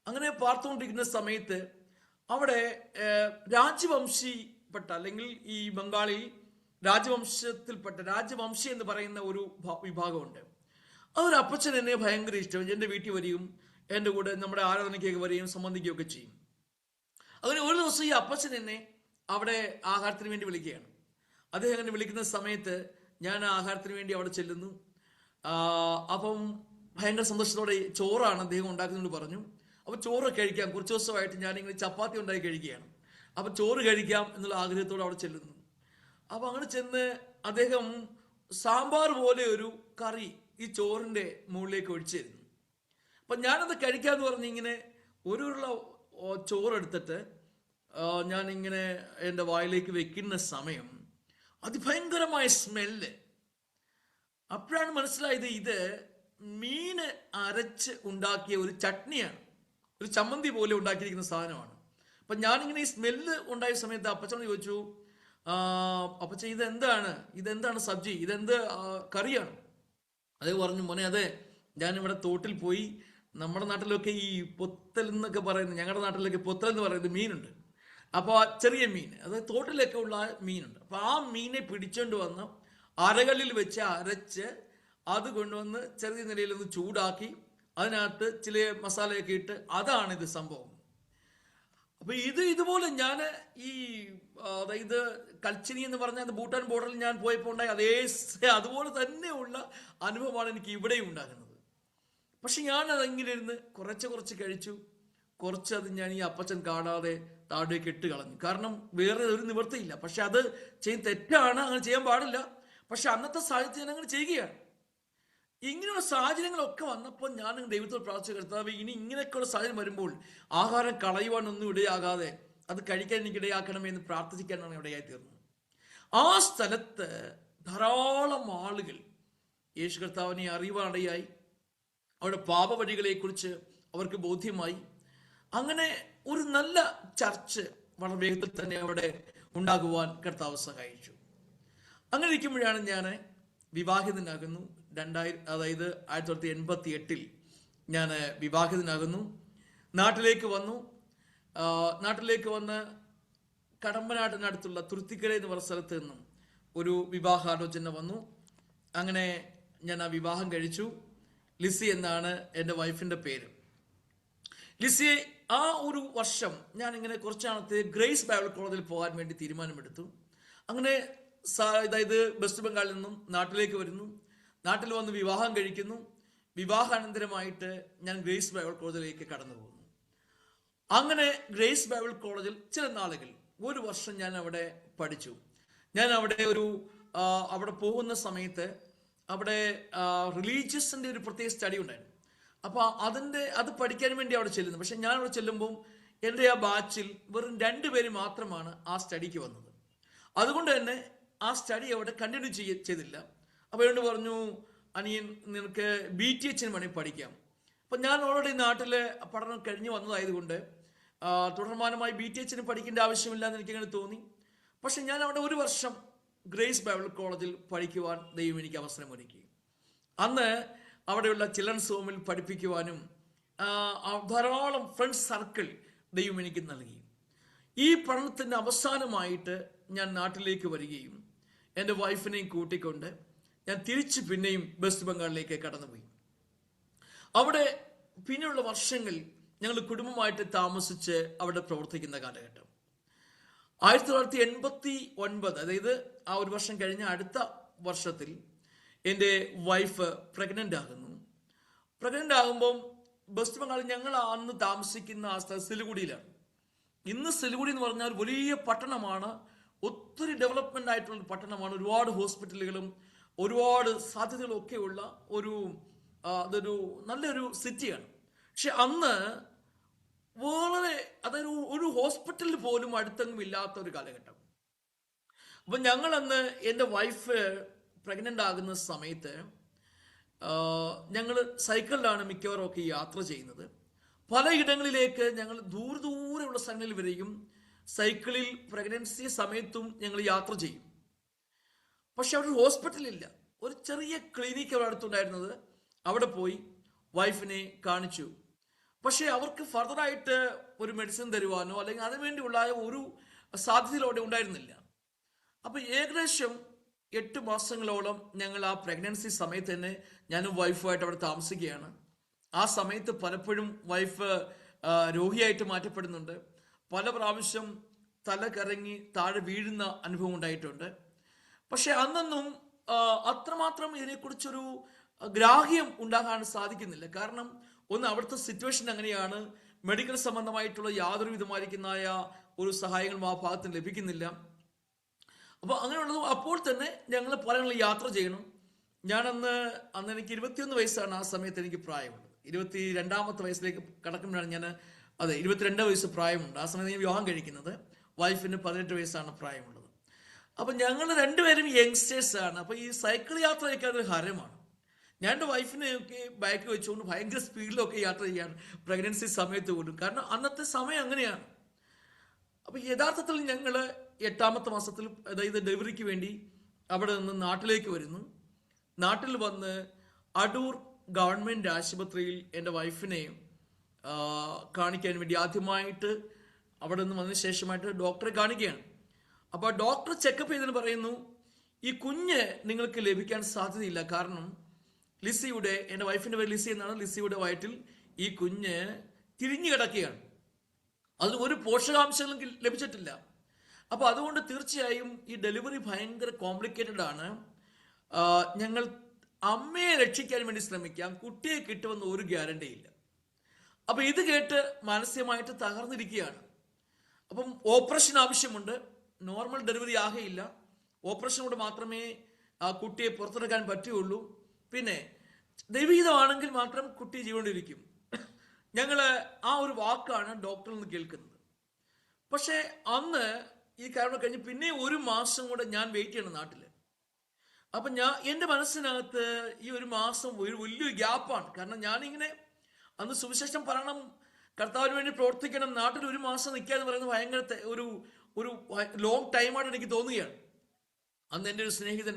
അങ്ങനെ പാർത്തുകൊണ്ടിരിക്കുന്ന സമയത്ത് അവിടെ രാജവംശിപ്പെട്ട, അല്ലെങ്കിൽ ഈ ബംഗാളിൽ രാജവംശത്തിൽപ്പെട്ട രാജവംശി എന്ന് പറയുന്ന ഒരു വിഭാഗമുണ്ട്. അതൊരു അപ്പച്ചൻ എന്നെ ഭയങ്കര ഇഷ്ടം. എൻ്റെ വീട്ടിൽ വരികയും എൻ്റെ കൂടെ നമ്മുടെ ആരാധനയ്ക്കൊക്കെ വരികയും സംബന്ധിക്കുകയൊക്കെ ചെയ്യും. അങ്ങനെ ഒരു ദിവസം ഈ അപ്പച്ചൻ എന്നെ അവിടെ ആഹാരത്തിന് വേണ്ടി വിളിക്കുകയാണ്. അദ്ദേഹം എന്നെ വിളിക്കുന്ന സമയത്ത് ഞാൻ ആഹാരത്തിന് വേണ്ടി അവിടെ ചെല്ലുന്നു. അപ്പം ഭയങ്കര സന്തോഷത്തോടെ ചോറാണ് അദ്ദേഹം ഉണ്ടാക്കുന്നതെന്ന് പറഞ്ഞു. അപ്പോൾ ചോറ് കഴിക്കാം, കുറച്ച് ദിവസമായിട്ട് ഞാനിങ്ങനെ ചപ്പാത്തി ഉണ്ടാക്കി കഴിക്കുകയാണ്, അപ്പോൾ ചോറ് കഴിക്കാം എന്നുള്ള ആഗ്രഹത്തോടെ അവിടെ ചെല്ലുന്നു. അപ്പോൾ അങ്ങനെ ചെന്ന് അദ്ദേഹം സാമ്പാർ പോലെ ഒരു കറി ഈ ചോറിൻ്റെ മുകളിലേക്ക് ഒഴിച്ചു തരുന്നു. അപ്പം ഞാനത് കഴിക്കാമെന്ന് പറഞ്ഞ് ഇങ്ങനെ ഒരു ഉരുള ചോറെടുത്തിട്ട് ഞാനിങ്ങനെ എൻ്റെ വായിലേക്ക് വെക്കുന്ന സമയം അതിഭയങ്കരമായ സ്മെല്ല്. അപ്പോഴാണ് മനസ്സിലായത് ഇത് മീന് അരച്ച് ഉണ്ടാക്കിയ ഒരു ചട്നിയാണ്, ഒരു ചമ്മന്തി പോലെ ഉണ്ടാക്കിയിരിക്കുന്ന സാധനമാണ്. അപ്പം ഞാനിങ്ങനെ ഈ സ്മെല്ല് ഉണ്ടായ സമയത്ത് അപ്പച്ചനോട് ചോദിച്ചു, അപ്പച്ച ഇതെന്താണ് സബ്ജി, ഇതെന്ത് കറിയാണ്? അതേ പറഞ്ഞു, മോനെ അതെ, ഞാനിവിടെ തോട്ടിൽ പോയി, നമ്മുടെ നാട്ടിലൊക്കെ ഈ പൊത്തൽ എന്നൊക്കെ പറയുന്നത്, ഞങ്ങളുടെ നാട്ടിലൊക്കെ പൊത്തൽ എന്ന് പറയുന്നത് മീനുണ്ട്. അപ്പോൾ ആ ചെറിയ മീൻ, അതായത് തോട്ടിലൊക്കെ ഉള്ള മീനുണ്ട്. അപ്പോൾ ആ മീനെ പിടിച്ചോണ്ട് വന്ന് അരകല്ലിൽ വെച്ച് അരച്ച് അത് കൊണ്ടുവന്ന് ചെറിയ നിലയിലൊന്ന് ചൂടാക്കി അതിനകത്ത് ചില മസാലയൊക്കെ ഇട്ട്, അതാണിത് സംഭവം. അപ്പോൾ ഇതുപോലെ ഞാൻ അതായത് കൽച്ചിനി എന്ന് പറഞ്ഞാൽ ഭൂട്ടാൻ ബോർഡറിൽ ഞാൻ പോയപ്പോൾ ഉണ്ടായി അതുപോലെ തന്നെയുള്ള അനുഭവമാണ് എനിക്ക് ഇവിടെയും ഉണ്ടാകുന്നത്. പക്ഷെ ഞാനതെങ്ങനെ ഇരുന്ന് കുറച്ച് കഴിച്ചു. കുറച്ചത് ഞാൻ ഈ അപ്പച്ചൻ കാണാതെ താഴേക്ക് ഇട്ട് കളഞ്ഞു. കാരണം വേറെ ഒരു നിവൃത്തിയില്ല. പക്ഷെ അത് തെറ്റാണ്, അങ്ങനെ ചെയ്യാൻ പാടില്ല. പക്ഷെ അന്നത്തെ സാഹചര്യം അങ്ങനെ ചെയ്യുകയാണ്. ഇങ്ങനെയുള്ള സാഹചര്യങ്ങളൊക്കെ വന്നപ്പോൾ ഞാൻ ദൈവത്തോട് പ്രാർത്ഥിച്ചു, കർത്താവേ, ഇനി ഇങ്ങനെയൊക്കെയുള്ള സാഹചര്യം വരുമ്പോൾ ആഹാരം കളയുവാനൊന്നും ഇടയാകാതെ അത് കഴിക്കാൻ എനിക്ക് ഇടയാക്കണമെന്ന് പ്രാർത്ഥിക്കാനാണ് ഇടയായി തീർന്നത്. ആ സ്ഥലത്ത് ധാരാളം ആളുകൾ യേശു കർത്താവിനെ അറിവാനിടയായി. അവരുടെ പാപവഴികളെക്കുറിച്ച് അവർക്ക് ബോധ്യമായി. അങ്ങനെ ഒരു നല്ല ചർച്ച് വളരെ വേഗത്തിൽ തന്നെ അവിടെ ഉണ്ടാകുവാൻ കർത്താവ് സഹായിച്ചു. അങ്ങനെ ഇരിക്കുമ്പോഴാണ് ഞാൻ വിവാഹിതനാകുന്നു. 1988 ഞാൻ വിവാഹിതനാകുന്നു. നാട്ടിലേക്ക് വന്ന് കടമ്പനാട്ടിനടുത്തുള്ള തുരുത്തിക്കര എന്ന് പറഞ്ഞ സ്ഥലത്ത് നിന്നും ഒരു വിവാഹാലോചന വന്നു. അങ്ങനെ ഞാൻ ആ വിവാഹം കഴിച്ചു. ലിസി എന്നാണ് എൻ്റെ വൈഫിൻ്റെ പേര്. ലിസിയെ ആ ഒരു വർഷം ഞാൻ ഇങ്ങനെ കുറച്ചാണത്തെ ഗ്രേസ് ബൈബിൾ കോളേജിൽ പോകാൻ വേണ്ടി തീരുമാനമെടുത്തു. അങ്ങനെ അതായത് വെസ്റ്റ് ബംഗാളിൽ നിന്നും നാട്ടിലേക്ക് വരുന്നു. നാട്ടിൽ വന്ന് വിവാഹം കഴിക്കുന്നു. വിവാഹാനന്തരമായിട്ട് ഞാൻ ഗ്രേസ് ബൈബിൾ കോളേജിലേക്ക് കടന്നു പോകുന്നു. അങ്ങനെ ഗ്രേസ് ബൈബിൾ കോളേജിൽ ചില നാളുകൾ, ഒരു വർഷം ഞാൻ അവിടെ പഠിച്ചു. ഞാൻ അവിടെ അവിടെ പോകുന്ന സമയത്ത് അവിടെ റിലീജിയസിന്റെ ഒരു പ്രത്യേക സ്റ്റഡി ഉണ്ടായിരുന്നു. അപ്പോൾ അത് പഠിക്കാൻ വേണ്ടി അവിടെ ചെല്ലുന്നു. പക്ഷെ ഞാൻ അവിടെ ചെല്ലുമ്പോൾ എൻ്റെ ആ ബാച്ചിൽ വെറും 2 പേര് മാത്രമാണ് ആ സ്റ്റഡിക്ക് വന്നത്. അതുകൊണ്ട് തന്നെ ആ സ്റ്റഡി അവിടെ കണ്ടിന്യൂ ചെയ്തില്ല. അപ്പോൾ എന്നോട് പറഞ്ഞു, അനിയൻ നിനക്ക് BTH വേണമെങ്കിൽ പഠിക്കാം. അപ്പം ഞാൻ ഓൾറെഡി നാട്ടിലെ പഠനം കഴിഞ്ഞ് വന്നതായതുകൊണ്ട് തുടർമാനമായി BTH പഠിക്കേണ്ട ആവശ്യമില്ല എന്ന് എനിക്കങ്ങനെ തോന്നി. പക്ഷെ ഞാൻ അവിടെ ഒരു വർഷം ഗ്രേസ് ബൈബിൾ കോളേജിൽ പഠിക്കുവാൻ ദൈവം എനിക്ക് അവസരമൊരുക്കി. അന്ന് അവിടെയുള്ള ചിൽഡ്രൻസ് ഹോമിൽ പഠിപ്പിക്കുവാനും ധാരാളം ഫ്രണ്ട്സ് സർക്കിൾ ദൈവം എനിക്ക് നൽകി. ഈ പഠനത്തിൻ്റെ അവസാനമായിട്ട് ഞാൻ നാട്ടിലേക്ക് വരികയും എൻ്റെ വൈഫിനെയും കൂട്ടിക്കൊണ്ട് ഞാൻ തിരിച്ച് പിന്നെയും വെസ്റ്റ് ബംഗാളിലേക്ക് കടന്നുപോയി. അവിടെ പിന്നെയുള്ള വർഷങ്ങൾ ഞങ്ങൾ കുടുംബമായിട്ട് താമസിച്ച് അവിടെ പ്രവർത്തിക്കുന്ന കാലഘട്ടം 1989, അതായത് ആ ഒരു വർഷം കഴിഞ്ഞ അടുത്ത വർഷത്തിൽ എൻ്റെ വൈഫ് പ്രഗ്നൻ്റ് ആകുന്നു. പ്രഗ്നൻ്റ് ആകുമ്പം വെസ്റ്റ് ബംഗാളിൽ ഞങ്ങൾ അന്ന് താമസിക്കുന്ന ആ സ്ഥലം സിലിഗുഡിയിലാണ്. ഇന്ന് സിലിഗുഡി എന്ന് പറഞ്ഞാൽ വലിയ പട്ടണമാണ്, ഒത്തിരി ഡെവലപ്മെൻ്റ് ആയിട്ടുള്ള പട്ടണമാണ്. ഒരുപാട് ഹോസ്പിറ്റലുകളും ഒരുപാട് സാധ്യതകളും ഒക്കെയുള്ള അതൊരു നല്ലൊരു സിറ്റിയാണ്. പക്ഷെ അന്ന് അതൊരു ഒരു ഹോസ്പിറ്റലിൽ പോലും അടുത്തെങ്ങും ഇല്ലാത്ത ഒരു കാലഘട്ടം. അപ്പം ഞങ്ങളന്ന് എൻ്റെ വൈഫ് പ്രഗ്നൻ്റ് ആകുന്ന സമയത്ത് ഞങ്ങൾ സൈക്കിളിലാണ് മിക്കവാറും ഒക്കെ യാത്ര ചെയ്യുന്നത്. പലയിടങ്ങളിലേക്ക് ഞങ്ങൾ ദൂരെയുള്ള സ്ഥലങ്ങളിൽ വരെയും സൈക്കിളിൽ പ്രഗ്നൻസി സമയത്തും ഞങ്ങൾ യാത്ര ചെയ്യും. പക്ഷെ അവിടെ ഒരു ഹോസ്പിറ്റലില്ല. ഒരു ചെറിയ ക്ലിനിക്ക് അവിടെ അടുത്തുണ്ടായിരുന്നത്. അവിടെ പോയി വൈഫിനെ കാണിച്ചു. പക്ഷെ അവർക്ക് ഫർദറായിട്ട് ഒരു മെഡിസിൻ തരുവാനോ അല്ലെങ്കിൽ അതിനുവേണ്ടിയുള്ള ഒരു സാധ്യതയിലോ അവിടെ ഉണ്ടായിരുന്നില്ല. അപ്പോൾ ഏകദേശം 8 മാസങ്ങളോളം ഞങ്ങൾ ആ പ്രഗ്നൻസി സമയത്ത് തന്നെ ഞാനും വൈഫുമായിട്ട് അവിടെ താമസിക്കുകയാണ്. ആ സമയത്ത് പലപ്പോഴും വൈഫ് രോഗിയായിട്ട് മാറ്റപ്പെടുന്നുണ്ട്. പല പ്രാവശ്യം തല കറങ്ങി താഴെ വീഴുന്ന അനുഭവം ഉണ്ടായിട്ടുണ്ട്. പക്ഷെ അന്നൊന്നും അത്രമാത്രം ഇതിനെക്കുറിച്ചൊരു ഗ്രാഹ്യം ഉണ്ടാകാൻ സാധിക്കുന്നില്ല. കാരണം ഒന്ന്, അവിടുത്തെ സിറ്റുവേഷൻ അങ്ങനെയാണ്. മെഡിക്കൽ സംബന്ധമായിട്ടുള്ള യാതൊരു വിധമായിരിക്കുന്നതായ ഒരു സഹായങ്ങളും ആ ഭാഗത്തിന് ലഭിക്കുന്നില്ല. അപ്പോൾ അങ്ങനെയുള്ളത്. അപ്പോൾ തന്നെ ഞങ്ങൾ പലങ്ങളിൽ യാത്ര ചെയ്യണം. അന്ന് എനിക്ക് 21 വയസ്സാണ് ആ സമയത്ത് എനിക്ക് പ്രായമുള്ളത്. 22ാമത്തെ വയസ്സിലേക്ക് കടക്കുമ്പോഴാണ് 22 വയസ്സ് പ്രായമുണ്ട്. ആ സമയത്ത് ഞാൻ വിവാഹം കഴിക്കുന്നത്. വൈഫിന് 18 വയസ്സാണ് പ്രായമുള്ളത്. അപ്പം ഞങ്ങൾ രണ്ടുപേരും യങ്സ്റ്റേഴ്സാണ്. അപ്പോൾ ഈ സൈക്കിൾ യാത്രയൊക്കെ അതൊരു ഹരമാണ്. ഞാൻ എൻ്റെ വൈഫിനെയൊക്കെ ബൈക്ക് വെച്ചുകൊണ്ട് ഭയങ്കര സ്പീഡിലൊക്കെ യാത്ര ചെയ്യാൻ പ്രഗ്നൻസി സമയത്ത് പോലും. കാരണം അന്നത്തെ സമയം അങ്ങനെയാണ്. അപ്പോൾ യഥാർത്ഥത്തിൽ ഞങ്ങൾ 8ാമത്തെ മാസത്തിൽ, അതായത് ഡെലിവറിക്ക് വേണ്ടി അവിടെ നിന്ന് നാട്ടിലേക്ക് വരുന്നു. നാട്ടിൽ വന്ന് അടൂർ ഗവൺമെൻറ് ആശുപത്രിയിൽ എൻ്റെ വൈഫിനെ കാണിക്കാൻ വേണ്ടി ആദ്യമായിട്ട് അവിടെ നിന്ന് വന്നതിന് ശേഷമായിട്ട് ഡോക്ടറെ കാണിക്കുകയാണ്. അപ്പോൾ ഡോക്ടർ ചെക്കപ്പ് ചെയ്തിട്ട് പറയുന്നു, ഈ കുഞ്ഞ് നിങ്ങൾക്ക് ലഭിക്കാൻ സാധ്യതയില്ല. കാരണം എൻ്റെ വൈഫിൻ്റെ പേര് ലിസി എന്നാണ്. ലിസിയുടെ വയറ്റിൽ ഈ കുഞ്ഞ് തിരിഞ്ഞു കിടക്കുകയാണ്. അതിന് ഒരു പോഷകാംശങ്ങളും ലഭിച്ചിട്ടില്ല. അപ്പോൾ അതുകൊണ്ട് തീർച്ചയായും ഈ ഡെലിവറി ഭയങ്കര കോംപ്ലിക്കേറ്റഡ് ആണ്. ഞങ്ങൾ അമ്മയെ രക്ഷിക്കാൻ വേണ്ടി ശ്രമിക്കാം, കുട്ടിയെ കിട്ടുമെന്ന് ഒരു ഗ്യാരണ്ടി ഇല്ല. അപ്പം ഇത് കേട്ട് മാനസികമായിട്ട് തകർന്നിരിക്കുകയാണ്. അപ്പം ഓപ്പറേഷൻ ആവശ്യമുണ്ട്. Normal delivery ആകെയില്ല. ഓപ്പറേഷൻ കൊണ്ട് മാത്രമേ ആ കുട്ടിയെ പുറത്തെടുക്കാൻ പറ്റുകയുള്ളൂ. പിന്നെ ദൈവഹിതമാണെങ്കിൽ മാത്രം കുട്ടി ജീവനോടിരിക്കും. ഞങ്ങൾ ആ ഒരു വാക്കാണ് ഡോക്ടറിൽ നിന്ന് കേൾക്കുന്നത്. പക്ഷെ അന്ന് ഈ കാരണം കഴിഞ്ഞ് പിന്നെ 1 മാസം കൂടെ ഞാൻ വെയിറ്റ് ചെയ്യണം നാട്ടിൽ. അപ്പം എൻ്റെ മനസ്സിനകത്ത് ഈ 1 മാസം ഒരു വലിയൊരു ഗ്യാപ്പാണ്. കാരണം ഞാനിങ്ങനെ അന്ന് സുവിശേഷം പറയണം, കർത്താവിന് വേണ്ടി പ്രവർത്തിക്കണം, നാട്ടിൽ 1 മാസം നിൽക്കുക എന്ന് പറയുന്നത് ഭയങ്കര ഒരു ലോങ് ടൈമായിട്ട് എനിക്ക് തോന്നുകയാണ്. അന്ന് എൻ്റെ ഒരു സ്നേഹിതൻ,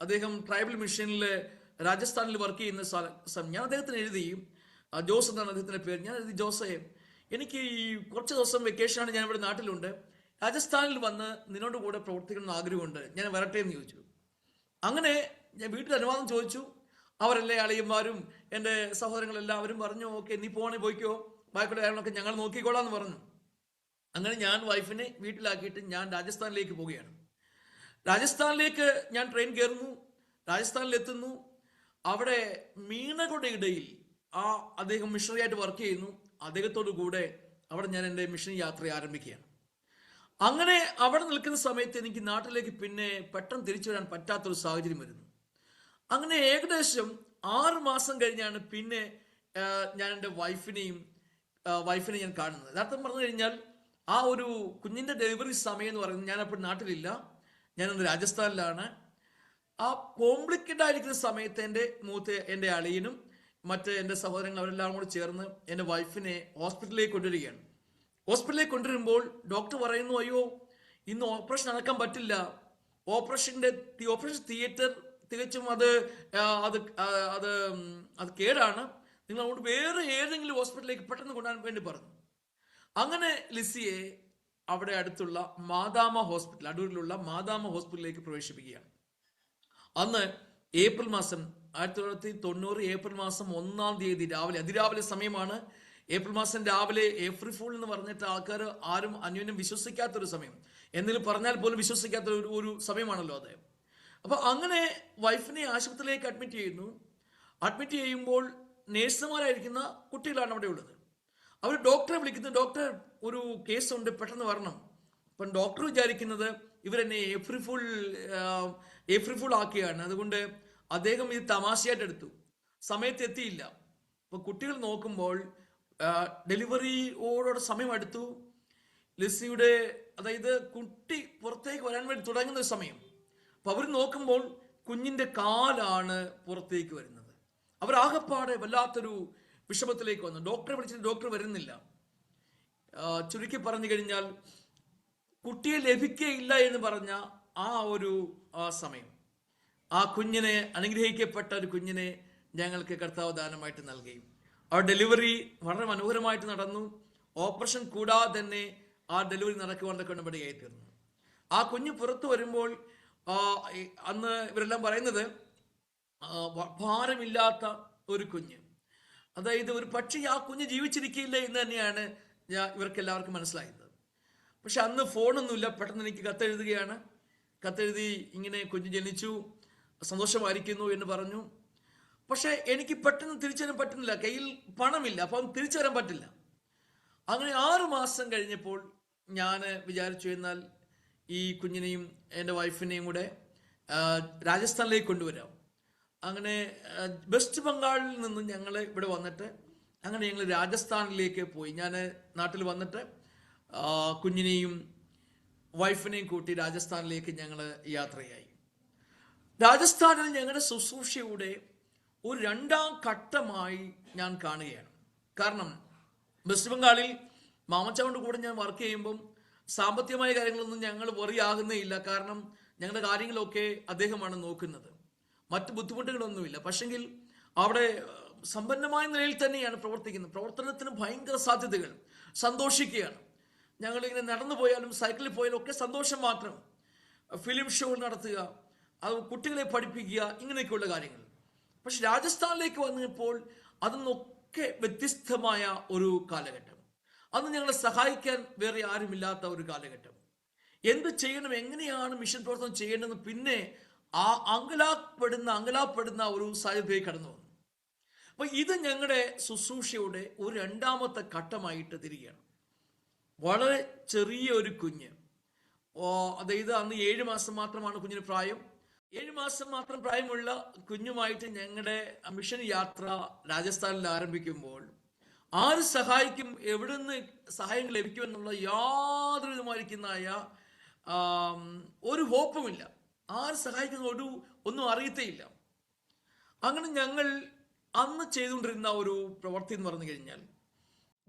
അദ്ദേഹം ട്രൈബൽ മിഷനിൽ രാജസ്ഥാനിൽ വർക്ക് ചെയ്യുന്ന സമയം ഞാൻ അദ്ദേഹത്തിന് എഴുതി, ജോസ് എന്നാണ് അദ്ദേഹത്തിൻ്റെ പേര്. ഞാൻ എഴുതി, ജോസേ, എനിക്ക് ഈ കുറച്ച് ദിവസം വെക്കേഷനാണ്, ഞാൻ ഇവിടെ നാട്ടിലുണ്ട്, രാജസ്ഥാനിൽ വന്ന് നിന്നോട് കൂടെ പ്രവർത്തിക്കണമെന്ന് ആഗ്രഹമുണ്ട്, ഞാൻ വരട്ടെ എന്ന് ചോദിച്ചു. അങ്ങനെ ഞാൻ വീട്ടിൽ അനുവാദം ചോദിച്ചു. അവരെല്ലാം അളിയന്മാരും എൻ്റെ സഹോദരങ്ങളെല്ലാവരും പറഞ്ഞു, ഓക്കെ നീ പോകണേ പോയിക്കോ, ബാക്കിയുള്ള കാര്യങ്ങളൊക്കെ ഞങ്ങൾ നോക്കിക്കോളാം എന്ന് പറഞ്ഞു. അങ്ങനെ ഞാൻ വൈഫിനെ വീട്ടിലാക്കിയിട്ട് ഞാൻ രാജസ്ഥാനിലേക്ക് പോവുകയാണ്. രാജസ്ഥാനിലേക്ക് ഞാൻ ട്രെയിൻ കയറുന്നു, രാജസ്ഥാനിലെത്തുന്നു. അവിടെ മീണകളുടെ ഇടയിൽ അദ്ദേഹം മിഷണറി ആയിട്ട് വർക്ക് ചെയ്യുന്നു. അദ്ദേഹത്തോടു കൂടെ അവിടെ ഞാൻ എൻ്റെ മിഷൻ യാത്ര ആരംഭിക്കുകയാണ്. അങ്ങനെ അവിടെ നിൽക്കുന്ന സമയത്ത് എനിക്ക് നാട്ടിലേക്ക് പിന്നെ പെട്ടെന്ന് തിരിച്ചു വരാൻ പറ്റാത്തൊരു സാഹചര്യം വരുന്നു. അങ്ങനെ ഏകദേശം 6 മാസം കഴിഞ്ഞാണ് പിന്നെ ഞാൻ എൻ്റെ വൈഫിനെ ഞാൻ കാണുന്നത്. യഥാർത്ഥം പറഞ്ഞു കഴിഞ്ഞാൽ ആ ഒരു കുഞ്ഞിൻ്റെ ഡെലിവറി സമയം എന്ന് പറയുന്നത് ഞാൻ അപ്പോൾ നാട്ടിലില്ല, ഞാനന്ന് രാജസ്ഥാനിലാണ്. ആ കോംപ്ലിക്കേറ്റഡ് ആയിരിക്കുന്ന സമയത്ത് എൻ്റെ അളിയനും മറ്റ് എൻ്റെ സഹോദരങ്ങൾ അവരെല്ലാം കൂടി ചേർന്ന് എൻ്റെ വൈഫിനെ ഹോസ്പിറ്റലിലേക്ക് കൊണ്ടുവരികയാണ്. ഹോസ്പിറ്റലിലേക്ക് കൊണ്ടുവരുമ്പോൾ ഡോക്ടർ പറയുന്നു, അയ്യോ ഇന്ന് ഓപ്പറേഷൻ നടക്കാൻ പറ്റില്ല, ഓപ്പറേഷൻ തിയേറ്റർ തികച്ചും അത് കേടാണ്, നിങ്ങൾ അങ്ങോട്ട് വേറെ ഏതെങ്കിലും ഹോസ്പിറ്റലിലേക്ക് പെട്ടെന്ന് കൊണ്ടുവരാൻ വേണ്ടി പറഞ്ഞു. അങ്ങനെ ലിസിയെ അവിടെ അടുത്തുള്ള മാതാമ ഹോസ്പിറ്റൽ, അടൂരിലുള്ള മാതാമ ഹോസ്പിറ്റലിലേക്ക് പ്രവേശിപ്പിക്കുകയാണ്. അന്ന് ഏപ്രിൽ മാസം 1990 ഏപ്രിൽ മാസം 1-ാം തീയതി രാവിലെ, അതിരാവിലെ സമയമാണ്. ഏപ്രിൽ മാസം രാവിലെ ഏപ്രിൽ ഫൂൾ എന്ന് പറഞ്ഞിട്ട് ആൾക്കാർ ആരും അന്യോന്യം വിശ്വസിക്കാത്തൊരു സമയം, എന്തെങ്കിലും പറഞ്ഞാൽ പോലും വിശ്വസിക്കാത്ത ഒരു സമയമാണല്ലോ അത്. അപ്പൊ അങ്ങനെ വൈഫിനെ ആശുപത്രിയിലേക്ക് അഡ്മിറ്റ് ചെയ്യുന്നു. അഡ്മിറ്റ് ചെയ്യുമ്പോൾ നേഴ്സുമാരായിരിക്കുന്ന കുട്ടികളാണ് അവിടെ ഉള്ളത്. അവർ ഡോക്ടറെ വിളിക്കുന്നു, ഡോക്ടർ ഒരു കേസുണ്ട്, പെട്ടെന്ന് വരണം. അപ്പം ഡോക്ടർ വിചാരിക്കുന്നത് ഇവരെന്നെ ഏപ്രിൽ ഫുൾ ആക്കിയാണ്, അതുകൊണ്ട് അദ്ദേഹം ഇത് തമാശയായിട്ട് എടുത്തു, സമയത്ത് എത്തിയില്ല. അപ്പൊ കുട്ടികൾ നോക്കുമ്പോൾ ഡെലിവറിയോടെ സമയം അടുത്തു. ലിസിയുടെ, അതായത് കുട്ടി പുറത്തേക്ക് വരാൻ വേണ്ടി തുടങ്ങുന്ന ഒരു സമയം. അപ്പൊ അവർ നോക്കുമ്പോൾ കുഞ്ഞിന്റെ കാലാണ് പുറത്തേക്ക് വരുന്നത്. അവരാകപ്പാടെ വല്ലാത്തൊരു വിഷമത്തിലേക്ക് വന്നു. ഡോക്ടറെ വിളിച്ചിട്ട് ഡോക്ടർ വരുന്നില്ല. ചുരുക്കി പറഞ്ഞു കഴിഞ്ഞാൽ കുട്ടിയെ ലഭിക്കുകയില്ല എന്ന് പറഞ്ഞ ആ ഒരു സമയം, ആ കുഞ്ഞിനെ, അനുഗ്രഹിക്കപ്പെട്ട ഒരു കുഞ്ഞിനെ ഞങ്ങൾക്ക് കർത്താവ് ദാനമായിട്ട് നൽകി. ആ ഡെലിവറി വളരെ മനോഹരമായിട്ട് നടന്നു. ഓപ്പറേഷൻ കൂടാതെ തന്നെ ആ ഡെലിവറി നടക്കുവാനൊക്കെ ഇടയായി തീർന്നു. ആ കുഞ്ഞ് പുറത്തു വരുമ്പോൾ അന്ന് ഇവരെല്ലാം പറയുന്നത് ഭാരമില്ലാത്ത ഒരു കുഞ്ഞ്, അതായത് ഒരു പക്ഷേ ആ കുഞ്ഞ് ജീവിച്ചിരിക്കില്ല എന്ന് തന്നെയാണ് ഇവർക്ക് എല്ലാവർക്കും മനസ്സിലായത്. പക്ഷെ അന്ന് ഫോണൊന്നുമില്ല. പെട്ടെന്ന് എനിക്ക് കത്തെഴുതുകയാണ്. കത്തെഴുതി ഇങ്ങനെ കുഞ്ഞ് ജനിച്ചു, സന്തോഷമായിരിക്കുന്നു എന്ന് പറഞ്ഞു. പക്ഷെ എനിക്ക് പെട്ടെന്ന് തിരിച്ചു വരാൻ പറ്റുന്നില്ല, കയ്യിൽ പണമില്ല, അപ്പം തിരിച്ചു വരാൻ പറ്റില്ല. അങ്ങനെ 6 മാസം കഴിഞ്ഞപ്പോൾ ഞാൻ വിചാരിച്ചു, എന്നാൽ ഈ കുഞ്ഞിനെയും എൻ്റെ വൈഫിനെയും കൂടെ രാജസ്ഥാനിലേക്ക് കൊണ്ടുവരാം. അങ്ങനെ വെസ്റ്റ് ബംഗാളിൽ നിന്ന് ഞങ്ങൾ ഇവിടെ വന്നിട്ട്, അങ്ങനെ ഞങ്ങൾ രാജസ്ഥാനിലേക്ക് പോയി. ഞാൻ നാട്ടിൽ വന്നിട്ട് കുഞ്ഞിനെയും വൈഫിനെയും കൂട്ടി രാജസ്ഥാനിലേക്ക് ഞങ്ങൾ യാത്രയായി. രാജസ്ഥാനിൽ ഞങ്ങളുടെ ശുശ്രൂഷയുടെ ഒരു 2ാം ഘട്ടമായി ഞാൻ കാണുകയാണ്. കാരണം വെസ്റ്റ് ബംഗാളിൽ മാമച്ചാവിൻ്റെ കൂടെ ഞാൻ വർക്ക് ചെയ്യുമ്പം സാമ്പത്തികമായ കാര്യങ്ങളൊന്നും ഞങ്ങൾ വറിയാകുന്നേ ഇല്ല. കാരണം ഞങ്ങളുടെ കാര്യങ്ങളൊക്കെ അദ്ദേഹമാണ് നോക്കുന്നത്, മറ്റ് ബുദ്ധിമുട്ടുകളൊന്നുമില്ല. പക്ഷെങ്കിൽ അവിടെ സമ്പന്നമായ നിലയിൽ തന്നെയാണ് പ്രവർത്തിക്കുന്നത്. പ്രവർത്തനത്തിന് ഭയങ്കര സാധ്യതകൾ, സന്തോഷിക്കുകയാണ്. ഞങ്ങളിങ്ങനെ നടന്നു പോയാലും സൈക്കിളിൽ പോയാലും ഒക്കെ സന്തോഷം മാത്രം. ഫിലിം ഷോ നടത്തുക, അത് കുട്ടികളെ പഠിപ്പിക്കുക, ഇങ്ങനെയൊക്കെയുള്ള കാര്യങ്ങൾ. പക്ഷെ രാജസ്ഥാനിലേക്ക് വന്നപ്പോൾ അതിന്നൊക്കെ വ്യത്യസ്തമായ ഒരു കാലഘട്ടം. അന്ന് ഞങ്ങളെ സഹായിക്കാൻ വേറെ ആരുമില്ലാത്ത ഒരു കാലഘട്ടം. എന്ത് ചെയ്യണം, എങ്ങനെയാണ് മിഷൻ പ്രവർത്തനം ചെയ്യേണ്ടതെന്ന് പിന്നെ അങ്കലാപ്പെടുന്ന ഒരു സാഹചര്യത്തിലേക്ക് കടന്നു വന്നു. അപ്പൊ ഇത് ഞങ്ങളുടെ ശുശ്രൂഷയുടെ ഒരു 2ാമത്തെ ഘട്ടമായിട്ട് തിരികെയാണ്. വളരെ ചെറിയ ഒരു കുഞ്ഞ്, അതായത് അന്ന് 7 മാസം മാത്രമാണ് കുഞ്ഞിന് പ്രായം. 7 മാസം മാത്രം പ്രായമുള്ള കുഞ്ഞുമായിട്ട് ഞങ്ങളുടെ മിഷൻ യാത്ര രാജസ്ഥാനിൽ ആരംഭിക്കുമ്പോൾ ആര് സഹായിക്കും, എവിടെ നിന്ന് സഹായം ലഭിക്കുമെന്നുള്ള യാതൊരു വിധമായിരിക്കുന്നതായ ഒരു ഹോപ്പുമില്ല. ആര് സഹായിക്കുന്ന ഒന്നും അറിയത്തേയില്ല. അങ്ങനെ ഞങ്ങൾ അന്ന് ചെയ്തുകൊണ്ടിരുന്ന ഒരു പ്രവൃത്തി എന്ന് പറഞ്ഞു കഴിഞ്ഞാൽ,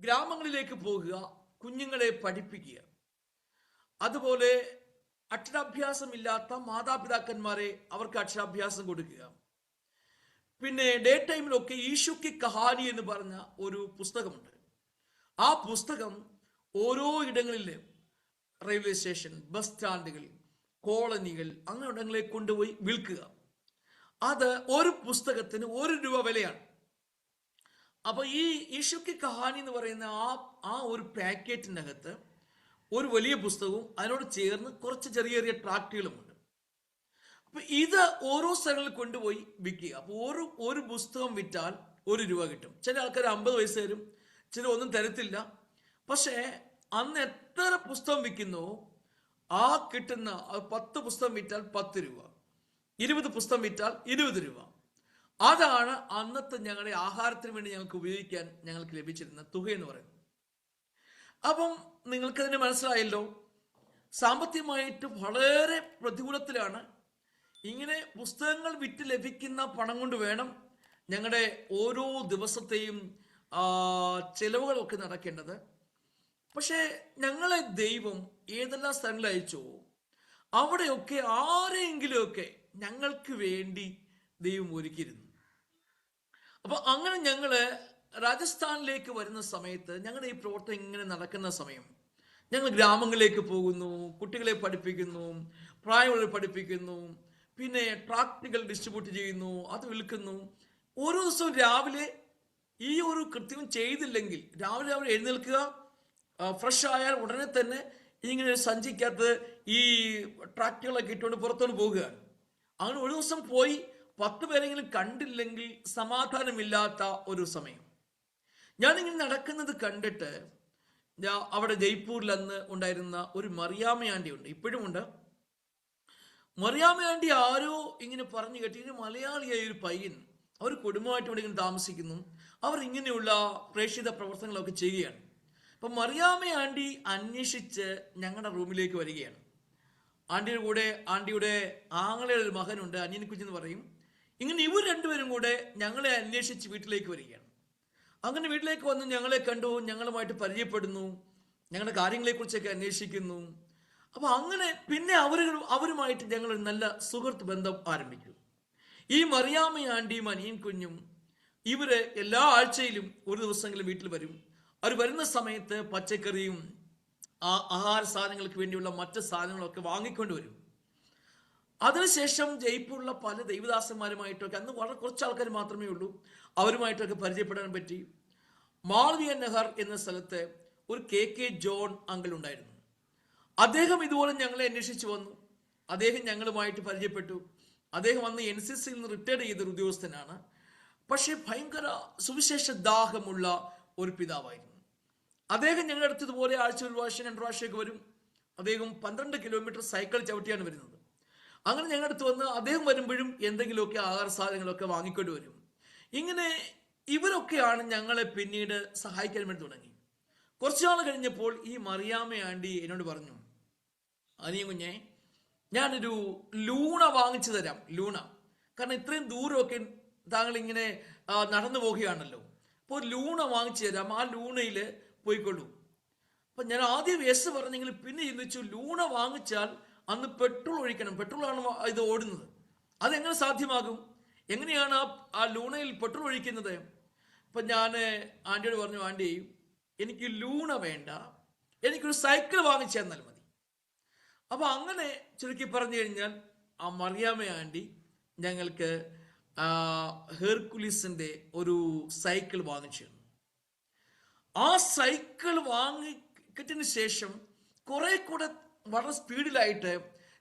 ഗ്രാമങ്ങളിലേക്ക് പോകുക, കുഞ്ഞുങ്ങളെ പഠിപ്പിക്കുക, അതുപോലെ അക്ഷരാഭ്യാസമില്ലാത്ത മാതാപിതാക്കന്മാരെ അവർക്ക് അക്ഷരാഭ്യാസം കൊടുക്കുക. പിന്നെ ഡേ ടൈമിലൊക്കെ ഈശു കി കഹാനി എന്ന് പറഞ്ഞ ഒരു പുസ്തകമുണ്ട്. ആ പുസ്തകം ഓരോ ഇടങ്ങളിലും റെയിൽവേ സ്റ്റേഷൻ, ബസ് സ്റ്റാൻഡുകൾ, കോളനികൾ, അങ്ങനെയുള്ളവരെ കൊണ്ടുപോയി വിൽക്കുക. അത് ഒരു പുസ്തകത്തിന് 1 രൂപ വിലയാണ്. അപ്പൊ ഈ ഈശോ കി കഹാനി എന്ന് പറയുന്ന ആ ഒരു പാക്കറ്റിനകത്ത് ഒരു വലിയ പുസ്തകവും അതിനോട് ചേർന്ന് കുറച്ച് ചെറിയ ചെറിയ ട്രാക്റ്റുകളുമുണ്ട്. അപ്പൊ ഇത് ഓരോ സ്ഥലങ്ങളിൽ കൊണ്ടുപോയി വിൽക്കുക. അപ്പൊ ഒരു പുസ്തകം വിറ്റാൽ 1 രൂപ കിട്ടും. ചില ആൾക്കാർ 50 പൈസ തരും, ചില ഒന്നും തരത്തില്ല. പക്ഷേ അന്ന് എത്ര പുസ്തകം വിൽക്കുന്നോ ആ കിട്ടുന്ന 10 പുസ്തകം വിറ്റാൽ 10 രൂപ, 20 പുസ്തകം വിറ്റാൽ 20 രൂപ. അതാണ് അന്നത്തെ ഞങ്ങളുടെ ആഹാരത്തിന് വേണ്ടി ഞങ്ങൾക്ക് ഉപയോഗിക്കാൻ ഞങ്ങൾക്ക് ലഭിച്ചിരുന്ന തുക എന്ന് പറയുന്നത്. അപ്പം നിങ്ങൾക്കതിന് മനസ്സിലായല്ലോ, സാമ്പത്തികമായിട്ട് വളരെ പ്രതികൂലത്തിലാണ്. ഇങ്ങനെ പുസ്തകങ്ങൾ വിറ്റ് ലഭിക്കുന്ന പണം കൊണ്ട് വേണം ഞങ്ങളുടെ ഓരോ ദിവസത്തെയും ചെലവുകളൊക്കെ നടക്കേണ്ടത്. പക്ഷേ ഞങ്ങളെ ദൈവം ഏതെല്ലാം സ്ഥലങ്ങളിൽ അയച്ചോ അവിടെയൊക്കെ ആരെങ്കിലുമൊക്കെ ഞങ്ങൾക്ക് വേണ്ടി ദൈവം ഒരുക്കിയിരുന്നു. അപ്പൊ അങ്ങനെ ഞങ്ങള് രാജസ്ഥാനിലേക്ക് വരുന്ന സമയത്ത് ഞങ്ങളുടെ ഈ പ്രവർത്തനം ഇങ്ങനെ നടക്കുന്ന സമയം ഞങ്ങൾ ഗ്രാമങ്ങളിലേക്ക് പോകുന്നു, കുട്ടികളെ പഠിപ്പിക്കുന്നു, പ്രായമുള്ളവരെ പഠിപ്പിക്കുന്നു, പിന്നെ ട്രാക്റ്റുകൾ ഡിസ്ട്രിബ്യൂട്ട് ചെയ്യുന്നു, അത് വിൽക്കുന്നു. ഓരോ ദിവസവും രാവിലെ ഈ ഒരു കൃത്യം ചെയ്തില്ലെങ്കിൽ രാവിലെ എഴുന്നേൽക്കുക, ഫ്രഷ് ആയാൽ ഉടനെ തന്നെ ഇങ്ങനെ സഞ്ചിക്കകത്ത് ഈ ട്രാക്റ്റുകളൊക്കെ ഇട്ടുകൊണ്ട് പുറത്തോട്ട് പോകുകയാണ്. അങ്ങനെ ഒരു ദിവസം പോയി 10 പേരെങ്കിലും കണ്ടില്ലെങ്കിൽ സമാധാനമില്ലാത്ത ഒരു സമയം. ഞാനിങ്ങനെ നടക്കുന്നത് കണ്ടിട്ട് അവിടെ ജയ്പൂരിൽ അന്ന് ഉണ്ടായിരുന്ന ഒരു മറിയാമ്മ ആൻറ്റി ഉണ്ട്, ഇപ്പോഴും ഉണ്ട്. മറിയാമ്മ ആൻറ്റി ആരോ ഇങ്ങനെ പറഞ്ഞു കേട്ടി, ഇങ്ങനെ മലയാളിയായ ഒരു പയ്യൻ, അവർ കുടുംബമായിട്ട് ഇവിടെ ഇങ്ങനെ താമസിക്കുന്നു, അവർ ഇങ്ങനെയുള്ള പ്രേക്ഷിത പ്രവർത്തനങ്ങളൊക്കെ ചെയ്യുകയാണ്. അപ്പം മറിയാമ്മ ആൻറ്റി അന്വേഷിച്ച് ഞങ്ങളുടെ റൂമിലേക്ക് വരികയാണ്. ആൻറ്റിയുടെ കൂടെ ആൻറ്റിയുടെ ആങ്ങളയുടെ ഒരു മകനുണ്ട്, അനിയൻ കുഞ്ഞെന്ന് പറയും. ഇങ്ങനെ ഇവർ രണ്ടുപേരും കൂടെ ഞങ്ങളെ അന്വേഷിച്ച് വീട്ടിലേക്ക് വരികയാണ്. അങ്ങനെ വീട്ടിലേക്ക് വന്ന് ഞങ്ങളെ കണ്ടു, ഞങ്ങളുമായിട്ട് പരിചയപ്പെടുന്നു, ഞങ്ങളുടെ കാര്യങ്ങളെക്കുറിച്ചൊക്കെ അന്വേഷിക്കുന്നു. അപ്പൊ അങ്ങനെ പിന്നെ അവരുമായിട്ട് ഞങ്ങൾ നല്ല സുഹൃത്ത് ബന്ധം ആരംഭിച്ചു. ഈ മറിയാമ്മ ആൻറ്റിയും അനിയൻ കുഞ്ഞും ഇവര് എല്ലാ ആഴ്ചയിലും ഒരു ദിവസമെങ്കിലും വീട്ടിൽ വരും. അവർ വരുന്ന സമയത്ത് പച്ചക്കറിയും ആഹാര സാധനങ്ങൾക്ക് വേണ്ടിയുള്ള മറ്റ് സാധനങ്ങളൊക്കെ വാങ്ങിക്കൊണ്ടുവരും. അതിനുശേഷം ജയ്പൂരിലുള്ള പല ദൈവദാസന്മാരുമായിട്ടൊക്കെ, അന്ന് വളരെ കുറച്ച് ആൾക്കാർ മാത്രമേ ഉള്ളൂ, അവരുമായിട്ടൊക്കെ പരിചയപ്പെടാൻ പറ്റി. മാളവിയ നഗർ എന്ന സ്ഥലത്ത് ഒരു KK ജോൺ അങ്കിൾ ഉണ്ടായിരുന്നു. അദ്ദേഹം ഇതുപോലെ ഞങ്ങളെ അന്വേഷിച്ചു വന്നു. അദ്ദേഹം ഞങ്ങളുമായിട്ട് പരിചയപ്പെട്ടു. അദ്ദേഹം അന്ന് NCCയിൽ നിന്ന് റിട്ടയർഡ് ചെയ്തൊരു ഉദ്യോഗസ്ഥനാണ്. പക്ഷെ ഭയങ്കര സുവിശേഷ ദാഹമുള്ള ഒരു പിതാവായിരുന്നു. അദ്ദേഹം ഞങ്ങളുടെ അടുത്ത് ഇതുപോലെ ആഴ്ച 1 പ്രാവശ്യം 2 പ്രാവശ്യമൊക്കെ വരും. അദ്ദേഹം 12 കിലോമീറ്റർ സൈക്കിൾ ചവിട്ടിയാണ് വരുന്നത്. അങ്ങനെ ഞങ്ങളുടെ അടുത്ത് വന്ന് അദ്ദേഹം വരുമ്പോഴും എന്തെങ്കിലുമൊക്കെ ആഹാര സാധനങ്ങളൊക്കെ വാങ്ങിക്കൊണ്ട് വരും. ഇങ്ങനെ ഇവരൊക്കെയാണ് ഞങ്ങളെ പിന്നീട് സഹായിക്കാൻ വേണ്ടി തുടങ്ങി. കുറച്ചു നാൾ കഴിഞ്ഞപ്പോൾ ഈ മറിയാമ്മ ആൻറ്റി എന്നോട് പറഞ്ഞു, അനിയൻ കുഞ്ഞെ, ഞാനൊരു ലൂണ വാങ്ങിച്ചു തരാം. ലൂണ, കാരണം ഇത്രയും ദൂരമൊക്കെ താങ്കൾ ഇങ്ങനെ നടന്നു പോവുകയാണല്ലോ, അപ്പോൾ ഒരു ലൂണ വാങ്ങിച്ചു തരാം, ആ ലൂണയിൽ പോയിക്കൊള്ളൂ. അപ്പൊ ഞാൻ ആദ്യം യെസ് പറഞ്ഞെങ്കിൽ പിന്നെ ചിന്തിച്ചു, ലൂണ വാങ്ങിച്ചാൽ അന്ന് പെട്രോൾ ഒഴിക്കണം, പെട്രോളാണ് ഇത് ഓടുന്നത്, അതെങ്ങനെ സാധ്യമാകും, എങ്ങനെയാണ് ആ ലൂണയിൽ പെട്രോൾ ഒഴിക്കുന്നത്? അപ്പൊ ഞാൻ ആൻറ്റിയോട് പറഞ്ഞു, ആൻറ്റി എനിക്ക് ലൂണ വേണ്ട, എനിക്കൊരു സൈക്കിൾ വാങ്ങിച്ചു തന്നാൽ മതി. അപ്പൊ അങ്ങനെ ചുരുക്കി പറഞ്ഞു കഴിഞ്ഞാൽ ആ മറിയാമ്മ ആൻറ്റി ഞങ്ങൾക്ക് ഹെർക്കുലീസിന്റെ ഒരു സൈക്കിൾ വാങ്ങിച്ചു തന്നു. ആ സൈക്കിൾ വാങ്ങിക്കിട്ടതിന് ശേഷം കുറെ കൂടെ വളരെ സ്പീഡിലായിട്ട്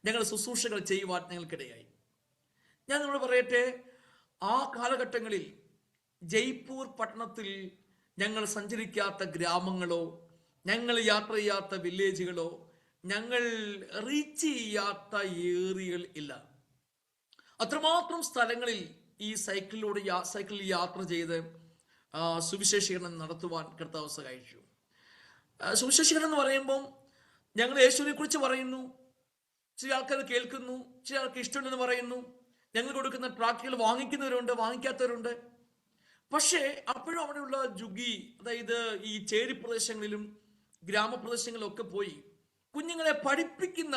ഞങ്ങൾ ശുശ്രൂഷകൾ ചെയ്യുവാൻ ഞങ്ങൾക്കിടയായി. ഞാൻ നിങ്ങളോട് പറയട്ടെ, ആ കാലഘട്ടങ്ങളിൽ ജയ്പൂർ പട്ടണത്തിൽ ഞങ്ങൾ സഞ്ചരിക്കാത്ത ഗ്രാമങ്ങളോ ഞങ്ങൾ യാത്ര ചെയ്യാത്ത വില്ലേജുകളോ ഞങ്ങൾ റീച്ച് ചെയ്യാത്ത ഏരിയകൾ ഇല്ല. അത്രമാത്രം സ്ഥലങ്ങളിൽ ഈ സൈക്കിളിൽ യാത്ര ചെയ്ത് സുവിശേഷീകരണം നടത്തുവാൻ കർത്താവ് സഹായിച്ചു. സുവിശേഷീകരണം എന്ന് പറയുമ്പം ഞങ്ങൾ യേശുവിനെ കുറിച്ച് പറയുന്നു, ചില ആൾക്കാർ കേൾക്കുന്നു, ചില ആൾക്ക് ഇഷ്ടമുണ്ടെന്ന് പറയുന്നു. ഞങ്ങൾ കൊടുക്കുന്ന ട്രാക്റ്റുകൾ വാങ്ങിക്കുന്നവരുണ്ട്, വാങ്ങിക്കാത്തവരുണ്ട്. പക്ഷേ അപ്പോഴും അവിടെയുള്ള ജുഗി, അതായത് ഈ ചേരി പ്രദേശങ്ങളിലും ഗ്രാമപ്രദേശങ്ങളിലും ഒക്കെ പോയി കുഞ്ഞുങ്ങളെ പഠിപ്പിക്കുന്ന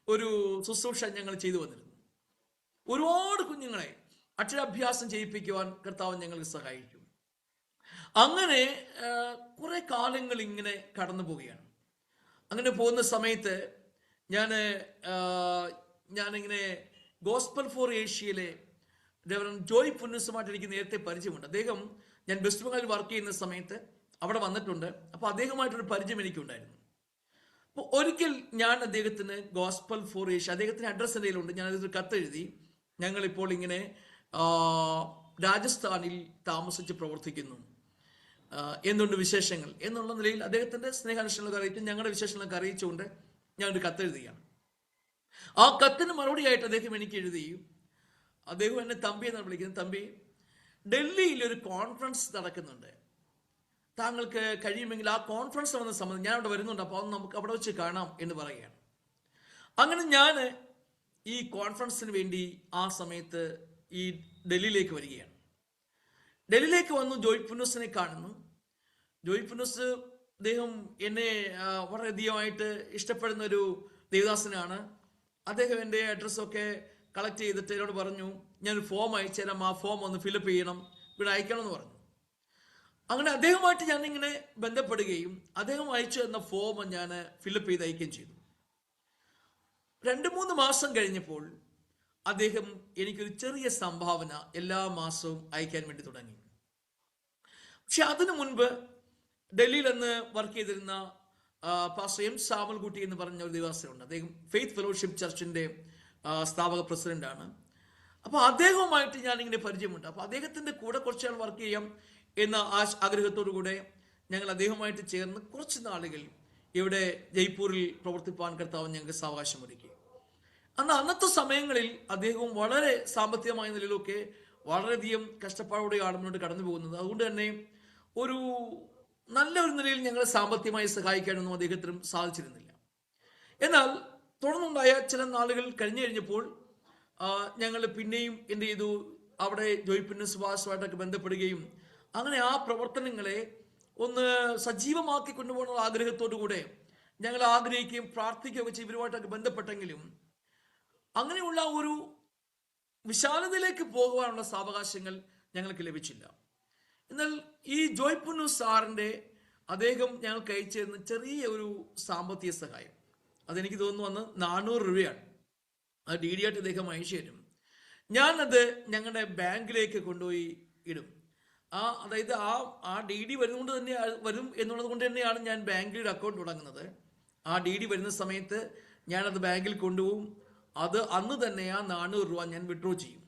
ഒരു ശുശ്രൂഷ ഞങ്ങൾ ചെയ്തു വന്നിരുന്നു. ഒരുപാട് കുഞ്ഞുങ്ങളെ അക്ഷരാഭ്യാസം ചെയ്യിപ്പിക്കുവാൻ കർത്താവ് ഞങ്ങൾക്ക് സഹായിച്ചു. അങ്ങനെ കുറെ കാലങ്ങൾ ഇങ്ങനെ കടന്നു പോവുകയാണ്. അങ്ങനെ പോകുന്ന സമയത്ത് ഞാൻ ഞാനിങ്ങനെ ഗോസ്പൽ ഫോർ ഏഷ്യയിലെ റെവറൻ ജോയ് പുന്നസുമായിട്ട് എനിക്ക് നേരത്തെ പരിചയമുണ്ട്. അദ്ദേഹം ഞാൻ വെസ്റ്റ് ബംഗാളിൽ വർക്ക് ചെയ്യുന്ന സമയത്ത് അവിടെ വന്നിട്ടുണ്ട്. അപ്പോൾ അദ്ദേഹമായിട്ടൊരു പരിചയം എനിക്കുണ്ടായിരുന്നു. അപ്പോൾ ഒരിക്കൽ ഞാൻ അദ്ദേഹത്തിന് ഗോസ്പൽ ഫോർ ഏഷ്യ, അദ്ദേഹത്തിൻ്റെ അഡ്രസ്സ് എൻ്റെ കയ്യിലുണ്ട്, ഞാനതൊരു കത്തെഴുതി, ഞങ്ങളിപ്പോൾ ഇങ്ങനെ രാജസ്ഥാനിൽ താമസിച്ച് പ്രവർത്തിക്കുന്നു, എന്തുണ്ട് വിശേഷങ്ങൾ എന്നുള്ള നിലയിൽ അദ്ദേഹത്തിൻ്റെ സ്നേഹാന്വേഷണങ്ങളൊക്കെ അറിയിച്ചു, ഞങ്ങളുടെ വിശേഷങ്ങളൊക്കെ അറിയിച്ചുകൊണ്ട് ഞാനൊരു കത്തെഴുതുകയാണ്. ആ കത്തിന് മറുപടിയായിട്ട് അദ്ദേഹം എനിക്ക് എഴുതി, അദ്ദേഹം എന്നെ തമ്പി എന്നാണ് വിളിക്കുന്നത്, തമ്പി, ഡൽഹിയിൽ ഒരു കോൺഫറൻസ് നടക്കുന്നുണ്ട്, താങ്കൾക്ക് കഴിയുമെങ്കിൽ ആ കോൺഫറൻസ് വന്ന സംബന്ധിച്ച് ഞാൻ അവിടെ വരുന്നുണ്ട്, അപ്പോൾ അത് നമുക്ക് അവിടെ വെച്ച് കാണാം എന്ന് പറയുകയാണ്. അങ്ങനെ ഞാൻ ഈ കോൺഫറൻസിന് വേണ്ടി ആ സമയത്ത് ഈ ഡൽഹിയിലേക്ക് വരികയാണ്. ഡൽഹിയിലേക്ക് വന്നു ജോയ് പുന്നൂസിനെ കാണുന്നു. ജോയ് പുന്നൂസ് അദ്ദേഹം എന്നെ വളരെയധികമായിട്ട് ഇഷ്ടപ്പെടുന്ന ഒരു ദേവദാസനാണ്. അദ്ദേഹം എൻ്റെ അഡ്രസ്സൊക്കെ കളക്ട് ചെയ്തിട്ട് എന്നോട് പറഞ്ഞു, ഞാനൊരു ഫോം അയച്ചു തരാം, ആ ഫോം ഒന്ന് ഫില്ലപ്പ് ചെയ്യണം, ഇവിടെ അയക്കണമെന്ന് പറഞ്ഞു. അങ്ങനെ അദ്ദേഹമായിട്ട് ഞാനിങ്ങനെ ബന്ധപ്പെടുകയും അദ്ദേഹം അയച്ചു തന്ന ഫോം ഞാൻ ഫില്ലപ്പ് ചെയ്ത് അയക്കുകയും ചെയ്തു. 2-3 മാസം കഴിഞ്ഞപ്പോൾ അദ്ദേഹം എനിക്കൊരു ചെറിയ സംഭാവന എല്ലാ മാസവും അയക്കാൻ വേണ്ടി തുടങ്ങി. പക്ഷെ അതിനു മുൻപ് ഡൽഹിയിൽ അന്ന് വർക്ക് ചെയ്തിരുന്ന പാസ്റ്റർ എം സാമൽകുട്ടി എന്ന് പറഞ്ഞ ഒരു ദേവദാസനുണ്ട്. അദ്ദേഹം ഫെയ്ത്ത് ഫെലോഷിപ്പ് ചർച്ചിൻ്റെ സ്ഥാപക പ്രസിഡന്റാണ്. അപ്പോൾ അദ്ദേഹവുമായിട്ട് ഞാനിങ്ങനെ പരിചയമുണ്ട്. അപ്പോൾ അദ്ദേഹത്തിൻ്റെ കൂടെ കുറച്ചാൾ വർക്ക് ചെയ്യാം എന്ന ആഗ്രഹത്തോടു കൂടെ ഞങ്ങൾ അദ്ദേഹവുമായിട്ട് ചേർന്ന് കുറച്ച് നാളുകൾ ഇവിടെ ജയ്പൂരിൽ പ്രവർത്തിപ്പാൻ കർത്താവ് ഞങ്ങൾക്ക് സാവകാശമൊരുക്കി. അന്നത്തെ സമയങ്ങളിൽ അദ്ദേഹവും വളരെ സാമ്പത്തികമായ നിലയിലൊക്കെ വളരെയധികം കഷ്ടപ്പാടോടെയാണ് മുന്നോട്ട് കടന്നു പോകുന്നത്. അതുകൊണ്ട് തന്നെ ഒരു നല്ലൊരു നിലയിൽ ഞങ്ങളെ സാമ്പത്തികമായി സഹായിക്കാനൊന്നും അദ്ദേഹത്തിനും സാധിച്ചിരുന്നില്ല. എന്നാൽ തുടർന്നുണ്ടായ ചില നാളുകൾ കഴിഞ്ഞപ്പോൾ ഞങ്ങൾ പിന്നെയും എന്ത് ചെയ്തു, അവിടെ ജോയ് പുന്നസ് വാസുമായിട്ടൊക്കെ ബന്ധപ്പെടുകയും അങ്ങനെ ആ പ്രവർത്തനങ്ങളെ ഒന്ന് സജീവമാക്കി കൊണ്ടുപോകുന്ന ആഗ്രഹത്തോടു കൂടെ ഞങ്ങൾ ആഗ്രഹിക്കുകയും പ്രാർത്ഥിക്കുകയൊക്കെ ചെയ്ത് ഇവരുമായിട്ടൊക്കെ ബന്ധപ്പെട്ടെങ്കിലും അങ്ങനെയുള്ള ഒരു വിശാലതയിലേക്ക് പോകുവാനുള്ള സാവകാശങ്ങൾ ഞങ്ങൾക്ക് ലഭിച്ചില്ല. എന്നാൽ ഈ ജോയ് പുന്നൂസ് സാറിൻ്റെ അദ്ദേഹം ഞങ്ങൾക്ക് അയച്ചു തരുന്ന ചെറിയ ഒരു സാമ്പത്തിക സഹായം, അതെനിക്ക് തോന്നുന്നു അന്ന് 400 രൂപയാണ്. അത് ഡി ഡി ആയിട്ട് അദ്ദേഹം അയച്ചു തരും. ഞാനത് ഞങ്ങളുടെ ബാങ്കിലേക്ക് കൊണ്ടുപോയി ഇടും. അതായത് ആ ഡി ഡി വരുന്നതുകൊണ്ട് തന്നെ വരും എന്നുള്ളത് കൊണ്ട് തന്നെയാണ് ഞാൻ ബാങ്കിൽ ഒരു അക്കൗണ്ട് തുടങ്ങുന്നത്. ആ ഡി ഡി വരുന്ന സമയത്ത് ഞാനത് ബാങ്കിൽ കൊണ്ടുപോകും. അത് അന്ന് തന്നെ ആ 400 രൂപ ഞാൻ വിഡ്രോ ചെയ്യും.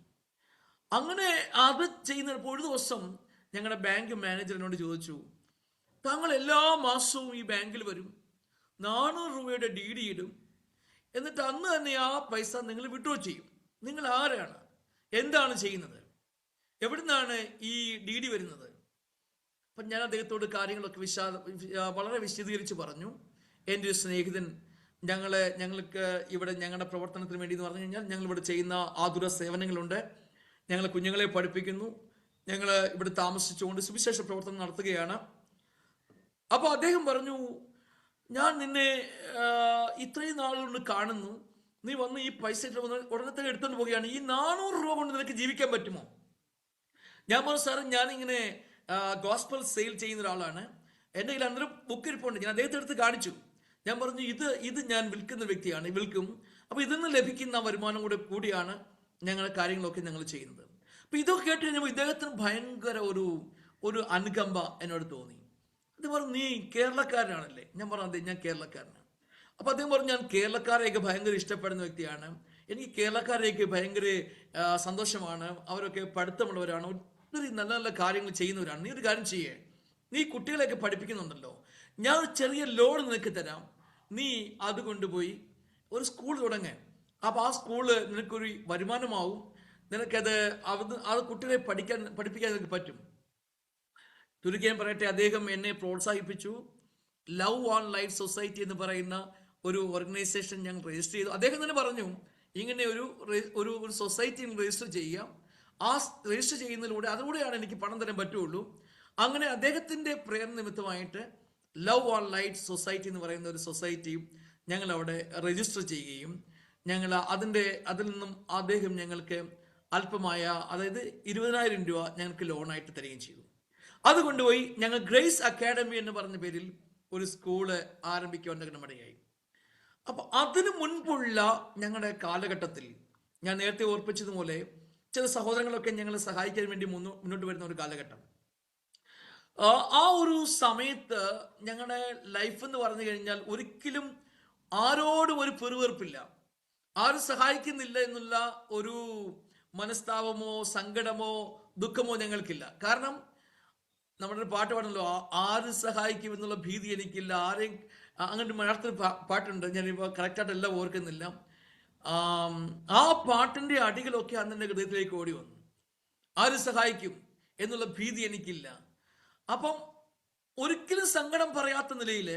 അങ്ങനെ അത് ചെയ്യുന്നപ്പോൾ ഒരു ദിവസം ഞങ്ങളുടെ ബാങ്ക് മാനേജറിനോട് ചോദിച്ചു, താങ്കൾ എല്ലാ മാസവും ഈ ബാങ്കിൽ വരും, 400 രൂപയുടെ ഡി ഡി ഇടും, എന്നിട്ട് അന്ന് തന്നെ ആ പൈസ നിങ്ങൾ വിഡ്രോ ചെയ്യും, നിങ്ങൾ ആരാണ്, എന്താണ് ചെയ്യുന്നത്, എവിടുന്നാണ് ഈ ഡി ഡി വരുന്നത്? അപ്പം ഞാൻ അദ്ദേഹത്തോട് കാര്യങ്ങളൊക്കെ വളരെ വിശദീകരിച്ച് പറഞ്ഞു. എൻ്റെ ഒരു സ്നേഹിതൻ ഞങ്ങൾക്ക് ഇവിടെ ഞങ്ങളുടെ പ്രവർത്തനത്തിന് വേണ്ടി എന്ന് പറഞ്ഞു കഴിഞ്ഞാൽ ഞങ്ങൾ ഇവിടെ ചെയ്യുന്ന ആതുര സേവനങ്ങളുണ്ട്, ഞങ്ങൾ കുഞ്ഞുങ്ങളെ പഠിപ്പിക്കുന്നു, ഞങ്ങൾ ഇവിടെ താമസിച്ചുകൊണ്ട് സുവിശേഷ പ്രവർത്തനം നടത്തുകയാണ്. അപ്പോൾ അദ്ദേഹം പറഞ്ഞു, ഞാൻ നിന്നെ ഇത്രയും നാളുകൊണ്ട് കാണുന്നു, നീ വന്ന് ഈ പൈസ ഉടനെ തന്നെ എടുത്തുകൊണ്ട് പോവുകയാണ്, ഈ 400 രൂപ കൊണ്ട് നിനക്ക് ജീവിക്കാൻ പറ്റുമോ? ഞാൻ പറഞ്ഞു, സാറ് ഞാനിങ്ങനെ ഗോസ്പൽ സെയിൽ ചെയ്യുന്ന ഒരാളാണ്, എൻ്റെ കയ്യിൽ അന്നൊരു ബുക്ക് ഇരിപ്പുണ്ട്, ഞാൻ അദ്ദേഹത്തെ എടുത്ത് കാണിച്ചു. ഞാൻ പറഞ്ഞു, ഇത് ഞാൻ വിൽക്കുന്ന വ്യക്തിയാണ്, വിൽക്കും, അപ്പോൾ ഇതിൽ നിന്ന് ലഭിക്കുന്ന വരുമാനം കൂടിയാണ് ഞങ്ങളുടെ കാര്യങ്ങളൊക്കെ ഞങ്ങൾ ചെയ്യുന്നത്. അപ്പോൾ ഇതൊക്കെ കേട്ട് കഴിഞ്ഞപ്പോൾ ഇദ്ദേഹത്തിന് ഭയങ്കര ഒരു അനുകമ്പ എന്നോട് തോന്നി. അദ്ദേഹം പറഞ്ഞു, നീ കേരളക്കാരനാണല്ലേ? ഞാൻ പറഞ്ഞു, അതെ, ഞാൻ കേരളക്കാരനാണ്. അപ്പോൾ അദ്ദേഹം പറഞ്ഞു, ഞാൻ കേരളക്കാരെയൊക്കെ ഭയങ്കര ഇഷ്ടപ്പെടുന്ന വ്യക്തിയാണ്, എനിക്ക് കേരളക്കാരെയൊക്കെ ഭയങ്കര സന്തോഷമാണ്, അവരൊക്കെ പഠിത്തമുള്ളവരാണ്, ഒത്തിരി നല്ല നല്ല കാര്യങ്ങൾ ചെയ്യുന്നവരാണ്. നീ ഒരു കാര്യം ചെയ്യേ, നീ കുട്ടികളെയൊക്കെ പഠിപ്പിക്കുന്നുണ്ടല്ലോ, ഞാൻ ഒരു ചെറിയ ലോൺ നിനക്ക് തരാം, നീ അത് കൊണ്ടുപോയി ഒരു സ്കൂൾ തുടങ്ങേ, അപ്പോൾ ആ സ്കൂള് നിനക്കൊരു വരുമാനമാവും, നിനക്കത് അത് കുട്ടികളെ പഠിപ്പിക്കാൻ നിനക്ക് പറ്റും. ചുരുക്കി പറയട്ടെ, അദ്ദേഹം എന്നെ പ്രോത്സാഹിപ്പിച്ചു. ലവ് ഓൺ ലൈഫ് സൊസൈറ്റി എന്ന് പറയുന്ന ഒരു ഓർഗനൈസേഷൻ ഞങ്ങൾ രജിസ്റ്റർ ചെയ്തു. അദ്ദേഹം തന്നെ പറഞ്ഞു, ഇങ്ങനെ ഒരു സൊസൈറ്റി രജിസ്റ്റർ ചെയ്യാം, ആ രജിസ്റ്റർ ചെയ്യുന്നതിലൂടെ അതിലൂടെയാണ് എനിക്ക് പണം തരാൻ പറ്റുള്ളൂ. അങ്ങനെ അദ്ദേഹത്തിൻ്റെ പ്രേരണ നിമിത്തമായിട്ട് ലവ് ഓൺ ലൈഫ് സൊസൈറ്റി എന്ന് പറയുന്ന ഒരു സൊസൈറ്റി ഞങ്ങൾ അവിടെ രജിസ്റ്റർ ചെയ്യുകയും അതിൽ നിന്നും അദ്ദേഹം ഞങ്ങൾക്ക് അല്പമായ, അതായത് 20,000 രൂപ ഞങ്ങൾക്ക് ലോണായിട്ട് തരികയും ചെയ്തു. അതുകൊണ്ടുപോയി ഞങ്ങൾ ഗ്രേസ് അക്കാഡമി എന്ന് പറഞ്ഞ പേരിൽ ഒരു സ്കൂള് ആരംഭിക്കുവാൻ ഇടയായി. അപ്പോൾ അതിനു മുൻപുള്ള ഞങ്ങളുടെ കാലഘട്ടത്തിൽ ഞാൻ നേരത്തെ ഓർപ്പിച്ചതുപോലെ ചില സഹോദരങ്ങളൊക്കെ ഞങ്ങളെ സഹായിക്കാൻ വേണ്ടി മുന്നോട്ട് വരുന്ന ഒരു കാലഘട്ടം. ആ ഒരു സമയത്ത് ഞങ്ങളുടെ ലൈഫ് എന്ന് പറഞ്ഞു കഴിഞ്ഞാൽ ഒരിക്കലും ആരോടും ഒരു പെറുവെറുപ്പില്ല, ആരും സഹായിക്കുന്നില്ല എന്നുള്ള ഒരു മനസ്താപമോ സങ്കടമോ ദുഃഖമോ ഞങ്ങൾക്കില്ല. കാരണം നമ്മുടെ ഒരു പാട്ട് പാടണല്ലോ, ആര് സഹായിക്കും എന്നുള്ള ഭീതി എനിക്കില്ല. ആരെയും അങ്ങനെ മലയാളത്തിൽ പാട്ടുണ്ട്, ഞാനിപ്പോൾ കറക്റ്റായിട്ട് എല്ലാം ഓർക്കുന്നില്ല. ആ പാട്ടിന്റെ അടികളൊക്കെ അന്ന് എൻ്റെ ഹൃദയത്തിലേക്ക് ഓടി വന്നു. ആര് സഹായിക്കും എന്നുള്ള ഭീതി എനിക്കില്ല. അപ്പം ഒരിക്കലും സങ്കടം പറയാത്ത നിലയിൽ,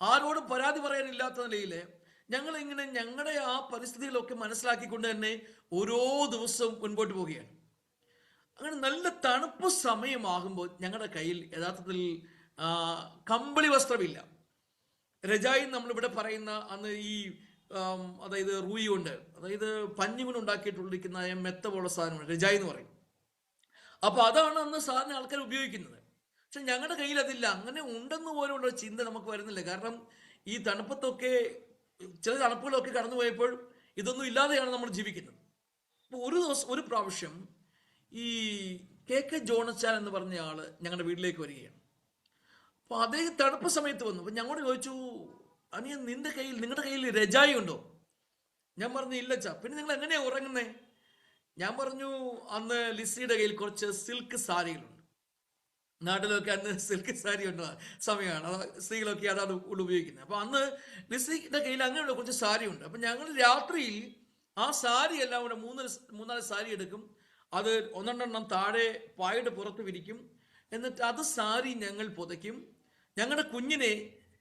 ആരോടും പരാതി പറയാനില്ലാത്ത നിലയിൽ ഞങ്ങൾ ഇങ്ങനെ ഞങ്ങളുടെ ആ പരിസ്ഥിതികളൊക്കെ മനസ്സിലാക്കിക്കൊണ്ട് തന്നെ ഓരോ ദിവസവും മുൻപോട്ട് പോവുകയാണ്. അങ്ങനെ നല്ല തണുപ്പ് സമയമാകുമ്പോൾ ഞങ്ങളുടെ കയ്യിൽ യഥാർത്ഥത്തിൽ കമ്പിളി വസ്ത്രമില്ല. രജായി നമ്മളിവിടെ പറയുന്ന അന്ന് ഈ അതായത് റൂയി കൊണ്ട്, അതായത് പഞ്ഞി കൊണ്ട് ഉണ്ടാക്കിയിട്ടുള്ളിരിക്കുന്ന മെത്ത പോലുള്ള സാധനമാണ് രജായി എന്ന് പറയും. അപ്പൊ അതാണ് അന്ന് സാധാരണ ആൾക്കാർ ഉപയോഗിക്കുന്നത്. പക്ഷെ ഞങ്ങളുടെ കയ്യിൽ അതില്ല. അങ്ങനെ ഉണ്ടെന്ന് പോലുള്ള ചിന്ത നമുക്ക് വരുന്നില്ല. കാരണം ഈ തണുപ്പത്തൊക്കെ ചില തണുപ്പുകളൊക്കെ കടന്നു പോയപ്പോൾ ഇതൊന്നും ഇല്ലാതെയാണ് നമ്മൾ ജീവിക്കുന്നത്. അപ്പോൾ ഒരു പ്രാവശ്യം ഈ KK ജോണച്ചാൻ എന്ന് പറഞ്ഞ ആള് ഞങ്ങളുടെ വീട്ടിലേക്ക് വരികയാണ്. അപ്പോൾ അദ്ദേഹം തണുപ്പ് സമയത്ത് വന്നു. അപ്പം ഞങ്ങളോട് ചോദിച്ചു, അനിയൻ നിങ്ങളുടെ കയ്യിൽ രജായി ഉണ്ടോ? ഞാൻ പറഞ്ഞു ഇല്ല ചാ. പിന്നെ നിങ്ങൾ എങ്ങനെയാ ഉറങ്ങുന്നേ? ഞാൻ പറഞ്ഞു അന്ന് ലിസിയുടെ കയ്യിൽ കുറച്ച് സിൽക്ക് സാരികളുണ്ട്. നാട്ടിലൊക്കെ അന്ന് സിൽക്ക് സാരി ഉണ്ടോ സമയമാണ്, സ്ത്രീകളൊക്കെ അതാണ് ഉപയോഗിക്കുന്നത്. അപ്പൊ അന്ന് ലിസിയുടെ കയ്യിൽ അങ്ങനെയുള്ള കുറച്ച് സാരി ഉണ്ട്. അപ്പൊ ഞങ്ങൾ രാത്രിയിൽ ആ സാരി എല്ലാം കൂടെ മൂന്നാല് സാരി എടുക്കും. അത് ഒന്നെണ്ണം താഴെ പായയുടെ പുറത്ത് വിരിക്കും. എന്നിട്ട് അത് സാരി ഞങ്ങൾ പുതയ്ക്കും. ഞങ്ങളുടെ കുഞ്ഞിനെ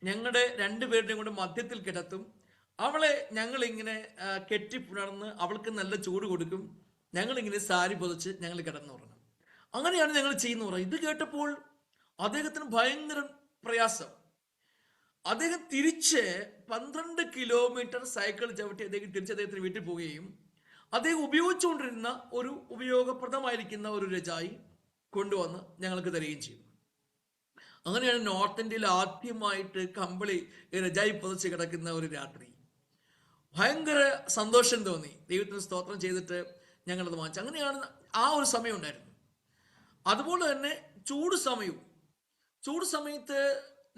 ഞങ്ങളുടെ രണ്ടുപേരുടെയും കൂടെ മധ്യത്തിൽ കിടത്തും. അവളെ ഞങ്ങളിങ്ങനെ കെട്ടിപ്പുണർന്ന് അവൾക്ക് നല്ല ചൂട് കൊടുക്കും. ഞങ്ങളിങ്ങനെ സാരി പുതച്ച് ഞങ്ങൾ കിടന്നുറങ്ങും. അങ്ങനെയാണ് ഞങ്ങൾ ചെയ്യുന്നത്. ഇത് കേട്ടപ്പോൾ അദ്ദേഹത്തിന് ഭയങ്കര പ്രയാസം. അദ്ദേഹം തിരിച്ച് 12 കിലോമീറ്റർ സൈക്കിൾ ചവിട്ടി അദ്ദേഹത്തിന് വീട്ടിൽ പോവുകയും അദ്ദേഹം ഉപയോഗിച്ചുകൊണ്ടിരുന്ന ഒരു ഉപയോഗപ്രദമായിരിക്കുന്ന ഒരു രജായി കൊണ്ടുവന്ന് ഞങ്ങൾക്ക് തരികയും ചെയ്തു. അങ്ങനെയാണ് നോർത്ത് ഇന്ത്യയിൽ ആദ്യമായിട്ട് കമ്പിളി രജായി പുതച്ച് കിടക്കുന്ന ഒരു രാത്രി. ഭയങ്കര സന്തോഷം തോന്നി. ദൈവത്തിന് സ്തോത്രം ചെയ്തിട്ട് ഞങ്ങളത് വാങ്ങിച്ചു. അങ്ങനെയാണ് ആ ഒരു സമയം ഉണ്ടായിരുന്നു. അതുപോലെ തന്നെ ചൂട് സമയത്ത്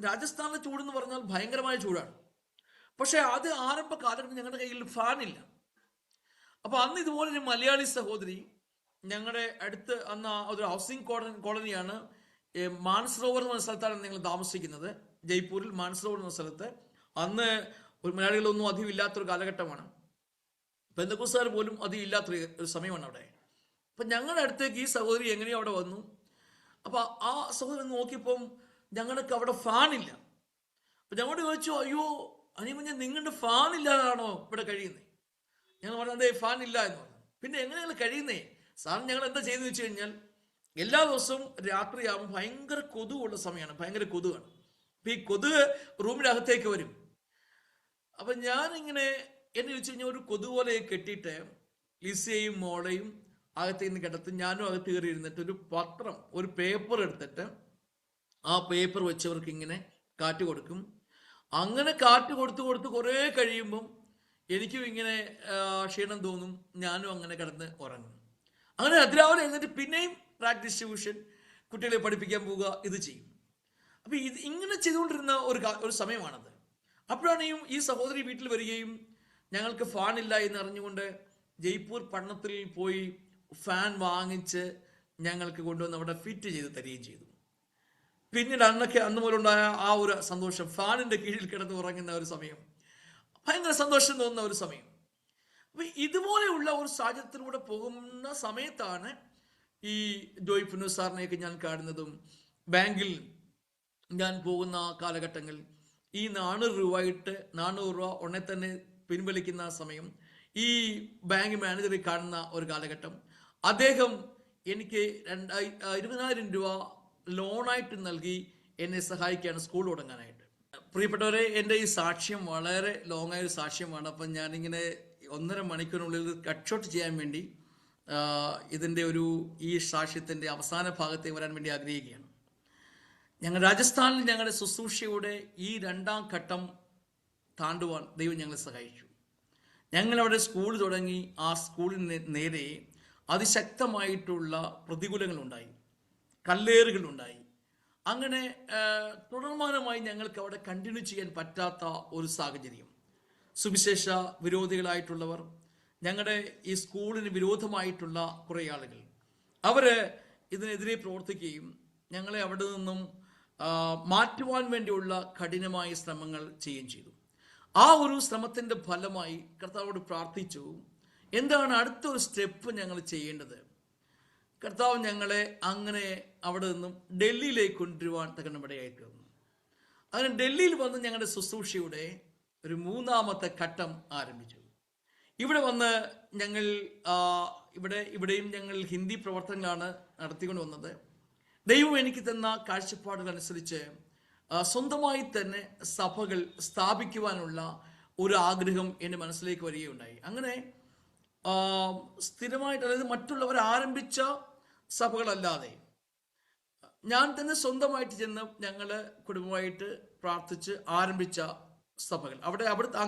രാജസ്ഥാനിലെ ചൂടെന്ന് പറഞ്ഞാൽ ഭയങ്കരമായ ചൂടാണ്. പക്ഷെ അത് ആരംഭ കാലഘട്ടത്തിൽ ഞങ്ങളുടെ കയ്യിൽ ഫാനില്ല. അപ്പൊ അന്ന് ഇതുപോലെ ഒരു മലയാളി സഹോദരി ഞങ്ങളുടെ അടുത്ത്, അന്ന് ഒരു ഹൗസിംഗ് കോളനിയാണ്, മാനസരോവർ എന്ന സ്ഥലത്താണ് ഞങ്ങൾ താമസിക്കുന്നത്. ജയ്പൂരിൽ മാനസരോവർ എന്ന സ്ഥലത്ത്. അന്ന് ഒരു മലയാളികളൊന്നും അധികം ഇല്ലാത്തൊരു കാലഘട്ടമാണ്. പെന്തക്കോസ്തുകാർ പോലും അധികം ഇല്ലാത്തൊരു സമയമാണ് അവിടെ. അപ്പൊ ഞങ്ങളുടെ അടുത്തേക്ക് ഈ സഹോദരി എങ്ങനെയോ അവിടെ വന്നു. അപ്പൊ ആ സഹോദരൻ നോക്കിയപ്പം ഞങ്ങൾക്ക് അവിടെ ഫാനില്ല. അപ്പൊ ഞങ്ങളോട് ചോദിച്ചു, അയ്യോ അനിമഞ്ഞ നിങ്ങളുടെ ഫാൻ ഇല്ലാതാണോ ഇവിടെ കഴിയുന്നത്? ഞങ്ങൾ പറഞ്ഞു അതെ ഫാൻ ഇല്ല എന്ന് പറഞ്ഞു. പിന്നെ എങ്ങനെയാണ് കഴിയുന്നേ? സാറിന് ഞങ്ങൾ എന്താ ചെയ്തെന്ന് വെച്ച് കഴിഞ്ഞാൽ എല്ലാ ദിവസവും രാത്രിയാകുമ്പോൾ ഭയങ്കര കൊതുകുള്ള സമയമാണ്, ഭയങ്കര കൊതുകാണ്. അപ്പൊ ഈ കൊതുക് റൂമിന്റെ അകത്തേക്ക് വരും. അപ്പൊ ഞാനിങ്ങനെ എന്നെ ചോദിച്ചു കഴിഞ്ഞാൽ ഒരു കൊതുക് പോലെ കെട്ടിയിട്ട് ലിസയും മോളെയും അകത്തേക്ക് കിടത്ത് ഞാനും അകത്ത് കയറി ഇരുന്നിട്ട് ഒരു പേപ്പർ എടുത്തിട്ട് ആ പേപ്പർ വെച്ചവർക്ക് ഇങ്ങനെ കാറ്റ് കൊടുക്കും. അങ്ങനെ കാറ്റ് കൊടുത്ത് കുറേ കഴിയുമ്പം എനിക്കും ഇങ്ങനെ ക്ഷീണം തോന്നും. ഞാനും അങ്ങനെ കിടന്ന് ഉറങ്ങും. അങ്ങനെ അതിരാവിലെ എന്നിട്ട് പിന്നെയും ട്രാക്ക് ഡിസ്ട്രിബ്യൂഷൻ, കുട്ടികളെ പഠിപ്പിക്കാൻ പോവുക, ഇത് ചെയ്യും. അപ്പൊ ഇത് ഇങ്ങനെ ചെയ്തുകൊണ്ടിരുന്ന ഒരു സമയമാണത്. അപ്പോഴാണ് ഈ സഹോദരി വീട്ടിൽ വരികയും ഞങ്ങൾക്ക് ഫാൻ ഇല്ല എന്ന് അറിഞ്ഞുകൊണ്ട് ജയ്പൂർ പട്ടണത്തിൽ പോയി ഫാൻ വാങ്ങിച്ച് ഞങ്ങൾക്ക് കൊണ്ടുവന്ന് അവിടെ ഫിറ്റ് ചെയ്ത് തരികയും ചെയ്തു. പിന്നീട് അന്ന് മുതലുണ്ടായ ആ ഒരു സന്തോഷം, ഫാനിന്റെ കീഴിൽ കിടന്ന് ഉറങ്ങുന്ന ഒരു സമയം, ഭയങ്കര സന്തോഷം തോന്നുന്ന ഒരു സമയം. അപ്പൊ ഇതുപോലെയുള്ള ഒരു സാഹചര്യത്തിലൂടെ പോകുന്ന സമയത്താണ് ഈ ജോയ് പുന്നു സാറിനെയൊക്കെ ഞാൻ കാണുന്നതും. ബാങ്കിൽ ഞാൻ പോകുന്ന കാലഘട്ടങ്ങൾ ഈ 400 രൂപ ഉടനെ തന്നെ പിൻവലിക്കുന്ന സമയം, ഈ ബാങ്ക് മാനേജറെ കാണുന്ന ഒരു കാലഘട്ടം. അദ്ദേഹം എനിക്ക് 20,000 രൂപ ലോണായിട്ട് നൽകി എന്നെ സഹായിക്കുകയാണ് സ്കൂൾ തുടങ്ങാനായിട്ട്. പ്രിയപ്പെട്ടവരെ, എൻ്റെ ഈ സാക്ഷ്യം വളരെ ലോങ്ങായൊരു സാക്ഷ്യമാണ്. അപ്പം ഞാനിങ്ങനെ 1.5 മണിക്കൂറിനുള്ളിൽ കട്ട് ഷോട്ട് ചെയ്യാൻ വേണ്ടി ഇതിൻ്റെ ഈ സാക്ഷ്യത്തിൻ്റെ അവസാന ഭാഗത്തേക്ക് വരാൻ വേണ്ടി ആഗ്രഹിക്കുകയാണ്. ഞങ്ങൾ രാജസ്ഥാനിൽ ഞങ്ങളുടെ ശുശ്രൂഷയുടെ ഈ 2ാം ഘട്ടം താണ്ടുവാൻ ദൈവം ഞങ്ങളെ സഹായിച്ചു. ഞങ്ങളവിടെ സ്കൂൾ തുടങ്ങി. ആ സ്കൂളിന് നേരെ അതിശക്തമായിട്ടുള്ള പ്രതികൂലങ്ങളുണ്ടായി, കല്ലേറുകളുണ്ടായി. അങ്ങനെ തുടർമാനമായി ഞങ്ങൾക്ക് അവിടെ കണ്ടിന്യൂ ചെയ്യാൻ പറ്റാത്ത ഒരു സാഹചര്യം. സുവിശേഷ വിരോധികളായിട്ടുള്ളവർ, ഞങ്ങളുടെ ഈ സ്കൂളിന് വിരോധമായിട്ടുള്ള കുറേ ആളുകൾ, അവര് ഇതിനെതിരെ പ്രവർത്തിക്കുകയും ഞങ്ങളെ അവിടെ നിന്നും മാറ്റുവാൻ വേണ്ടിയുള്ള കഠിനമായ ശ്രമങ്ങൾ ചെയ്യുകയും ചെയ്തു. ആ ഒരു ശ്രമത്തിൻ്റെ ഫലമായി കർത്താവോട് പ്രാർത്ഥിച്ചു, എന്താണ് അടുത്തൊരു സ്റ്റെപ്പ് ഞങ്ങൾ ചെയ്യേണ്ടത്. കർത്താവ് ഞങ്ങളെ അങ്ങനെ അവിടെ നിന്നും ഡൽഹിയിലേക്ക് കൊണ്ടുവരുവാൻ തക്കനമിടയായി തീർന്നു. അങ്ങനെ ഡൽഹിയിൽ വന്ന് ഞങ്ങളുടെ ശുശ്രൂഷയുടെ ഒരു 3ാമത്തെ ഘട്ടം ആരംഭിച്ചു. ഇവിടെ വന്ന് ഞങ്ങൾ ഇവിടെയും ഞങ്ങൾ ഹിന്ദി പ്രവർത്തനങ്ങളാണ് നടത്തിക്കൊണ്ട് വന്നത്. ദൈവം എനിക്ക് തന്ന കാഴ്ചപ്പാടുകൾ അനുസരിച്ച് സ്വന്തമായി തന്നെ സഭകൾ സ്ഥാപിക്കുവാനുള്ള ഒരു ആഗ്രഹം എൻ്റെ മനസ്സിലേക്ക് വരികയുണ്ടായി. അങ്ങനെ സ്ഥിരമായിട്ട്, അതായത് മറ്റുള്ളവർ ആരംഭിച്ച സഭകളല്ലാതെ ഞാൻ തന്നെ സ്വന്തമായിട്ട് ചെന്ന് ഞങ്ങൾ കുടുംബമായിട്ട് പ്രാർത്ഥിച്ച് ആരംഭിച്ച സഭകൾ, അവിടുത്തെ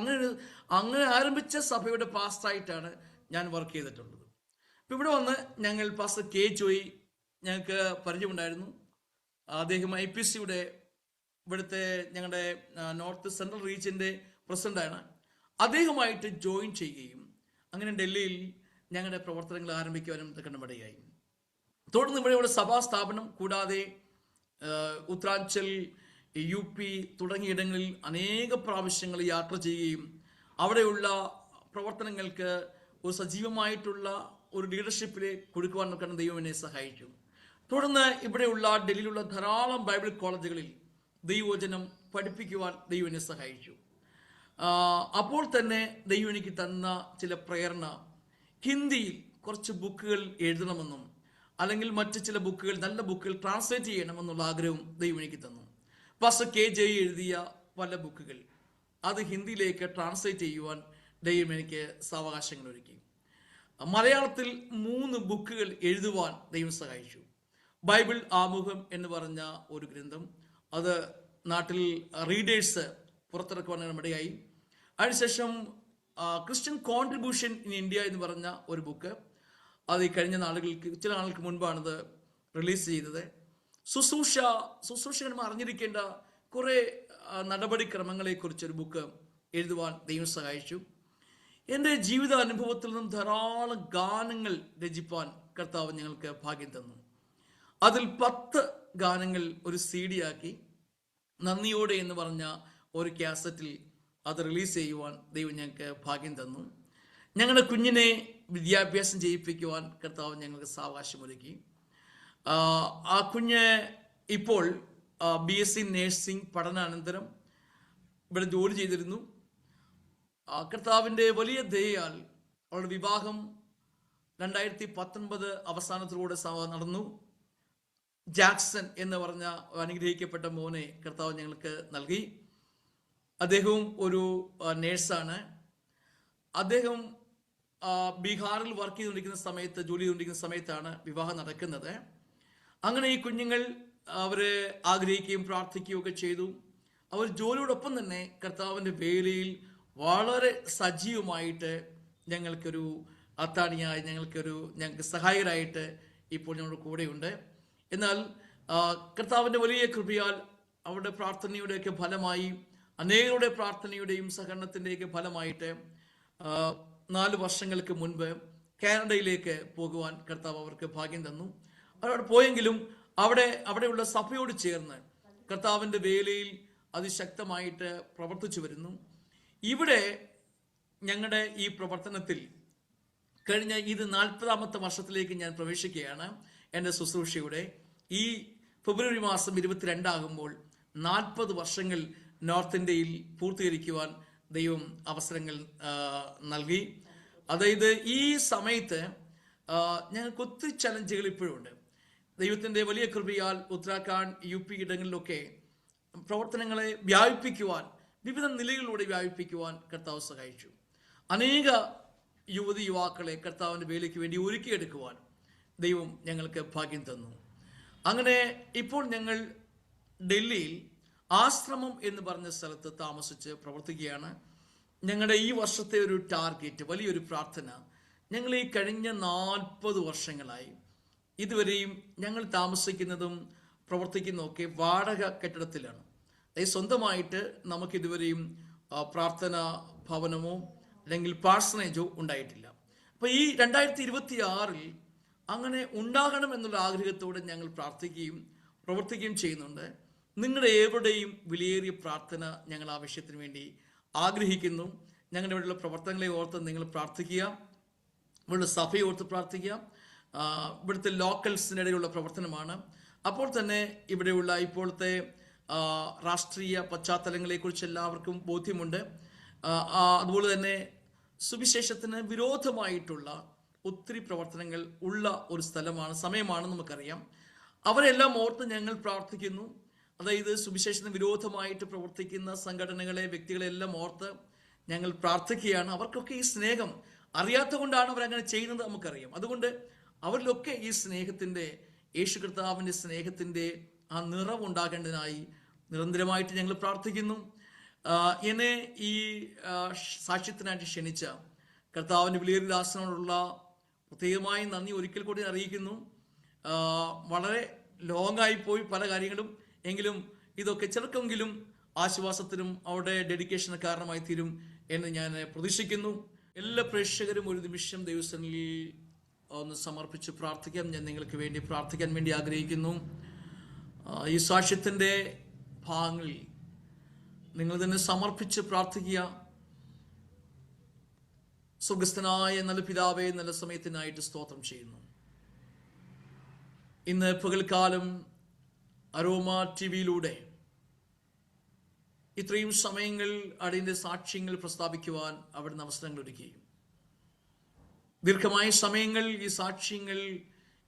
അങ്ങനെ ആരംഭിച്ച സഭയുടെ പാസ്റ്ററായിട്ടാണ് ഞാൻ വർക്ക് ചെയ്തിട്ടുള്ളത്. ഇപ്പം ഇവിടെ വന്ന് ഞങ്ങൾ പാസ്റ്റർ കെ ജോയി ഞങ്ങൾക്ക് പരിചയമുണ്ടായിരുന്നു. അദ്ദേഹം IPCയുടെ ഇവിടുത്തെ ഞങ്ങളുടെ നോർത്ത് സെൻട്രൽ റീജിയൻ്റെ പ്രസിഡന്റാണ്. അദ്ദേഹമായിട്ട് ജോയിൻ ചെയ്യുകയും അങ്ങനെ ഡൽഹിയിൽ ഞങ്ങളുടെ പ്രവർത്തനങ്ങൾ ആരംഭിക്കുവാനും കണ്ടപടിയായി. തുടർന്ന് ഇവിടെയുള്ള സഭാ സ്ഥാപനം കൂടാതെ ഉത്തരാഞ്ചൽ, UP തുടങ്ങിയിടങ്ങളിൽ അനേക പ്രാവശ്യങ്ങൾ യാത്ര ചെയ്യുകയും അവിടെയുള്ള പ്രവർത്തനങ്ങൾക്ക് ഒരു സജീവമായിട്ടുള്ള ഒരു ലീഡർഷിപ്പിലെ കൊടുക്കുവാൻ നോക്കാൻ ദൈവം എന്നെ സഹായിച്ചു. തുടർന്ന് ഇവിടെയുള്ള ഡൽഹിയിലുള്ള ധാരാളം ബൈബിൾ കോളേജുകളിൽ ദൈവവചനം പഠിപ്പിക്കുവാൻ ദൈവം എന്നെ സഹായിച്ചു. അപ്പോൾ തന്നെ ദൈവം എനിക്ക് തന്ന ചില പ്രേരണ, ഹിന്ദിയിൽ കുറച്ച് ബുക്കുകൾ എഴുതണമെന്നും അല്ലെങ്കിൽ മറ്റ് ചില ബുക്കുകൾ, നല്ല ബുക്കുകൾ ട്രാൻസ്ലേറ്റ് ചെയ്യണമെന്നുള്ള ആഗ്രഹവും ദൈവം എനിക്ക് തന്നു. പാസ്റ്റർ KJ എഴുതിയ പല ബുക്കുകൾ അത് ഹിന്ദിയിലേക്ക് ട്രാൻസ്ലേറ്റ് ചെയ്യുവാൻ ദൈവം എനിക്ക് സാവകാശങ്ങൾ ഒരുക്കി. മലയാളത്തിൽ 3 ബുക്കുകൾ എഴുതുവാൻ ദൈവം സഹായിച്ചു. ബൈബിൾ ആമുഖം എന്ന് പറഞ്ഞ ഒരു ഗ്രന്ഥം, അത് നാട്ടിൽ റീഡേഴ്സ് പുറത്തിറക്കുവാൻ ഇടയായി. അതിനുശേഷം ക്രിസ്ത്യൻ കോൺട്രിബ്യൂഷൻ ഇൻ ഇന്ത്യ എന്ന് പറഞ്ഞ ഒരു ബുക്ക്, അത് ഈ കഴിഞ്ഞ ചില നാളുകൾക്ക് മുൻപാണത് റിലീസ് ചെയ്തത്. ശുശ്രൂഷകന്മാർ അറിഞ്ഞിരിക്കേണ്ട കുറേ നടപടിക്രമങ്ങളെക്കുറിച്ചൊരു ബുക്ക് എഴുതുവാൻ ദൈവം സഹായിച്ചു. എൻ്റെ ജീവിത അനുഭവത്തിൽ നിന്നും ധാരാളം ഗാനങ്ങൾ രചിപ്പാൻ കർത്താവ് ഞങ്ങൾക്ക് ഭാഗ്യം തന്നു. അതിൽ 10 ഗാനങ്ങൾ ഒരു CD ആക്കി നന്ദിയോടെ എന്ന് പറഞ്ഞ ഒരു കാസറ്റിൽ അത് റിലീസ് ചെയ്യുവാൻ ദൈവം ഞങ്ങൾക്ക് ഭാഗ്യം തന്നു. ഞങ്ങളുടെ കുഞ്ഞിനെ വിദ്യാഭ്യാസം ചെയ്യിപ്പിക്കുവാൻ കർത്താവ് ഞങ്ങൾക്ക് സാവകാശമൊരുക്കി. ആ കുഞ്ഞ് ഇപ്പോൾ BSc നേഴ്സിംഗ് പഠനാനന്തരം ഇവിടെ ജോലി ചെയ്തിരുന്നു. കർത്താവിൻ്റെ വലിയ ദയയാൽ അവളുടെ വിവാഹം 2019 അവസാനത്തിലൂടെ നടന്നു. ജാക്സൺ എന്ന് പറഞ്ഞ അനുഗ്രഹിക്കപ്പെട്ട മോനെ കർത്താവ് ഞങ്ങൾക്ക് നൽകി. അദ്ദേഹവും ഒരു നേഴ്സാണ്. അദ്ദേഹം ബീഹാറിൽ വർക്ക് ചെയ്തുകൊണ്ടിരിക്കുന്ന സമയത്ത്, ജോലി ചെയ്തുകൊണ്ടിരിക്കുന്ന സമയത്താണ് വിവാഹം നടക്കുന്നത്. അങ്ങനെ ഈ കുഞ്ഞുങ്ങൾ അവരെ ആഗ്രഹിക്കുകയും പ്രാർത്ഥിക്കുകയും ഒക്കെ ചെയ്തു. അവർ ജോലിയോടൊപ്പം തന്നെ കർത്താവിൻ്റെ വേലയിൽ വളരെ സജീവമായിട്ട് ഞങ്ങൾക്കൊരു അത്താണിയായി, ഞങ്ങൾക്ക് സഹായകരായിട്ട് ഇപ്പോൾ ഞങ്ങളുടെ കൂടെയുണ്ട്. എന്നാൽ കർത്താവിൻ്റെ വലിയ കൃപയാൽ അവരുടെ പ്രാർത്ഥനയുടെയൊക്കെ ഫലമായി, അനേകരുടെ പ്രാർത്ഥനയുടെയും സഹകരണത്തിൻ്റെയൊക്കെ ഫലമായിട്ട് 4 വർഷങ്ങൾക്ക് മുൻപ് കാനഡയിലേക്ക് പോകുവാൻ കർത്താവ് അവർക്ക് ഭാഗ്യം തന്നു. അവിടെ പോയെങ്കിലും അവിടെയുള്ള സഭയോട് ചേർന്ന് കർത്താവിൻ്റെ വേലയിൽ അതിശക്തമായിട്ട് പ്രവർത്തിച്ചു വരുന്നു. ഇവിടെ ഞങ്ങളുടെ ഈ പ്രവർത്തനത്തിൽ കഴിഞ്ഞ ഇത് 40ാമത്തെ വർഷത്തിലേക്ക് ഞാൻ പ്രവേശിക്കുകയാണ്. എൻ്റെ ശുശ്രൂഷയുടെ ഈ ഫെബ്രുവരി മാസം 22 ആകുമ്പോൾ 40 വർഷങ്ങൾ നോർത്ത് ഇന്ത്യയിൽ പൂർത്തീകരിക്കുവാൻ ദൈവം അവസരങ്ങൾ നൽകി. അതായത് ഈ സമയത്ത് ഞങ്ങൾക്ക് ഒത്തിരി ചലഞ്ചുകൾ ഇപ്പോഴുണ്ട്. ദൈവത്തിൻ്റെ വലിയ കൃപയാൽ ഉത്തരാഖണ്ഡ്, UP ഇടങ്ങളിലൊക്കെ പ്രവർത്തനങ്ങളെ വ്യാപിപ്പിക്കുവാൻ, വിവിധ നിലകളിലൂടെ വ്യാപിപ്പിക്കുവാൻ കർത്താവ് സഹായിച്ചു. അനേക യുവാക്കളെ കർത്താവിൻ്റെ വേലയ്ക്ക് വേണ്ടി ഒരുക്കിയെടുക്കുവാൻ ദൈവം ഞങ്ങൾക്ക് ഭാഗ്യം തന്നു. അങ്ങനെ ഇപ്പോൾ ഞങ്ങൾ ഡൽഹിയിൽ ആശ്രമം എന്ന് പറഞ്ഞ സ്ഥലത്ത് താമസിച്ച് പ്രവർത്തിക്കുകയാണ്. ഞങ്ങളുടെ ഈ വർഷത്തെ ഒരു ടാർഗറ്റ്, വലിയൊരു പ്രാർത്ഥന, ഞങ്ങൾ ഈ കഴിഞ്ഞ 40 വർഷങ്ങളായി ഇതുവരെയും ഞങ്ങൾ താമസിക്കുന്നതും പ്രവർത്തിക്കുന്നതൊക്കെ വാടക കെട്ടിടത്തിലാണ്. അതായത് സ്വന്തമായിട്ട് നമുക്കിതുവരെയും പ്രാർത്ഥന ഭവനമോ അല്ലെങ്കിൽ പാഴ്സണേജോ ഉണ്ടായിട്ടില്ല. അപ്പോൾ ഈ 2026 അങ്ങനെ ഉണ്ടാകണം എന്നുള്ള ആഗ്രഹത്തോടെ ഞങ്ങൾ പ്രാർത്ഥിക്കുകയും പ്രവർത്തിക്കുകയും ചെയ്യുന്നുണ്ട്. നിങ്ങളുടെ ഏവരുടെയും വിലയേറിയ പ്രാർത്ഥന ഞങ്ങൾ ആ വിഷയത്തിന് വേണ്ടി ആഗ്രഹിക്കുന്നു. ഞങ്ങളുടെ ഇവിടെയുള്ള പ്രവർത്തനങ്ങളെ ഓർത്ത് നിങ്ങൾ പ്രാർത്ഥിക്കുക, ഇവിടുത്തെ സഭയെ ഓർത്ത് പ്രാർത്ഥിക്കുക. ഇവിടുത്തെ ലോക്കൽസിനിടയിലുള്ള പ്രവർത്തനമാണ്. അപ്പോൾ തന്നെ ഇവിടെയുള്ള ഇപ്പോഴത്തെ രാഷ്ട്രീയ പശ്ചാത്തലങ്ങളെക്കുറിച്ച് എല്ലാവർക്കും ബോധ്യമുണ്ട്. അതുപോലെ തന്നെ സുവിശേഷത്തിന് വിരോധമായിട്ടുള്ള ഒത്തിരി പ്രവർത്തനങ്ങൾ ഉള്ള ഒരു സ്ഥലമാണ്, സമയമാണെന്ന് നമുക്കറിയാം. അവരെല്ലാം ഓർത്ത് ഞങ്ങൾ പ്രാർത്ഥിക്കുന്നു. അതായത് സുവിശേഷത്തിന് വിരോധമായിട്ട് പ്രവർത്തിക്കുന്ന സംഘടനകളെ, വ്യക്തികളെല്ലാം ഓർത്ത് ഞങ്ങൾ പ്രാർത്ഥിക്കുകയാണ്. അവർക്കൊക്കെ ഈ സ്നേഹം അറിയാത്ത കൊണ്ടാണ് അവരങ്ങനെ ചെയ്യുന്നത് നമുക്കറിയാം. അതുകൊണ്ട് അവരിലൊക്കെ ഈ സ്നേഹത്തിൻ്റെ, യേശു കർത്താവിൻ്റെ സ്നേഹത്തിൻ്റെ ആ നിറവുണ്ടാകേണ്ടതിനായി നിരന്തരമായിട്ട് ഞങ്ങൾ പ്രാർത്ഥിക്കുന്നു. എന്നെ ഈ സാക്ഷ്യത്തിനായിട്ട് ക്ഷണിച്ച കർത്താവിൻ്റെ വിലയേറിയ ദാസനോടുള്ള പ്രത്യേകമായി നന്ദി ഒരിക്കൽ കൂടി അറിയിക്കുന്നു. വളരെ ലോങ്ങായി പോയി പല കാര്യങ്ങളും, എങ്കിലും ഇതൊക്കെ ചെറുക്കെങ്കിലും ആശ്വാസത്തിനും അവരുടെ ഡെഡിക്കേഷന് കാരണമായി തീരും എന്ന് ഞാൻ പ്രതീക്ഷിക്കുന്നു. എല്ലാ പ്രേക്ഷകരും ഒരു നിമിഷം ദൈവസന്നിധിയിൽ ഒന്ന് സമർപ്പിച്ച് പ്രാർത്ഥിക്കാം. ഞാൻ നിങ്ങൾക്ക് വേണ്ടി പ്രാർത്ഥിക്കാൻ വേണ്ടി ആഗ്രഹിക്കുന്നു. ഈ സാക്ഷ്യത്തിൻ്റെ ഭാഗങ്ങളിൽ നിങ്ങൾ തന്നെ സമർപ്പിച്ച് പ്രാർത്ഥിക്കുക. സ്വർഗസ്ഥനായ നല്ല പിതാവേ, നല്ല സമയത്തിനായിട്ട് സ്തോത്രം ചെയ്യുന്നു. ഇന്ന് പകൽക്കാലം അരോമ ടിവിയിലൂടെ ഇത്രയും സമയങ്ങൾ അതിൻ്റെ സാക്ഷ്യങ്ങൾ പ്രസ്താവിക്കുവാൻ അവിടുന്ന് അവസരങ്ങൾ ഒരുക്കി. ദീർഘമായ സമയങ്ങൾ ഈ സാക്ഷ്യങ്ങൾ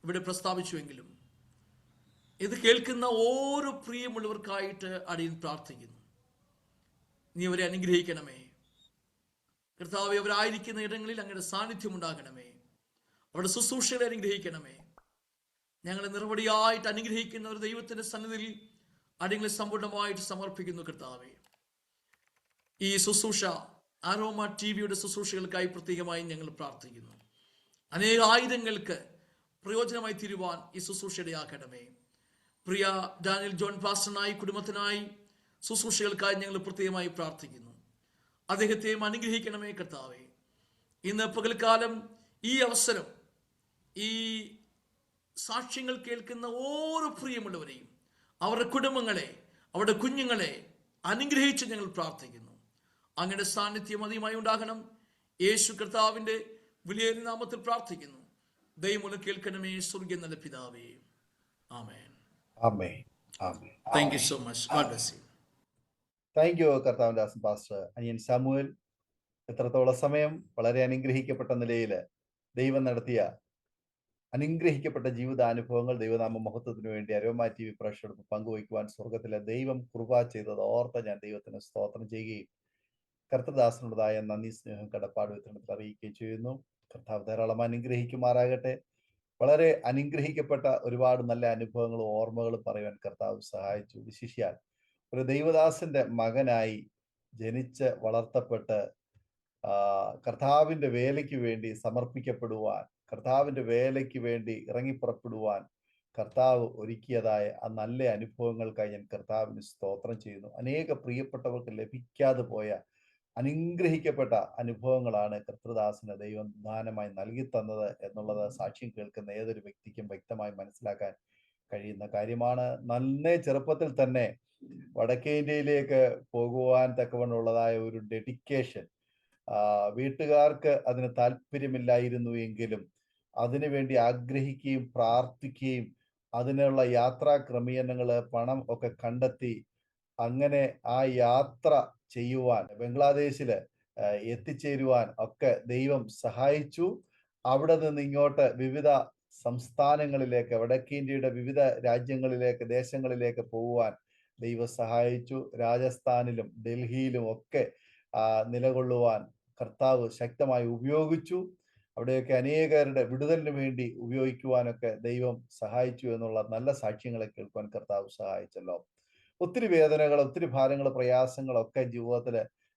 ഇവിടെ പ്രസ്താവിച്ചുവെങ്കിലും ഇത് കേൾക്കുന്ന ഓരോ പ്രിയമുള്ളവർക്കായിട്ട് അടിയൻ പ്രാർത്ഥിക്കുന്നു. നീ അവരെ അനുഗ്രഹിക്കണമേ കർത്താവേ. അവരായിരിക്കുന്ന ഇടങ്ങളിൽ അങ്ങയുടെ സാന്നിധ്യം ഉണ്ടാകണമേ. അവരുടെ ശുശ്രൂഷകളെ അനുഗ്രഹിക്കണമേ. ഞങ്ങളെ നിറവടിയായിട്ട് അനുഗ്രഹിക്കുന്ന ഒരു ദൈവത്തിന്റെ സന്നിധിയിൽ അടിയങ്ങളെ സമ്പൂർണ്ണമായിട്ട് സമർപ്പിക്കുന്നു കർത്താവേ. ഈ ശുശ്രൂഷ അരോമ ടിവിയുടെ ശുശ്രൂഷകൾക്കായി പ്രത്യേകമായി ഞങ്ങൾ പ്രാർത്ഥിക്കുന്നു. അനേകായിരങ്ങൾക്ക് പ്രയോജനമായി തീരുവാൻ ഈ ശുശ്രൂഷയുടെയാക്കണമേ. പ്രിയ ഡാനിയൽ ജോൺ പാസ്റ്ററിനായി, കുടുംബത്തിനായി, ശുശ്രൂഷകൾക്കായി ഞങ്ങൾ പ്രത്യേകമായി പ്രാർത്ഥിക്കുന്നു. അദ്ദേഹത്തെയും അനുഗ്രഹിക്കണമേ കർത്താവേ. ഇന്ന് പകൽക്കാലം ഈ അവസരം ഈ സാക്ഷ്യങ്ങൾ കേൾക്കുന്ന ഓരോ പ്രിയമുള്ളവരെയും, അവരുടെ കുടുംബങ്ങളെ, അവരുടെ കുഞ്ഞുങ്ങളെ അനുഗ്രഹിച്ച് ഞങ്ങൾ പ്രാർത്ഥിക്കുന്നു. അങ്ങയുടെ സാന്നിധ്യം അധികമായി ഉണ്ടാകണം. യേശു കർത്താവിന്റെ വിലയേറിയ നാമത്തിൽ പ്രാർത്ഥിക്കുന്നു. ദൈവം കേൾക്കണമേ സ്വർഗ്ഗ നല്ല പിതാവേ. ആമേൻ. ആമേൻ. ആമേൻ. Thank you so much. God bless you. Thank you കർത്താവിന്റെ ദാസൻ പാസ്റ്റർ അനിയൻ സാമുവൽ. എത്രത്തോളം സമയം വളരെ അനുഗ്രഹിക്കപ്പെട്ട നിലയിൽ ദൈവം നടത്തിയ അനുഗ്രഹിക്കപ്പെട്ട ജീവിതാനുഭവങ്ങൾ ദൈവനാമ മഹത്വത്തിന് വേണ്ടി അരോമ ടി വി പ്രേക്ഷകർക്ക് പങ്കുവയ്ക്കുവാൻ സ്വർഗത്തിലെ ദൈവം കൃപ ചെയ്തത് ഓർത്ത് ഞാൻ ദൈവത്തിന് സ്തോത്രം ചെയ്യുകയും കർത്തദാസനുള്ളതായ നന്ദി, സ്നേഹം, കടപ്പാട് വിതരണത്തിൽ അറിയിക്കുകയും ചെയ്യുന്നു. കർത്താവ് ധാരാളം അനുഗ്രഹിക്കുമാറാകട്ടെ. വളരെ അനുഗ്രഹിക്കപ്പെട്ട ഒരുപാട് നല്ല അനുഭവങ്ങളും ഓർമ്മകളും പറയുവാൻ കർത്താവ് സഹായിച്ചു. വിശിഷ്യാൽ ഒരു ദൈവദാസന്റെ മകനായി ജനിച്ച് വളർത്തപ്പെട്ട് കർത്താവിന്റെ വേലയ്ക്ക് വേണ്ടി സമർപ്പിക്കപ്പെടുവാൻ, കർത്താവിന്റെ വേലയ്ക്ക് വേണ്ടി ഇറങ്ങിപ്പുറപ്പെടുവാൻ കർത്താവ് ഒരുക്കിയതായ ആ നല്ല അനുഭവങ്ങൾക്കായി ഞാൻ കർത്താവിന് സ്തോത്രം ചെയ്യുന്നു. അനേക പ്രിയപ്പെട്ടവർക്ക് ലഭിക്കാതെ പോയ അനുഗ്രഹിക്കപ്പെട്ട അനുഭവങ്ങളാണ് കർത്തൃദാസന് ദൈവം ദാനമായി നൽകി തന്നത് എന്നുള്ളത് സാക്ഷ്യം കേൾക്കുന്ന ഏതൊരു വ്യക്തിക്കും വ്യക്തമായി മനസ്സിലാക്കാൻ കഴിയുന്ന കാര്യമാണ്. നന്നേ ചെറുപ്പത്തിൽ തന്നെ വടക്കേ ഇന്ത്യയിലേക്ക് പോകുവാൻ തക്കവണ്ണമുള്ളതായ ഒരു ഡെഡിക്കേഷൻ, വീട്ടുകാർക്ക് അതിന് താല്പര്യമില്ലായിരുന്നു എങ്കിലും അതിനുവേണ്ടി ആഗ്രഹിക്കുകയും പ്രാർത്ഥിക്കുകയും അതിനുള്ള യാത്രാ ക്രമീകരണങ്ങള്, പണം ഒക്കെ കണ്ടെത്തി അങ്ങനെ ആ യാത്ര ചെയ്യുവാൻ, ബംഗ്ലാദേശില് എത്തിച്ചേരുവാൻ ഒക്കെ ദൈവം സഹായിച്ചു. അവിടെ നിന്ന് ഇങ്ങോട്ട് വിവിധ സംസ്ഥാനങ്ങളിലേക്ക്, വടക്കേ ഇന്ത്യയുടെ വിവിധ രാജ്യങ്ങളിലേക്ക്, ദേശങ്ങളിലേക്ക് പോകുവാൻ ദൈവം സഹായിച്ചു. രാജസ്ഥാനിലും ഡൽഹിയിലും ഒക്കെ നിലകൊള്ളുവാൻ കർത്താവ് ശക്തമായി ഉപയോഗിച്ചു. അവിടെയൊക്കെ അനേകരുടെ വിടുതലിന് വേണ്ടി ഉപയോഗിക്കുവാനൊക്കെ ദൈവം സഹായിച്ചു എന്നുള്ള നല്ല സാക്ഷ്യങ്ങളെ കേൾക്കുവാൻ കർത്താവ് സഹായിച്ചല്ലോ. ഒത്തിരി വേദനകൾ, ഒത്തിരി ഭാരങ്ങൾ, പ്രയാസങ്ങളൊക്കെ ജീവിതത്തിൽ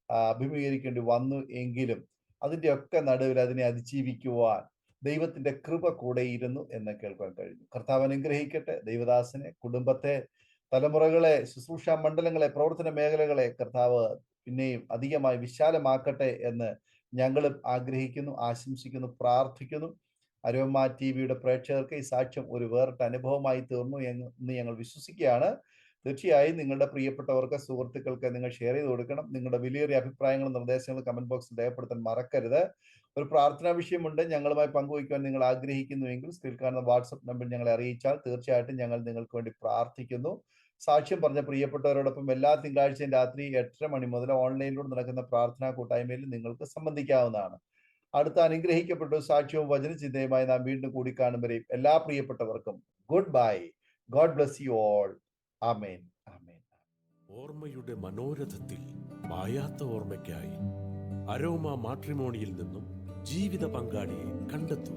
അഭിമുഖീകരിക്കേണ്ടി വന്നു എങ്കിലും അതിൻ്റെയൊക്കെ നടുവിൽ അതിനെ അതിജീവിക്കുവാൻ ദൈവത്തിന്റെ കൃപ കൂടെ ഇരുന്നു എന്ന് കേൾക്കാൻ കഴിഞ്ഞു. കർത്താവ് അനുഗ്രഹിക്കട്ടെ ദൈവദാസനെ, കുടുംബത്തെ, തലമുറകളെ, ശുശ്രൂഷ മണ്ഡലങ്ങളെ, പ്രവർത്തന മേഖലകളെ കർത്താവ് പിന്നെയും അധികമായി വിശാലമാക്കട്ടെ എന്ന് ഞങ്ങളും ആഗ്രഹിക്കുന്നു, ആശംസിക്കുന്നു, പ്രാർത്ഥിക്കുന്നു. അരോമ ടിവിയുടെ പ്രേക്ഷകർക്ക് ഈ സാക്ഷ്യം ഒരു വേറിട്ട അനുഭവമായി തീർന്നു എന്ന് ഞങ്ങൾ വിശ്വസിക്കുകയാണ്. തീർച്ചയായും നിങ്ങളുടെ പ്രിയപ്പെട്ടവർക്ക്, സുഹൃത്തുക്കൾക്ക് നിങ്ങൾ ഷെയർ ചെയ്ത് കൊടുക്കണം. നിങ്ങളുടെ വിലയേറിയ അഭിപ്രായങ്ങളും നിർദ്ദേശങ്ങളും കമന്റ് ബോക്സിൽ രേഖപ്പെടുത്താൻ മറക്കരുത്. ഒരു പ്രാർത്ഥനാ വിഷയമുണ്ട് ഞങ്ങളുമായി പങ്കുവയ്ക്കുവാൻ നിങ്ങൾ ആഗ്രഹിക്കുന്നുവെങ്കിൽ സ്ക്രീനിൽ കാണുന്ന വാട്സപ്പ് നമ്പർ ഞങ്ങളെ അറിയിച്ചാൽ തീർച്ചയായിട്ടും ഞങ്ങൾ നിങ്ങൾക്ക് വേണ്ടി പ്രാർത്ഥിക്കുന്നു. സാക്ഷ്യം പറഞ്ഞ പ്രിയപ്പെട്ടവരോടൊപ്പം എല്ലാ തിങ്കളാഴ്ചയും രാത്രി 8:30 മണി മുതൽ ഓൺലൈനിലൂടെ നടക്കുന്ന പ്രാർത്ഥനാ കൂട്ടായ്മയിൽ നിങ്ങൾക്ക് സംബന്ധിക്കാവുന്നതാണ്. അടുത്ത അനുഗ്രഹിക്കപ്പെട്ട സാക്ഷ്യവും വചനചിന്തയുമായി നാം വീണ്ടും കൂടിക്കാണും വരെയും എല്ലാ പ്രിയപ്പെട്ടവർക്കും good bye. God bless you all. ആമേൻ. ആമേൻ. ഓർമ്മയുടെ മനോരഥത്തിൽ മായാത്ത ഓർമ്മയ്ക്കായി അരോമ മാട്രിമോണിയിൽ നിന്നും ജീവിത പങ്കാളിയെ കണ്ടെത്തൂ.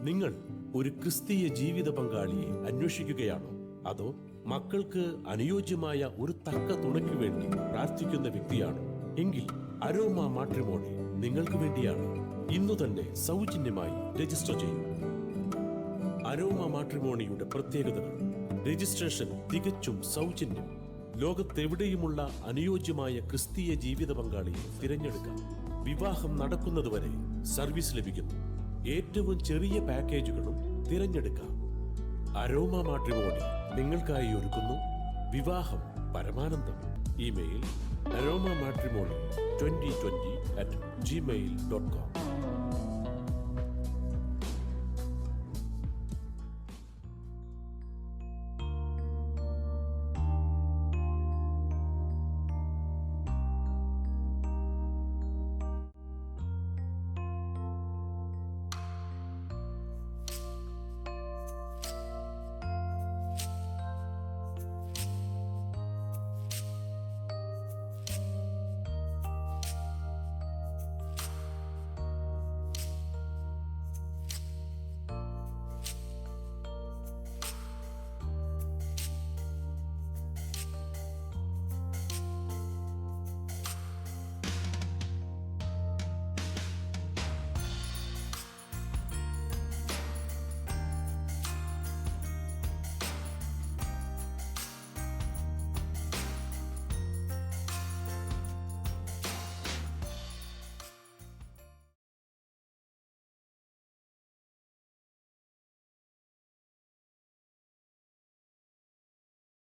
നിങ്ങൾ ഒരു ക്രിസ്തീയ ജീവിത പങ്കാളിയെ അന്വേഷിക്കുകയാണോ? അതോ മക്കൾക്ക് അനുയോജ്യമായ ഒരു തക്ക തുണയ്ക്ക് വേണ്ടി പ്രാർത്ഥിക്കുന്ന വ്യക്തിയാണോ? എങ്കിൽ അരോമ മാട്രിമോണി നിങ്ങൾക്ക് വേണ്ടിയാണ്. ഇന്നു തന്നെ സൗജന്യമായി രജിസ്റ്റർ ചെയ്യൂ. അരോമ മാട്രിമോണിയുടെ പ്രത്യേകതകൾ: രജിസ്ട്രേഷൻ തികച്ചും സൗജന്യം. ലോകത്തെവിടെയുമുള്ള അനുയോജ്യമായ ക്രിസ്തീയ ജീവിത പങ്കാളിയെ തിരഞ്ഞെടുക്കാം. വിവാഹം നടക്കുന്നതുവരെ സർവീസ് ലഭിക്കുന്നു. ഏറ്റവും ചെറിയ പാക്കേജുകളും തിരഞ്ഞെടുക്കാം. അരോമ മാട്രിമോണി നിങ്ങൾക്കായി ഒരുക്കുന്നു വിവാഹം പരമാനന്ദം. Email aroma matrimony2020@gmail.com.